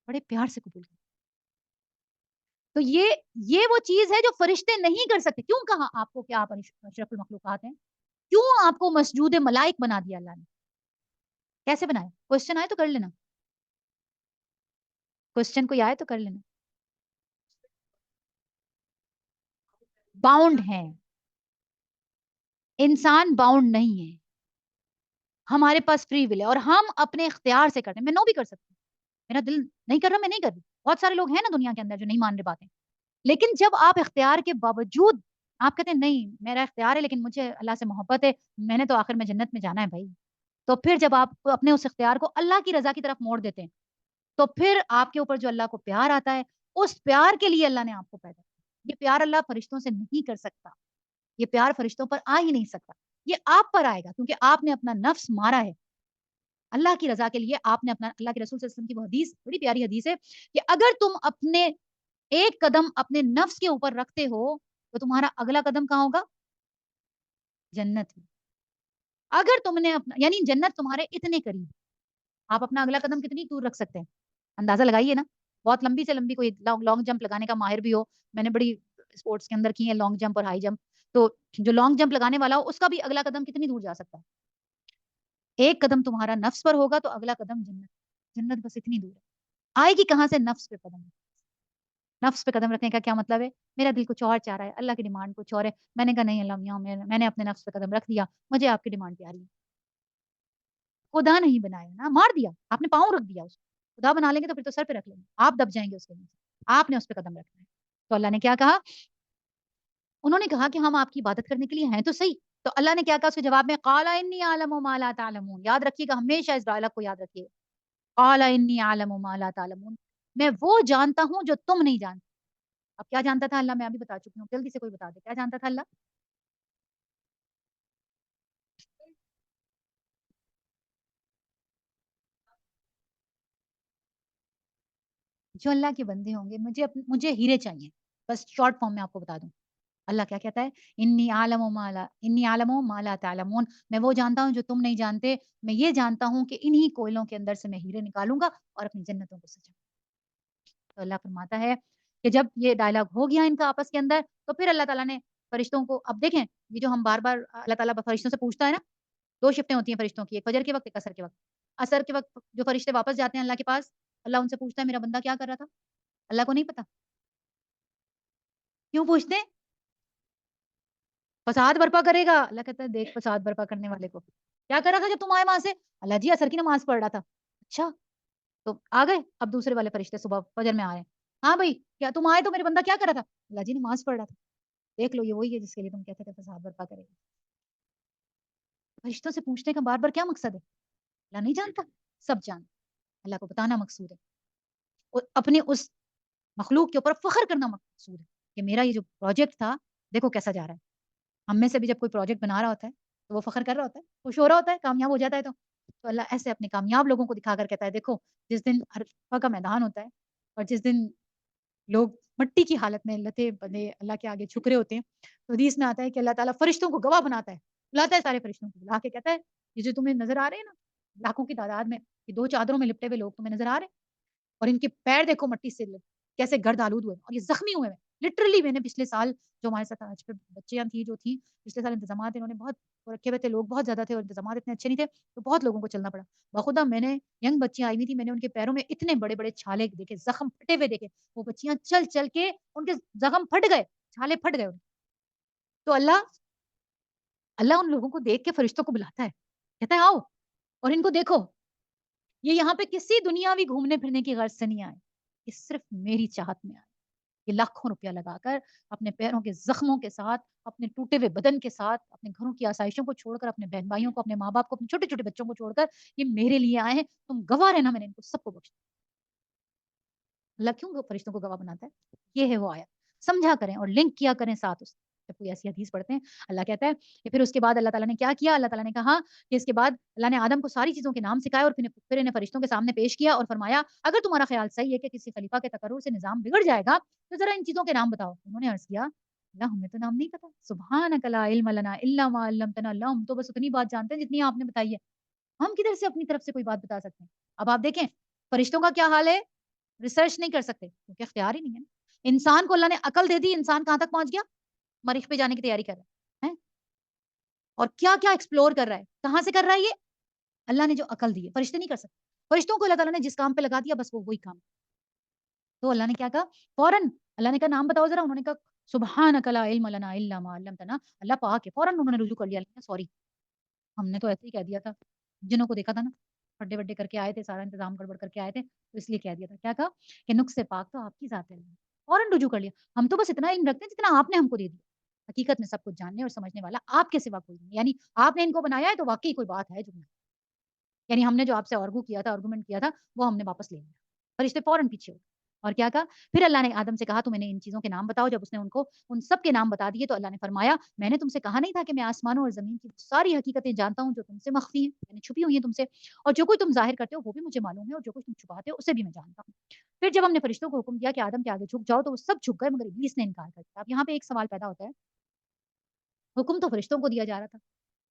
بڑے پیار سے قبول کرتا ہے. تو یہ وہ چیز ہے جو فرشتے نہیں کر سکتے. کیوں کہا آپ کو کہ آپ اشرف المخلوقات ہیں؟ کیوں آپ کو مسجود ملائک بنا دیا اللہ نے؟ کیسے بنایا؟ کوشچن آئے تو کر لینا، کوشچن کوئی آئے تو کر لینا. باؤنڈ ہیں، انسان باؤنڈ نہیں ہے، ہمارے پاس فری ول ہے اور ہم اپنے اختیار سے کرتے ہیں. میں نو بھی کر سکتی ہوں، میرا دل نہیں کر رہا میں نہیں کر رہی. بہت سارے لوگ ہیں نا دنیا کے اندر جو نہیں مان رہے باتیں، لیکن جب آپ اختیار کے باوجود آپ کہتے ہیں نہیں میرا اختیار ہے لیکن مجھے اللہ سے محبت ہے، میں نے تو آخر میں جنت میں جانا ہے بھائی. تو پھر جب آپ اپنے اس اختیار کو اللہ کی رضا کی طرف موڑ دیتے ہیں تو پھر آپ کے اوپر جو اللہ کو پیار آتا ہے اس پیار کے لیے اللہ نے آپ کو پیدا کیا. یہ پیار اللہ فرشتوں سے نہیں کر سکتا، یہ پیار فرشتوں پر آ ہی نہیں سکتا، یہ آپ پر آئے گا کیونکہ آپ نے اپنا نفس مارا ہے اللہ کی رضا کے لیے. آپ نے اپنا، اللہ کے رسول صلی اللہ علیہ وسلم کی وہ حدیث بڑی پیاری حدیث ہے کہ اگر تم اپنے ایک قدم اپنے نفس کے اوپر رکھتے ہو تو تمہارا اگلا قدم کہاں ہوگا؟ جنت میں. اگر تم نے اپنا یعنی جنت تمہارے اتنے قریب، آپ اپنا اگلا قدم کتنی دور رکھ سکتے ہیں؟ اندازہ لگائیے نا. بہت لمبی سے لمبی کوئی لانگ جمپ لگانے کا ماہر بھی ہو، میں نے بڑی اسپورٹس کے اندر کی ہے لانگ جمپ اور ہائی جمپ، تو جو لانگ جمپ لگانے والا ہو اس کا بھی اگلا قدم کتنی دور جا سکتا ہے؟ ایک قدم تمہارا نفس پر ہوگا تو اگلا قدم جنت. جنت بس اتنی دور ہے، آئے گی کہاں سے؟ نفس پہ قدم. نفس پہ قدم رکھنے کا کیا مطلب ہے؟ میرا دل کچھ اور چاہ رہا ہے، اللہ کی ڈیمانڈ کچھ اور ہے. میں نے کہا نہیں اللہ میاں میں نے اپنے نفس پہ قدم رکھ دیا، مجھے آپ کی ڈیمانڈ پیاری ہے. خدا نہیں بنایا نا، مار دیا آپ نے، پاؤں رکھ دیا اس کو. خدا بنا لیں گے تو پھر تو سر پہ رکھ لیں گے، آپ دب جائیں گے اس کے نیچے. آپ نے اس پہ قدم رکھنا ہے. تو اللہ نے کیا کہا؟ انہوں نے کہا کہ ہم آپ کی عبادت کرنے کے لیے ہیں تو صحیح. تو اللہ نے کیا کہا اس کے جواب میں؟ قال انی اعلم ما لا تعلمون. یاد رکھیے گا ہمیشہ اس ڈائلاگ کو یاد رکھیے. قال انی اعلم ما لا تعلمون، میں وہ جانتا ہوں جو تم نہیں جانتے. اب کیا جانتا تھا اللہ؟ میں ابھی بتا چکی ہوں، جلدی سے کوئی بتا دے کیا جانتا تھا اللہ؟ جو اللہ کے بندے ہوں گے، مجھے ہیرے چاہیے. بس شارٹ فارم میں آپ کو بتا دوں اللہ کیا کہتا ہے، انی عالم و مالا تعلمون، میں وہ جانتا ہوں جو تم نہیں جانتے. میں یہ جانتا ہوں کہ انہی کوئلوں کے اندر سے میں ہیرے نکالوں گا اور اپنی جنتوں کو سجاؤں. تو اللہ فرماتا ہے کہ جب یہ ڈائلاگ ہو گیا ان کا آپس کے اندر تو پھر اللہ تعالیٰ نے فرشتوں کو، اب دیکھیں یہ جو ہم بار بار اللہ تعالیٰ فرشتوں سے پوچھتا ہے نا، 2 شفٹیں ہوتی ہیں فرشتوں کی، ایک فجر کے وقت، ایک عصر کے وقت. عصر کے وقت جو فرشتے واپس جاتے ہیں اللہ کے پاس، اللہ ان سے پوچھتا ہے میرا بندہ کیا کر رہا تھا؟ اللہ کو نہیں پتا. کیوں پوچھتے ہیں؟ فساد برپا کرے گا. اللہ کہتا ہے دیکھ فساد برپا کرنے والے کو کیا کر رہا تھا جب تم آئے وہاں سے؟ اللہ جی عصر کی نماز پڑھ رہا تھا. اچھا تو آ گئے. اب دوسرے والے فرشتے صبح فجر میں آ رہے ہیں. ہاں بھائی کیا تم آئے تو میرے بندہ کیا کر رہا تھا؟ اللہ جی نماز پڑھ رہا تھا. دیکھ لو یہ وہی ہے جس کے لیے تم کہتے تھے فساد برپا کرے گا. فرشتوں سے پوچھنے کا بار بار کیا مقصد ہے؟ اللہ نہیں جانتا؟ سب جانتا. اللہ کو بتانا مقصود ہے اور اپنے اس مخلوق کے اوپر فخر کرنا مقصود ہے کہ میرا یہ جو پروجیکٹ تھا دیکھو کیسا جا رہا ہے. ہم میں سے بھی جب کوئی پروجیکٹ بنا رہا ہوتا ہے تو وہ فخر کر رہا ہوتا ہے، خوش ہو رہا ہوتا ہے، کامیاب ہو جاتا ہے تو اللہ ایسے اپنے کامیاب لوگوں کو دکھا کر کہتا ہے دیکھو جس دن عرفہ کا میدان ہوتا ہے اور جس دن لوگ مٹی کی حالت میں لتے بندے اللہ کے آگے جھک رہے ہوتے ہیں تو حدیث میں آتا ہے کہ اللہ تعالیٰ فرشتوں کو گواہ بناتا ہے، بلاتا ہے سارے فرشتوں کو، بلا کے کہتا ہے یہ جو تمہیں نظر آ رہے ہیں نا لاکھوں کی تعداد میں، یہ 2 چادروں میں لپٹے ہوئے لوگ تمہیں نظر آ رہے ہیں اور ان کے پیر دیکھو مٹی سے کیسے گرد آلود ہوئے اور یہ زخمی ہوئے ہیں لٹرلی. میں نے پچھلے سال جو ہمارے ساتھ آج پہ بچیاں تھیں جو تھیں پچھلے سال انتظامات انہوں نے بہت رکھے ہوئے تھے، لوگ بہت زیادہ تھے اور انتظامات اتنے اچھے نہیں تھے تو بہت لوگوں کو چلنا پڑا. بخدا میں نے ینگ بچیاں آئی ہوئی تھی، میں نے ان کے پیروں میں اتنے بڑے بڑے چھالے دیکھے، زخم پھٹے ہوئے دیکھے. وہ بچیاں چل چل کے ان کے زخم پھٹ گئے، چھالے پھٹ گئے. تو اللہ ان لوگوں کو دیکھ کے فرشتوں کو بلاتا ہے، کہتا ہے آؤ اور ان کو دیکھو یہ یہاں پہ کسی دنیاوی گھومنے پھرنے کی غرض سے نہیں آئے، یہ صرف میری چاہت میں آئے. یہ لاکھوں روپیہ لگا کر اپنے پیروں کے زخموں کے ساتھ، اپنے ٹوٹے ہوئے بدن کے ساتھ، اپنے گھروں کی آسائشوں کو چھوڑ کر، اپنے بہن بھائیوں کو، اپنے ماں باپ کو، اپنے چھوٹے چھوٹے بچوں کو چھوڑ کر یہ میرے لیے آئے ہیں. تم گواہ رہنا میں نے ان کو سب کو بخش دیا. اللہ کیوں فرشتوں کو گواہ بناتا ہے؟ یہ ہے وہ آیا. سمجھا کریں اور لنک کیا کریں ساتھ اس جب کوئی ایسی حدیث پڑھتے ہیں. اللہ کہتا ہے کہ پھر اس کے بعد اللہ تعالیٰ نے کیا کیا؟ اللہ تعالیٰ نے کہا کہ اس کے بعد اللہ نے آدم کو ساری چیزوں کے نام سکھائے اور پھر انہیں فرشتوں کے سامنے پیش کیا اور فرمایا اگر تمہارا خیال صحیح ہے کہ کسی خلیفہ کے تقرر سے نظام بگڑ جائے گا تو ذرا ان چیزوں کے نام بتاؤ. انہوں نے عرض کیا اللہ ہمیں تو نام نہیں پتا، سبحانک لا علم لنا الا ما علمتنا. اللہ ہم تو بس اتنی بات جانتے ہیں جتنی آپ نے بتائی ہے، ہم کدھر سے اپنی طرف سے کوئی بات بتا سکتے ہیں. اب آپ دیکھیں فرشتوں کا کیا حال ہے، ریسرچ نہیں کر سکتے کیونکہ اختیار ہی نہیں ہے. انسان کو اللہ نے عقل دے دی، انسان کہاں تک پہنچ گیا؟ مریخ پہ جانے کی تیاری کر رہا ہے اور کیا کیا ایکسپلور کر رہا ہے. کہاں سے کر رہا ہے یہ؟ اللہ نے جو عقل دی ہے. فرشتے نہیں کر سکتے. فرشتوں کو اللہ تعالیٰ نے جس کام پہ لگا دیا بس وہ وہی کام. تو اللہ نے کیا کہا فوراً، اللہ نے کہا نام بتاؤ ذرا. انہوں نے کہا سبحانک لا علم لنا الا ما علمتنا. اللہ پاک ہے. فوراً انہوں نے رجوع کر لیا، سوری ہم نے تو ایسے ہی کہہ دیا تھا، جنوں کو دیکھا تھا نا بڑے بڑے کر کے آئے تھے، سارا انتظام گڑبڑ کر کے آئے تھے تو اس لیے کہہ دیا تھا. کیا کہا کہ نقص سے پاک تو آپ کی ذات ہے. فوراً رجوع کر لیا. ہم تو بس اتنا علم رکھتے ہیں جتنا آپ نے ہم کو دے دیا. حقیقت میں سب کچھ جاننے اور سمجھنے والا آپ کے سوا کوئی نہیں. یعنی آپ نے ان کو بنایا ہے تو واقعی کوئی بات ہے جو نہیں. یعنی ہم نے جو آپ سے آرگو کیا تھا، آرگومنٹ کیا تھا، وہ ہم نے واپس لے لیا. فرشتے فوراً پیچھے ہو اور کیا کہا پھر اللہ نے آدم سے کہا تو میں نے ان چیزوں کے نام بتاؤ. جب اس نے ان کو ان سب کے نام بتا دیے تو اللہ نے فرمایا میں نے تم سے کہا نہیں تھا کہ میں آسمانوں اور زمین کی ساری حقیقتیں جانتا ہوں جو تم سے مخفی ہیں، یعنی چھپی ہوئی ہیں تم سے، اور جو کوئی تم ظاہر کرتے ہو وہ بھی مجھے معلوم ہے اور جو کچھ تم چھپاتے ہو اسے بھی میں جانتا ہوں. پھر جب ہم نے فرشتوں کو حکم دیا کہ آدم کے آگے جھک جاؤ تو وہ سب جھک گئے مگر ابلیس نے انکار کر دیا. اب یہاں پہ ایک سوال پیدا ہوتا ہے، حکم تو فرشتوں کو دیا جا رہا تھا،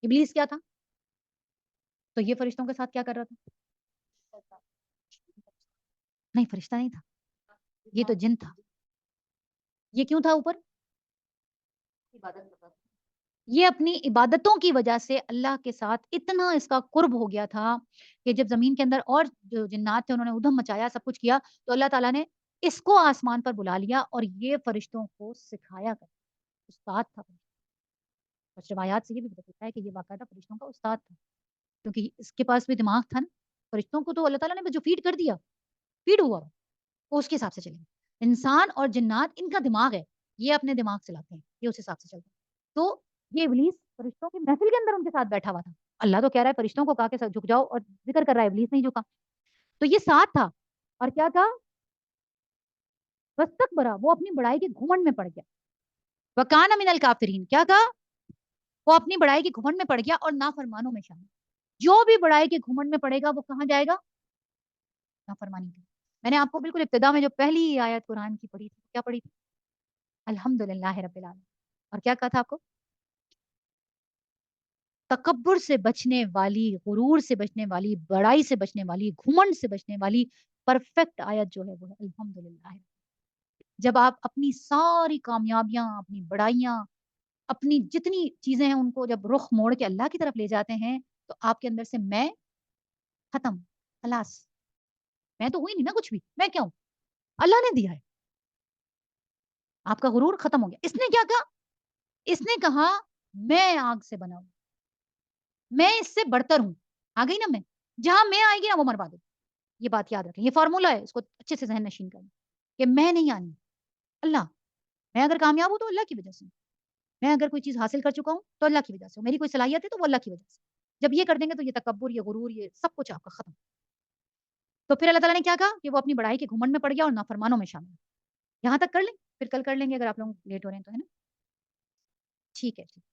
ابلیس کیا تھا؟ تو یہ فرشتوں کے ساتھ کیا کر رہا تھا؟ نہیں فرشتہ نہیں تھا، یہ تو جن تھا. یہ کیوں تھا اوپر؟ یہ اپنی عبادتوں کی وجہ سے اللہ کے ساتھ اتنا اس کا قرب ہو گیا تھا کہ جب زمین کے اندر اور جو جنات تھے انہوں نے ادھم مچایا، سب کچھ کیا تو اللہ تعالیٰ نے اس کو آسمان پر بلا لیا اور یہ فرشتوں کو سکھایا کر استاد تھا. کچھ روایات سے یہ بھی بتاتا ہے کہ یہ باقاعدہ فرشتوں کا استاد تھا کیونکہ اس کے پاس بھی دماغ تھا نا. فرشتوں کو تو اللہ تعالیٰ نے بس جو فیڈ کر دیا، فیڈ ہوا وہ اس کے حساب سے چلیں. انسان اور جنات ان کا دماغ ہے، یہ اپنے دماغ سے لاتے ہیں، یہ اس حساب سے چلتے ہیں. تو یہ ابلیس فرشتوں کی محفل کے اندر ان کے ساتھ بیٹھا ہوا تھا. اللہ تو کہہ رہا ہے فرشتوں کو کہا کہ جھک جاؤ اور ذکر کر رہا ہے ابلیس نہیں جھکا. تو یہ ساتھ تھا اور کیا کہا واستکبر، وہ اپنی بڑائی کے گھمنڈ میں پڑ گیا. وکان من الکافرین، کیا کہا وہ اپنی بڑائی کے گھمنڈ میں پڑ گیا اور نافرمانوں میں شامل. جو بھی بڑائی کے گھمنڈ میں پڑے گا وہ کہاں جائے گا؟ نافرمانی کی. میں نے آپ کو بالکل ابتدا میں جو پہلی آیت قرآن کی پڑھی تھی کیا پڑھی تھی؟ الحمدللہ رب العالمین. اور کیا کہا تھا آپ کو؟ تکبر سے بچنے والی، غرور سے بچنے والی، بڑائی سے بچنے والی، گھمنڈ سے بچنے والی پرفیکٹ آیت جو ہے وہ ہے الحمدللہ. جب آپ اپنی ساری کامیابیاں، اپنی بڑائیاں، اپنی جتنی چیزیں ہیں ان کو جب رخ موڑ کے اللہ کی طرف لے جاتے ہیں تو آپ کے اندر سے میں ختم، خلاص، میں تو ہوئی نہیں نا کچھ بھی، میں کیا ہوں؟ اللہ نے دیا ہے، آپ کا غرور ختم ہو گیا۔ اس نے کیا کہا؟ اس نے کہا میں آگ سے بنا ہوں، میں اس سے بڑھتر ہوں، آ گئی نا میں، جہاں میں آئے گی نا وہ مروا دے، یہ بات یاد رکھیں، یہ فارمولا ہے، اس کو اچھے سے ذہن نشین کریں کہ میں نہیں آنی، اللہ، میں اگر کامیاب ہوں تو اللہ کی وجہ سے، میں اگر کوئی چیز حاصل کر چکا ہوں تو اللہ کی وجہ سے، میری کوئی صلاحیت ہے تو وہ اللہ کی وجہ سے، جب یہ کر دیں گے تو یہ تکبر، یہ غرور، یہ سب کچھ آپ کا ختم۔ تو پھر اللہ تعالیٰ نے کیا کہا کہ وہ اپنی بڑائی کے گھمنڈ میں پڑ گیا اور نافرمانوں میں شامل ہے۔ یہاں تک کر لیں، پھر کل کر لیں گے اگر آپ لوگ لیٹ ہو رہے ہیں تو، ہے نا؟ ٹھیک ہے، ٹھیک،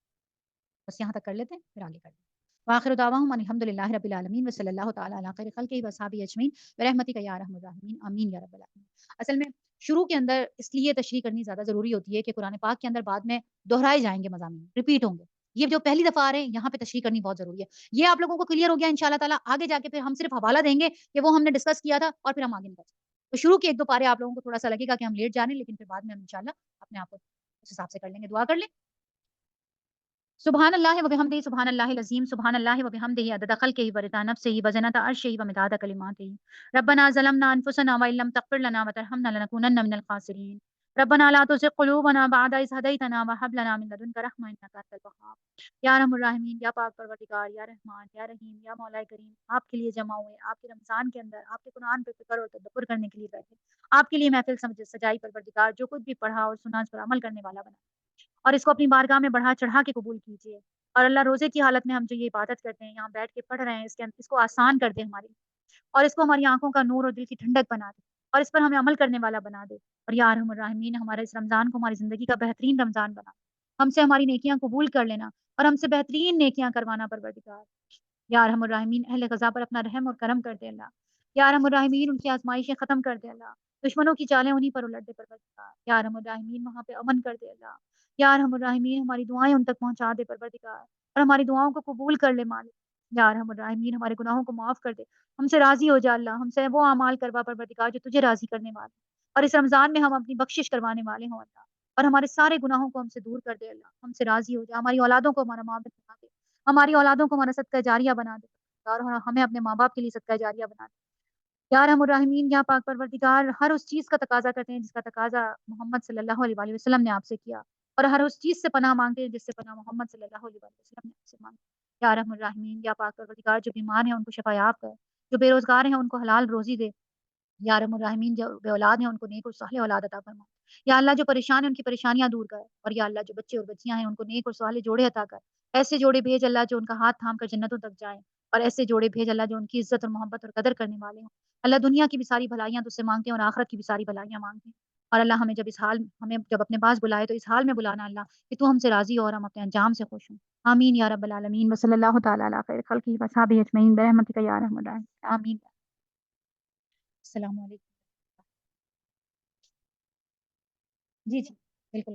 بس یہاں تک کر لیتے ہیں پھر آگے کر لیں۔ وآخر دعواہم ان الحمد للہ رب العالمین وصلی اللہ تعالی علی خیر خلقہ وصحبہ اجمعین برحمتک یا ارحم الراحمین آمین یا رب العالمین۔ اصل میں شروع کے اندر اس لیے تشریح کرنی زیادہ ضروری ہوتی ہے کہ قرآن پاک کے اندر بعد میں دہرائے جائیں گے مضامین، ریپیٹ ہوں گے، یہ جو پہلی دفعہ آ رہے ہیں یہاں پہ تشریح کرنی بہت ضروری ہے۔ یہ آپ لوگوں کو کلیئر ہو گیا انشاءاللہ تعالیٰ، آگے جا کے پھر ہم صرف حوالہ دیں گے کہ وہ ہم نے ڈسکس کیا تھا اور پھر ہم آگے نکل جائیں۔ تو شروع کے ایک دو پارے آپ لوگوں کو تھوڑا سا لگے گا کہ ہم لیٹ جا رہے ہیں، لیکن پھر بعد میں ہم انشاءاللہ اپنے آپ کو اس حساب سے کر لیں گے۔ دعا کر لیں۔ سبحان اللہ و بحمدہ، سبحان اللہ العظیم، سبحان اللہ و بحمدہ عدد خلقہ و رضا نفسہ و زنۃ عرشہ و مداد کلماتہ۔ ربنا ظلمنا انفسنا وان لم تغفر لنا وترحمنا لنکونن من الخاسرین۔ ربنا لا تزغ قلوبنا بعد إذ هديتنا وهب لنا من لدنك رحمة إنك أنت الوهاب۔ یا ارحم الراحمین، یا پاک پروردگار، یا رحمان، یا رحیم، یا مولا کریم، آپ کے لیے جمع ہوئے، آپ کے رمضان کے اندر آپ کے قرآن پہ فکر اور تدبر کرنے کے لیے بیٹھے، آپ کے لیے محفل سجائی پروردگار، جو کچھ بھی پڑھا اور سنا اس پر عمل کرنے والا بنا اور اس کو اپنی بارگاہ میں بڑھا چڑھا کے قبول کیجیے۔ اور اللہ روزے کی حالت میں ہم جو یہ عبادت کرتے ہیں، یہاں بیٹھ کے پڑھ رہے ہیں، اس کو آسان کر دے ہماری، اور اس کو ہماری آنکھوں کا نور اور دل کی ٹھنڈک بنا دے، اور اس پر ہمیں عمل کرنے والا بنا دے۔ اور یا ارحم الراحمین، ہمارے اس رمضان کو ہماری زندگی کا بہترین رمضان بنا، ہم سے ہماری نیکیاں قبول کر لینا اور ہم سے بہترین نیکیاں کروانا پروردگار۔ یا ارحم الراحمین، اہل غزہ پر اپنا رحم اور کرم کر دے اللہ۔ یا ارحم الراحمین، ان کی آزمائشیں ختم کر دے اللہ، دشمنوں کی چالیں انہیں پر الٹ دے پروردگار۔ یا ارحم الراحمین، وہاں پہ امن کر دے اللہ۔ یا ارحم الراحمین، ہماری دعائیں ان تک پہنچا دے پروردگار اور ہماری دعاؤں کو قبول کر لے مالک۔ یا ارحم الراحمین، ہمارے گناہوں کو معاف کر دے، ہم سے راضی ہو جا اللہ، ہم سے وہ اعمال کروا پروردگار جو تجھے راضی کرنے والے، اور اس رمضان میں ہم اپنی بخشش کروانے والے ہوں اللہ، اور ہمارے سارے گناہوں کو ہم سے دور کر دے اللہ، ہم سے راضی ہو جا، ہماری اولادوں کو ہمارا معاون بنا دے، ہماری اولادوں کو ہمارا صدقہ جاریہ بنا دے اور ہمیں اپنے ماں باپ کے لیے صدقہ جاریہ بنا دے۔ یا ارحم الراحمین، یا پاک پروردگار، ہر اس چیز کا تقاضا کرتے ہیں جس کا تقاضا محمد صلی اللہ علیہ وآلہ وسلم نے آپ سے کیا، اور ہر اس چیز سے پناہ مانگتے ہیں جس سے پناہ محمد صلی اللہ علیہ وآلہ وسلم نے آپ سے مانگی۔ یا ارحم الراحمین، یا پاک پروردگار، جو بیمار ہیں ان کو شفا یاب کر، جو بے روزگار ہیں ان کو حلال روزی دے۔ یا ارحم الراحمین، جو بے اولاد ہیں ان کو نیک اور صالح اولاد عطا فرما۔ یا اللہ، جو پریشان ہیں ان کی پریشانیاں دور کر، اور یا اللہ جو بچے اور بچیاں ہیں ان کو نیک اور صالح جوڑے عطا کر، ایسے جوڑے بھیج اللہ جو ان کا ہاتھ تھام کر جنتوں تک جائیں، اور ایسے جوڑے بھیج اللہ جو ان کی عزت اور محبت اور قدر کرنے والے ہوں۔ اللہ، دنیا کی بھی ساری بھلائیاں تجھ سے مانگتے ہیں اور آخرت کی بھی ساری بھلائیاں مانگتے ہیں، اور اللہ ہمیں جب اپنے پاس بلائے تو اس حال میں بلانا اللہ کہ تو ہم سے راضی ہو اور ہم اپنے انجام سے خوش ہوں۔ آمین یا رب العالمین، وصلی اللہ تعالی علی خیر خلقہ وصحبہ اجمعین برحمتک یا ارحم الراحمین آمین۔ السلام علیکم۔ جی جی، بالکل۔